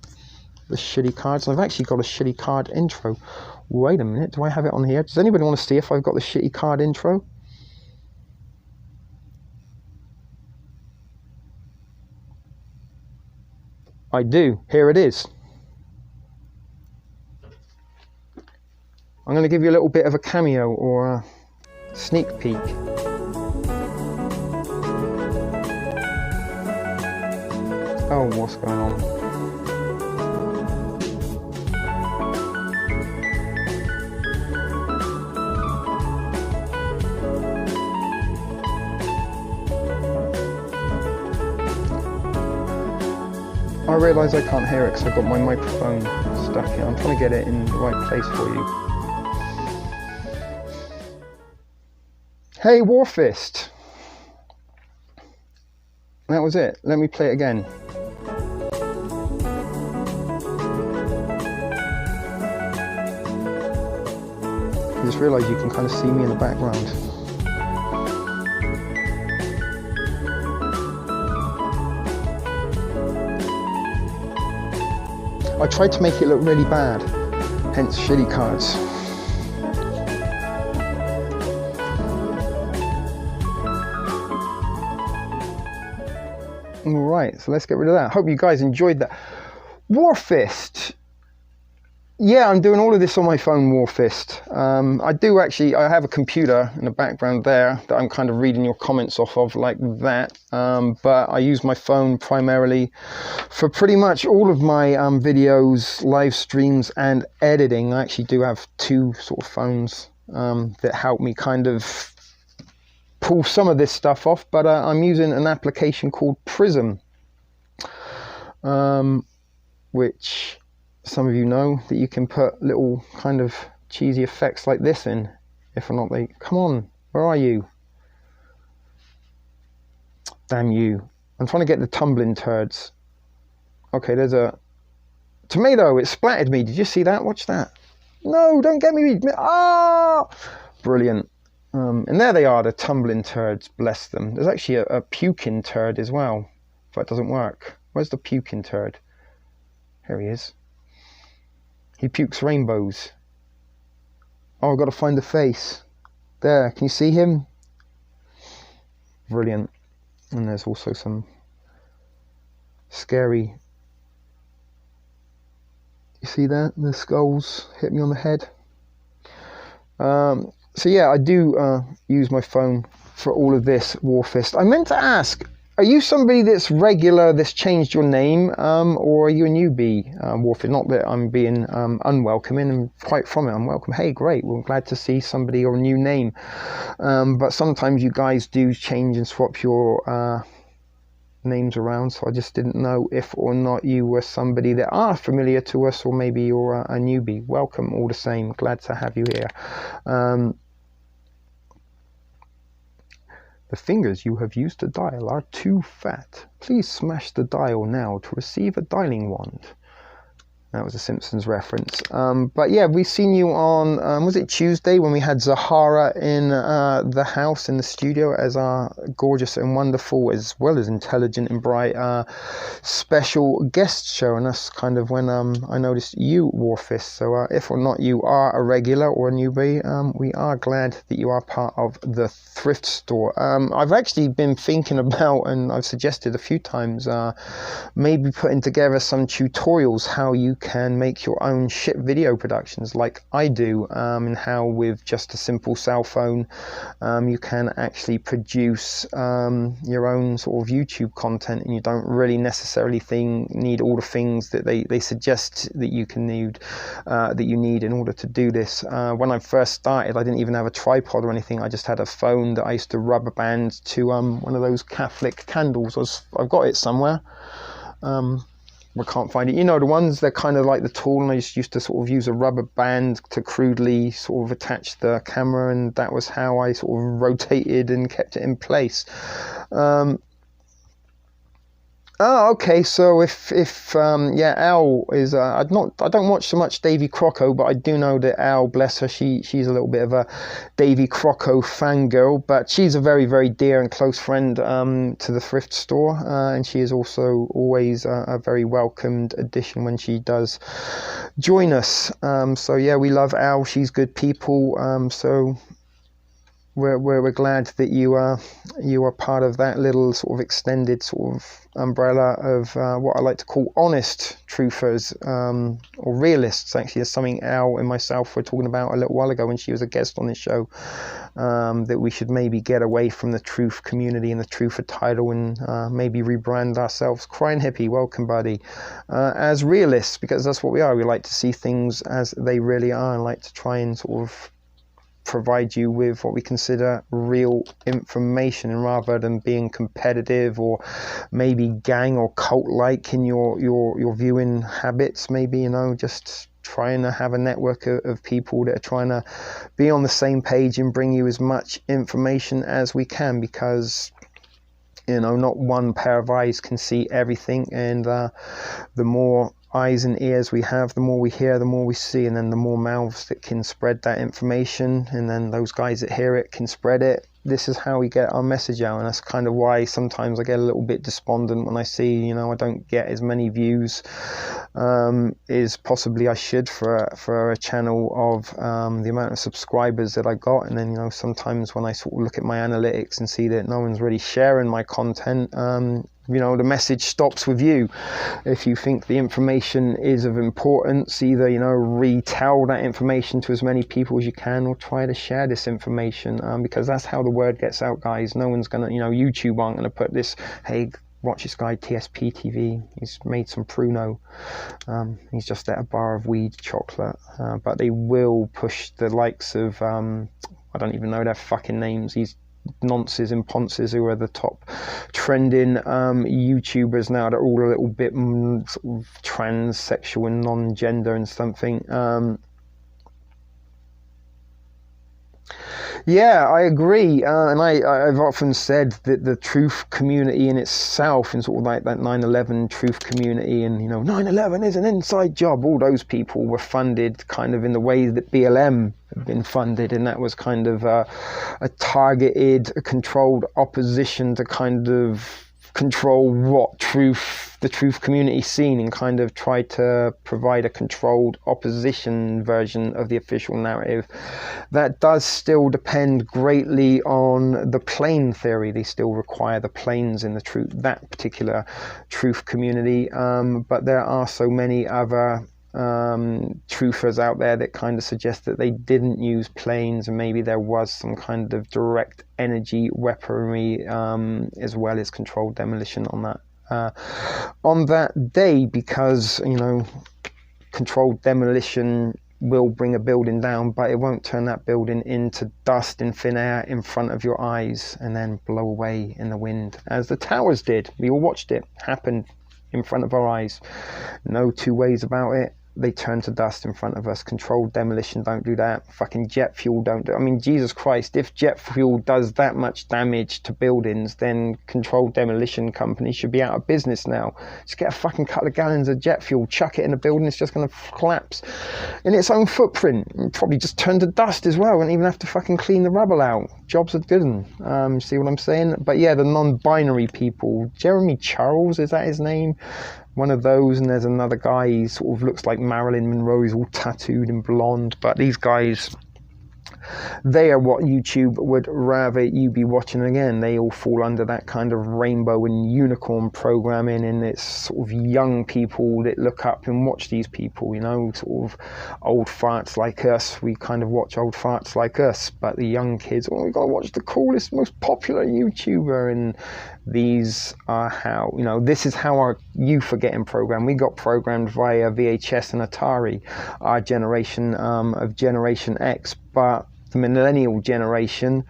A: the shitty cards. I've actually got a shitty card intro. Wait a minute, do I have it on here? Does anybody want to see if I've got the shitty card intro? I do. Here it is. I'm going to give you a little bit of a cameo or a sneak peek. Oh, what's going on? realise I can't hear it because I've got my microphone stuck here. I'm trying to get it in the right place for you. Hey, Warfist. That was it. Let me play it again. I just realised you can kind of see me in the background. I tried to make it look really bad, hence shitty cards. Alright, so let's get rid of that. Hope you guys enjoyed that. Warfist. Yeah, I'm doing all of this on my phone, Warfist. I have a computer in the background there that I'm kind of reading your comments off of like that. But I use my phone primarily for pretty much all of my videos, live streams and editing. I actually do have two sort of phones that help me kind of pull some of this stuff off. But I'm using an application called Prism, which some of you know that you can put little kind of cheesy effects like this in. If or not they... Come on, where are you? Damn you. I'm trying to get the tumbling turds. Okay, there's a tomato. It splattered me. Did you see that? Watch that. No, don't get me. Ah! Brilliant. And there they are, the tumbling turds. Bless them. There's actually a puking turd as well. If that doesn't work. Where's the puking turd? Here he is. He pukes rainbows. Oh, I've got to find the face. There, can you see him? Brilliant. And there's also some scary... You see that? The skulls hit me on the head. So yeah, I do use my phone for all of this, Warfist. I meant to ask, are you somebody that's regular, that's changed your name, or are you a newbie, Warfist? Not that I'm being unwelcoming, and quite from it, I'm welcome. Hey, great, well, I'm glad to see somebody or a new name. But sometimes you guys do change and swap your names around, so I just didn't know if or not you were somebody that are familiar to us, or maybe you're a newbie. Welcome all the same, glad to have you here. The fingers you have used to dial are too fat. Please smash the dial now to receive a dialing wand. That was a Simpsons reference. But yeah, we've seen you on, was it Tuesday, when we had Zahara in the house, in the studio, as our gorgeous and wonderful, as well as intelligent and bright special guest show. And that's kind of when I noticed you, Warfist. So if or not you are a regular or a newbie, we are glad that you are part of the thrift store. I've actually been thinking about, and I've suggested a few times, maybe putting together some tutorials how you can make your own shit video productions like I do, and how with just a simple cell phone you can actually produce your own sort of YouTube content, and you don't really necessarily need all the things that they suggest that you need in order to do this. When I first started, I didn't even have a tripod or anything. I just had a phone that I used to rubber band to one of those Catholic candles. I've got it somewhere. I can't find it. You know, the ones, they're kind of like the tool, and I just used to sort of use a rubber band to crudely sort of attach the camera, and that was how I sort of rotated and kept it in place. Oh, okay. So if yeah, Al is I don't watch so much Davy Crocco, but I do know that Al, bless her, she's a little bit of a Davy Crocco fangirl, but she's a very, very dear and close friend to the thrift store, and she is also always a very welcomed addition when she does join us. So yeah, we love Al. She's good people. So we're glad that you are part of that little sort of extended sort of umbrella of what I like to call honest truthers, or realists. Actually, there's something Al and myself were talking about a little while ago when she was a guest on this show, that we should maybe get away from the truth community and the truther title, and maybe rebrand ourselves. Crying Hippie, welcome buddy, as realists, because that's what we are. We like to see things as they really are, and like to try and sort of provide you with what we consider real information, and rather than being competitive or maybe gang or cult-like in your viewing habits, maybe, you know, just trying to have a network of people that are trying to be on the same page and bring you as much information as we can, because, you know, not one pair of eyes can see everything, and the more eyes and ears we have, the more we hear, the more we see, and then the more mouths that can spread that information, and then those guys that hear it can spread it. This is how we get our message out, and that's kind of why sometimes I get a little bit despondent when I see, you know, I don't get as many views as possibly I should for a channel of the amount of subscribers that I got. And then, you know, sometimes when I sort of look at my analytics and see that no one's really sharing my content, you know, the message stops with you. If you think the information is of importance, either, you know, retell that information to as many people as you can, or try to share this information, because that's how the word gets out, guys. No one's gonna, you know, YouTube aren't gonna put this, hey, watch this guy TSP TV, he's made some Pruno, he's just at a bar of weed chocolate, but they will push the likes of I don't even know their fucking names, these nonces and ponces who are the top trending YouTubers now, that are all a little bit sort of transsexual and non-gender and something. Yeah, I agree, and I've often said that the truth community in itself, and sort of like that 9/11 truth community, and, you know, 9/11 is an inside job, all those people were funded kind of in the way that BLM had been funded, and that was kind of a targeted, controlled opposition to kind of control what the truth community seen, and kind of try to provide a controlled opposition version of the official narrative. That does still depend greatly on the plane theory. They still require the planes in that particular truth community, but there are so many other truthers out there that kind of suggest that they didn't use planes, and maybe there was some kind of direct energy weaponry, as well as controlled demolition on that day, because, you know, controlled demolition will bring a building down, but it won't turn that building into dust in thin air in front of your eyes and then blow away in the wind, as the towers did. We all watched it happen in front of our eyes. No two ways about it. They turn to dust in front of us. Controlled demolition don't do that. Fucking jet fuel don't do it. I mean, Jesus Christ, if jet fuel does that much damage to buildings, then controlled demolition companies should be out of business now. Just get a fucking couple of gallons of jet fuel, chuck it in a building, it's just going to collapse in its own footprint. And probably just turn to dust as well, and even have to fucking clean the rubble out. Jobs are good. See what I'm saying? But yeah, the non-binary people, Jeremy Charles, is that his name? One of those, and there's another guy, he sort of looks like Marilyn Monroe, he's all tattooed and blonde, but these guys, they are what YouTube would rather you be watching. Again, they all fall under that kind of rainbow and unicorn programming, and it's sort of young people that look up and watch these people, you know, sort of old farts like us. We kind of watch old farts like us, but the young kids, oh, we gotta watch the coolest, most popular YouTuber, and these are how, you know, this is how our youth are getting programmed. We got programmed via VHS and Atari, our generation of Generation X, but the millennial generation,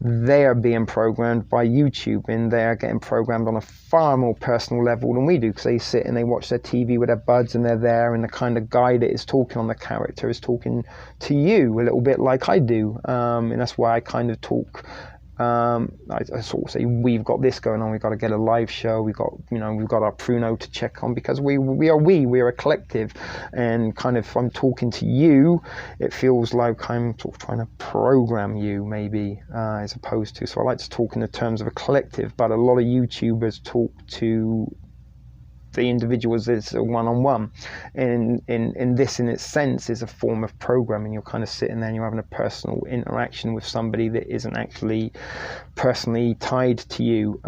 A: they are being programmed by YouTube, and they are getting programmed on a far more personal level than we do, because they sit and they watch their TV with their buds, and they're there, and the kind of guy that is talking on the character is talking to you a little bit like I do, and that's why I kind of talk. I sort of say, we've got this going on, we've got to get a live show, we've got our Pruno to check on, because we're a collective, and kind of, if I'm talking to you, it feels like I'm sort of trying to program you, maybe, as opposed to, so I like to talk in the terms of a collective, but a lot of YouTubers talk to the individuals as a one-on-one, and in this, in its sense, is a form of programming. You're kind of sitting there and you're having a personal interaction with somebody that isn't actually personally tied to you.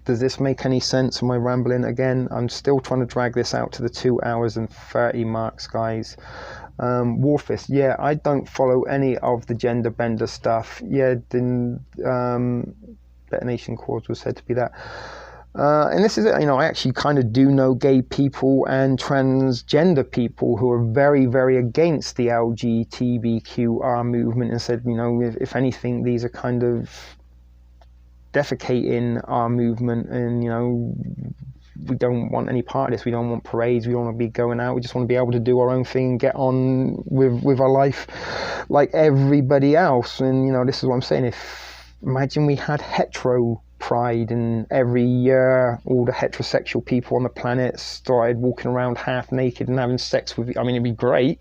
A: Does this make any sense? Am I rambling again? I'm still trying to drag this out to the 2 hours and 30 marks, guys. Warfist, yeah, I don't follow any of the gender bender stuff. Yeah, the detonation cause was said to be that. And this is it, I actually kind of do know gay people and transgender people who are very, very against the LGBTQR movement and said, if anything, these are kind of defecating our movement, and, we don't want any part of this. We don't want parades. We don't want to be going out. We just want to be able to do our own thing and get on with our life like everybody else. And, this is what I'm saying. Imagine we had hetero pride, and every year all the heterosexual people on the planet started walking around half naked and having sex with, it'd be great,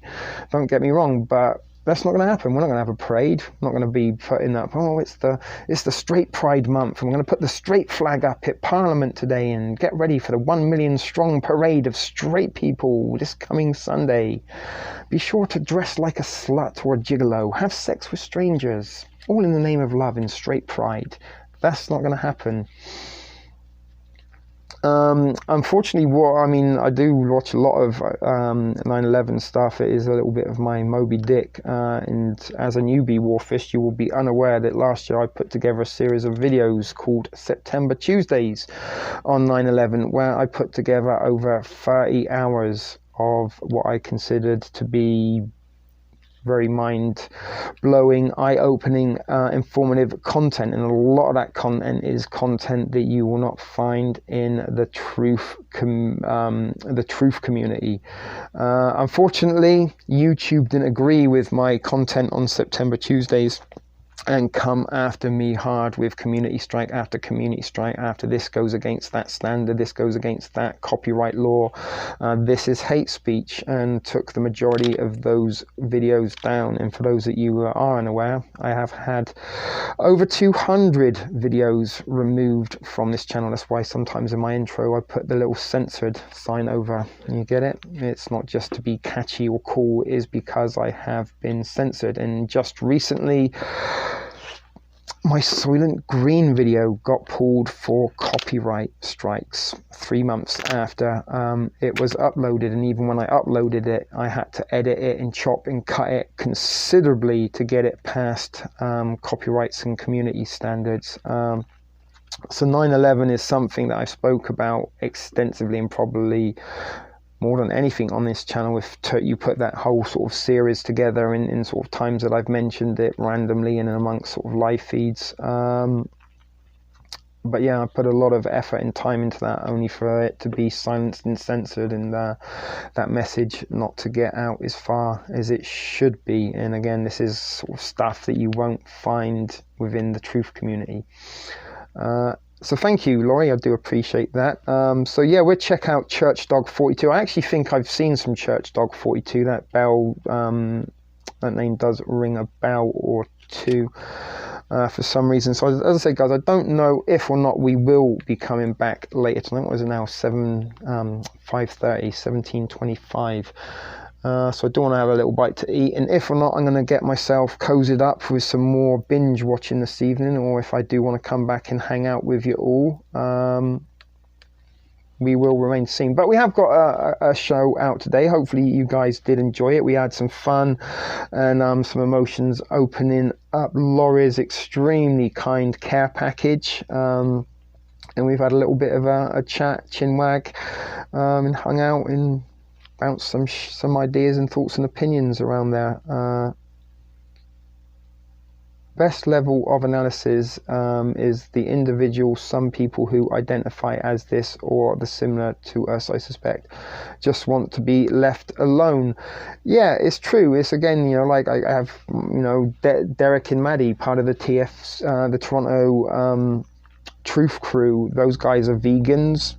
A: don't get me wrong, but that's not going to happen. We're not going to have a parade. We're not going to be putting up, it's the straight pride month, and we're going to put the straight flag up at Parliament today and get ready for the 1 million strong parade of straight people this coming Sunday. Be sure to dress like a slut or a gigolo, have sex with strangers, all in the name of love and straight pride. That's not going to happen. Unfortunately, I do watch a lot of 9/11 stuff. It is a little bit of my Moby Dick. And as a newbie Warfish, you will be unaware that last year I put together a series of videos called September Tuesdays on 9/11, where I put together over 30 hours of what I considered to be very mind-blowing, eye-opening, informative content, and a lot of that content is content that you will not find in the truth community. Unfortunately, YouTube didn't agree with my content on September Tuesdays and come after me hard with community strike after community strike after this goes against that standard, this goes against that copyright law, this is hate speech, and took the majority of those videos down. And for those of you who are unaware, I have had over 200 videos removed from this channel. That's why sometimes in my intro I put the little censored sign over. You get it? It's not just to be catchy or cool, it is because I have been censored. And just recently, my Soylent Green video got pulled for copyright strikes 3 months after it was uploaded, and even when I uploaded it, I had to edit it and chop and cut it considerably to get it past copyrights and community standards. So 9/11 is something that I spoke about extensively, and probably more than anything on this channel, if you put that whole sort of series together in sort of times that I've mentioned it randomly and amongst sort of live feeds. But yeah, I put a lot of effort and time into that, only for it to be silenced and censored, and that message not to get out as far as it should be. And again, this is sort of stuff that you won't find within the truth community. So thank you, Laurie, I do appreciate that. So yeah, we'll check out Church Dog 42. I actually think I've seen some Church Dog 42. That bell, that name does ring a bell or two for some reason. So as I say, guys, I don't know if or not we will be coming back later tonight. What is it now? 5:30, 17:25. So I do want to have a little bite to eat, and if or not, I'm going to get myself cozied up with some more binge watching this evening, or if I do want to come back and hang out with you all, we will remain seen. But we have got a show out today. Hopefully you guys did enjoy it. We had some fun and some emotions opening up Laurie's extremely kind care package, and we've had a little bit of a chat, chinwag, and hung out and bounce some ideas and thoughts and opinions around there. Best level of analysis is the individual. Some people who identify as this or the similar to us, I suspect, just want to be left alone. Yeah, it's true. It's again, like I have, Derek and Maddie, part of the the Toronto Truth Crew. Those guys are vegans.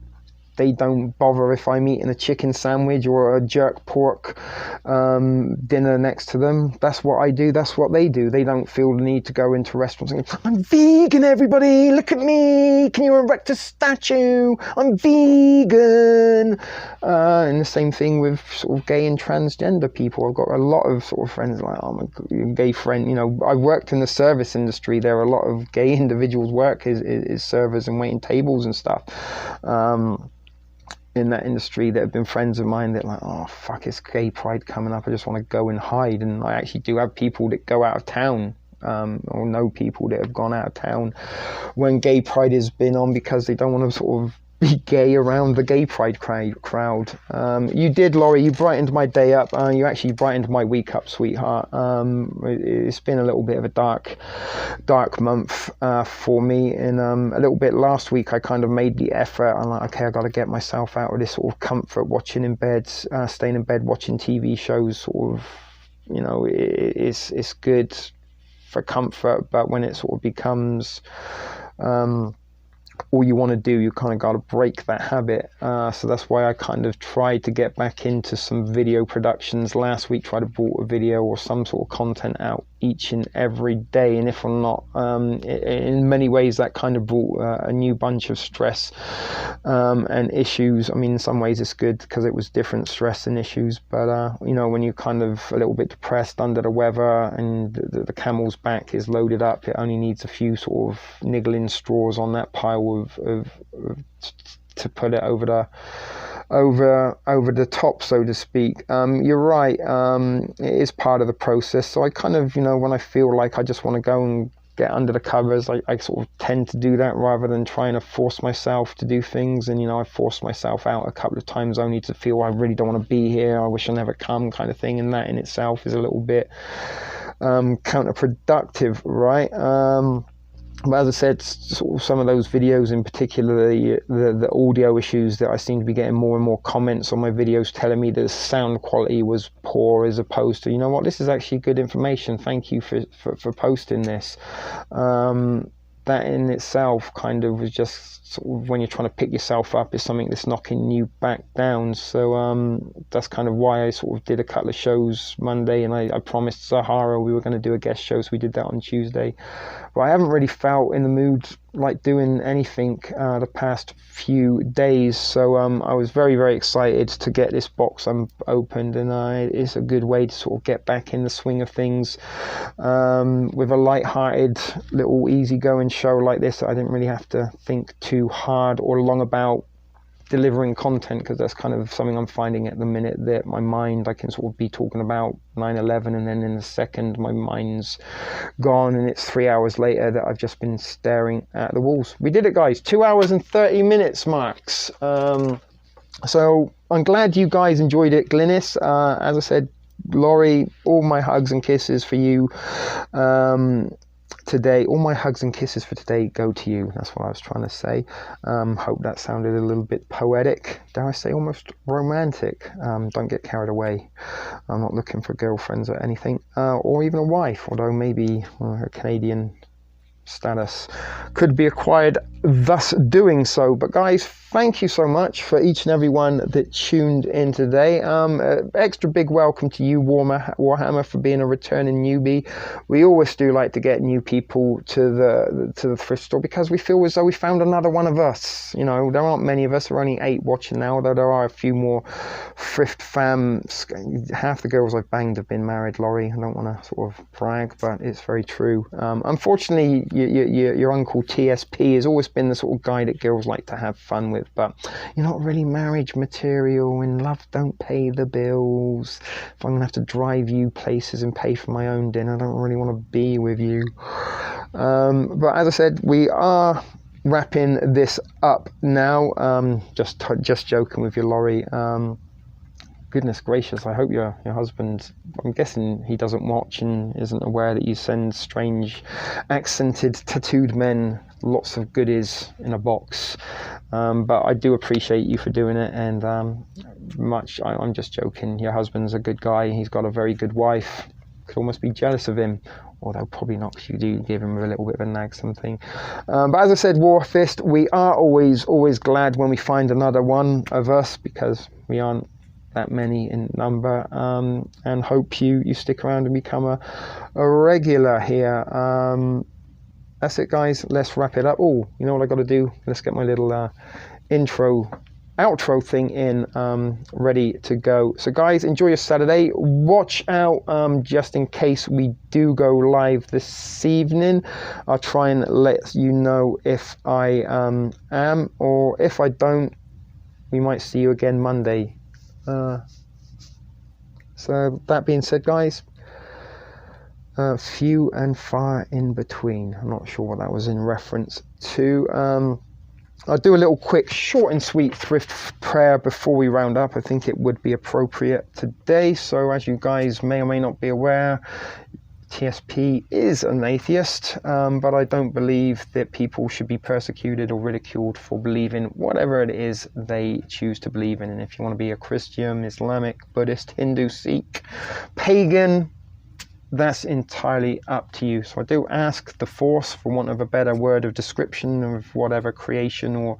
A: They don't bother if I'm eating a chicken sandwich or a jerk pork dinner next to them. That's what I do. That's what they do. They don't feel the need to go into restaurants and go, I'm vegan, everybody. Look at me. Can you erect a statue? I'm vegan. And the same thing with sort of gay and transgender people. I've got a lot of sort of friends like, oh, my gay friend. I worked in the service industry. There are a lot of gay individuals work as servers and waiting tables and stuff. In that industry that have been friends of mine that like, oh fuck, it's gay pride coming up, I just want to go and hide. And I actually do have people that go out of town, or know people that have gone out of town when gay pride has been on, because they don't want to sort of be gay around the gay pride crowd. You did, Laurie. You brightened my day up. You actually brightened my week up, sweetheart. It's been a little bit of a dark month for me, and a little bit last week I kind of made the effort. I'm like, okay, I got to get myself out of this sort of comfort, watching in bed, staying in bed, watching TV shows. Sort of, you know, it's good for comfort, but when it sort of becomes all you want to do, you kind of got to break that habit. So that's why I kind of tried to get back into some video productions last week, tried to brought a video or some sort of content out each and every day, and if or not, in many ways that kind of brought a new bunch of stress and issues. I mean, in some ways it's good because it was different stress and issues, but you know, when you're kind of a little bit depressed, under the weather, and the camel's back is loaded up, it only needs a few sort of niggling straws on that pile of to put it over the top, so to speak. You're right, it is part of the process. So I kind of, you know, when I feel like I just want to go and get under the covers, I sort of tend to do that rather than trying to force myself to do things. And, you know, I forced myself out a couple of times only to feel I really don't want to be here, I wish I never come, kind of thing. And that in itself is a little bit counterproductive, right? But as I said, sort of some of those videos, in particular the audio issues, that I seem to be getting more and more comments on my videos telling me the sound quality was poor, as opposed to, you know what, this is actually good information, thank you for posting this. That in itself kind of was just sort of, when you're trying to pick yourself up, is something that's knocking you back down. So that's kind of why I sort of did a couple of shows Monday, and I promised Zahara we were going to do a guest show, so we did that on Tuesday. But I haven't really felt in the mood like doing anything the past few days, so I was very, very excited to get this box opened, and it's a good way to sort of get back in the swing of things with a light-hearted little easygoing show like this. I didn't really have to think too hard or long about delivering content, because that's kind of something I'm finding at the minute, that my mind, I can sort of be talking about 9/11 and then in a second my mind's gone, and it's 3 hours later that I've just been staring at the walls. We did it, guys. 2 hours and 30 minutes, Max. So I'm glad you guys enjoyed it. Glynis, as I said, Laurie, all my hugs and kisses for you today. All my hugs and kisses for today go to you. That's what I was trying to say. Hope that sounded a little bit poetic, dare I say almost romantic. Don't get carried away. I'm not looking for girlfriends or anything, or even a wife, although maybe a Canadian status could be acquired thus doing so. But guys, thank you so much for each and every one that tuned in today. Extra big welcome to you, Warhammer, for being a returning newbie. We always do like to get new people to the thrift store, because we feel as though we found another one of us. You know, there aren't many of us. There are only 8 watching now, although there are a few more thrift fams. Half the girls I've banged have been married, Laurie. I don't want to sort of brag, but it's very true. Unfortunately, your uncle TSP has always been the sort of guy that girls like to have fun with, but you're not really marriage material, and love don't pay the bills. If I'm gonna have to drive you places and pay for my own dinner, I don't really want to be with you. But as I said, we are wrapping this up now. Just joking with you, Laurie. Goodness gracious, I hope your husband, I'm guessing he doesn't watch and isn't aware that you send strange accented tattooed men lots of goodies in a box. But I do appreciate you for doing it, and I'm just joking. Your husband's a good guy. He's got a very good wife. Could almost be jealous of him, although probably not, because you do give him a little bit of a nag something. But as I said, Warfist, we are always glad when we find another one of us, because we aren't that many in number, and hope you stick around and become a regular here. That's it, guys. Let's wrap it up. Oh, you know what I got to do? Let's get my little outro thing in, ready to go. So guys, enjoy your Saturday. Watch out, just in case we do go live this evening. I'll try and let you know if I am, or if I don't, we might see you again Monday. So that being said, guys, few and far in between. I'm not sure what that was in reference to. I'll do a little quick, short and sweet thrift prayer before we round up. I think it would be appropriate today. So as you guys may or may not be aware, TSP is an atheist, but I don't believe that people should be persecuted or ridiculed for believing whatever it is they choose to believe in. And if you want to be a Christian, Islamic, Buddhist, Hindu, Sikh, pagan, that's entirely up to you. So I do ask the Force, for want of a better word of description of whatever creation or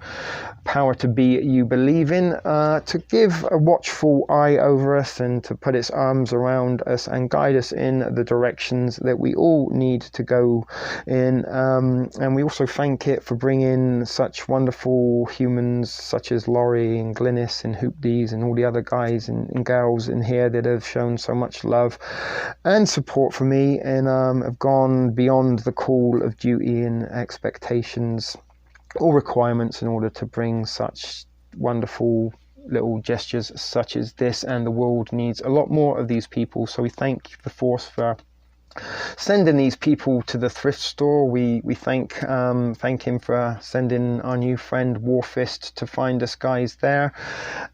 A: power to be you believe in, to give a watchful eye over us and to put its arms around us and guide us in the directions that we all need to go in. And we also thank it for bringing such wonderful humans such as Laurie and Glynis and Hoopdies and all the other guys and girls in here that have shown so much love and support for me, and have gone beyond the call of duty and expectations or requirements in order to bring such wonderful little gestures such as this. And the world needs a lot more of these people, so we thank the Force for sending these people to the thrift store. We thank him for sending our new friend Warfist to find us guys there.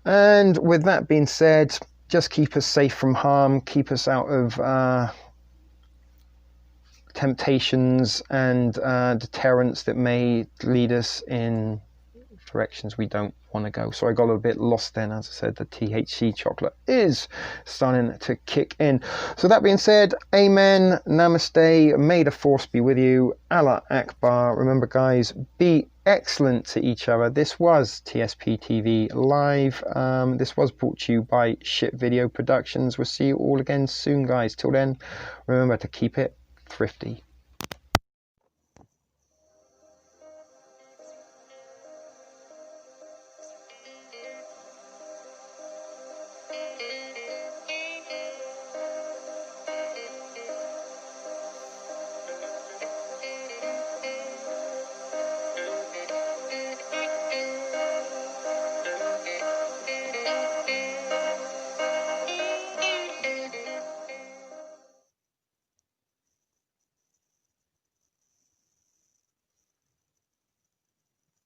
A: And with that being said, just keep us safe from harm, keep us out of temptations and deterrents that may lead us in directions we don't want to go. So I got a bit lost then. As I said, the THC chocolate is starting to kick in. So that being said, amen, namaste, may the Force be with you, Allah Akbar. Remember guys, be excellent to each other. This was TSP TV Live. This was brought to you by Shit Video Productions. We'll see you all again soon guys. Till then, remember to keep it thrifty.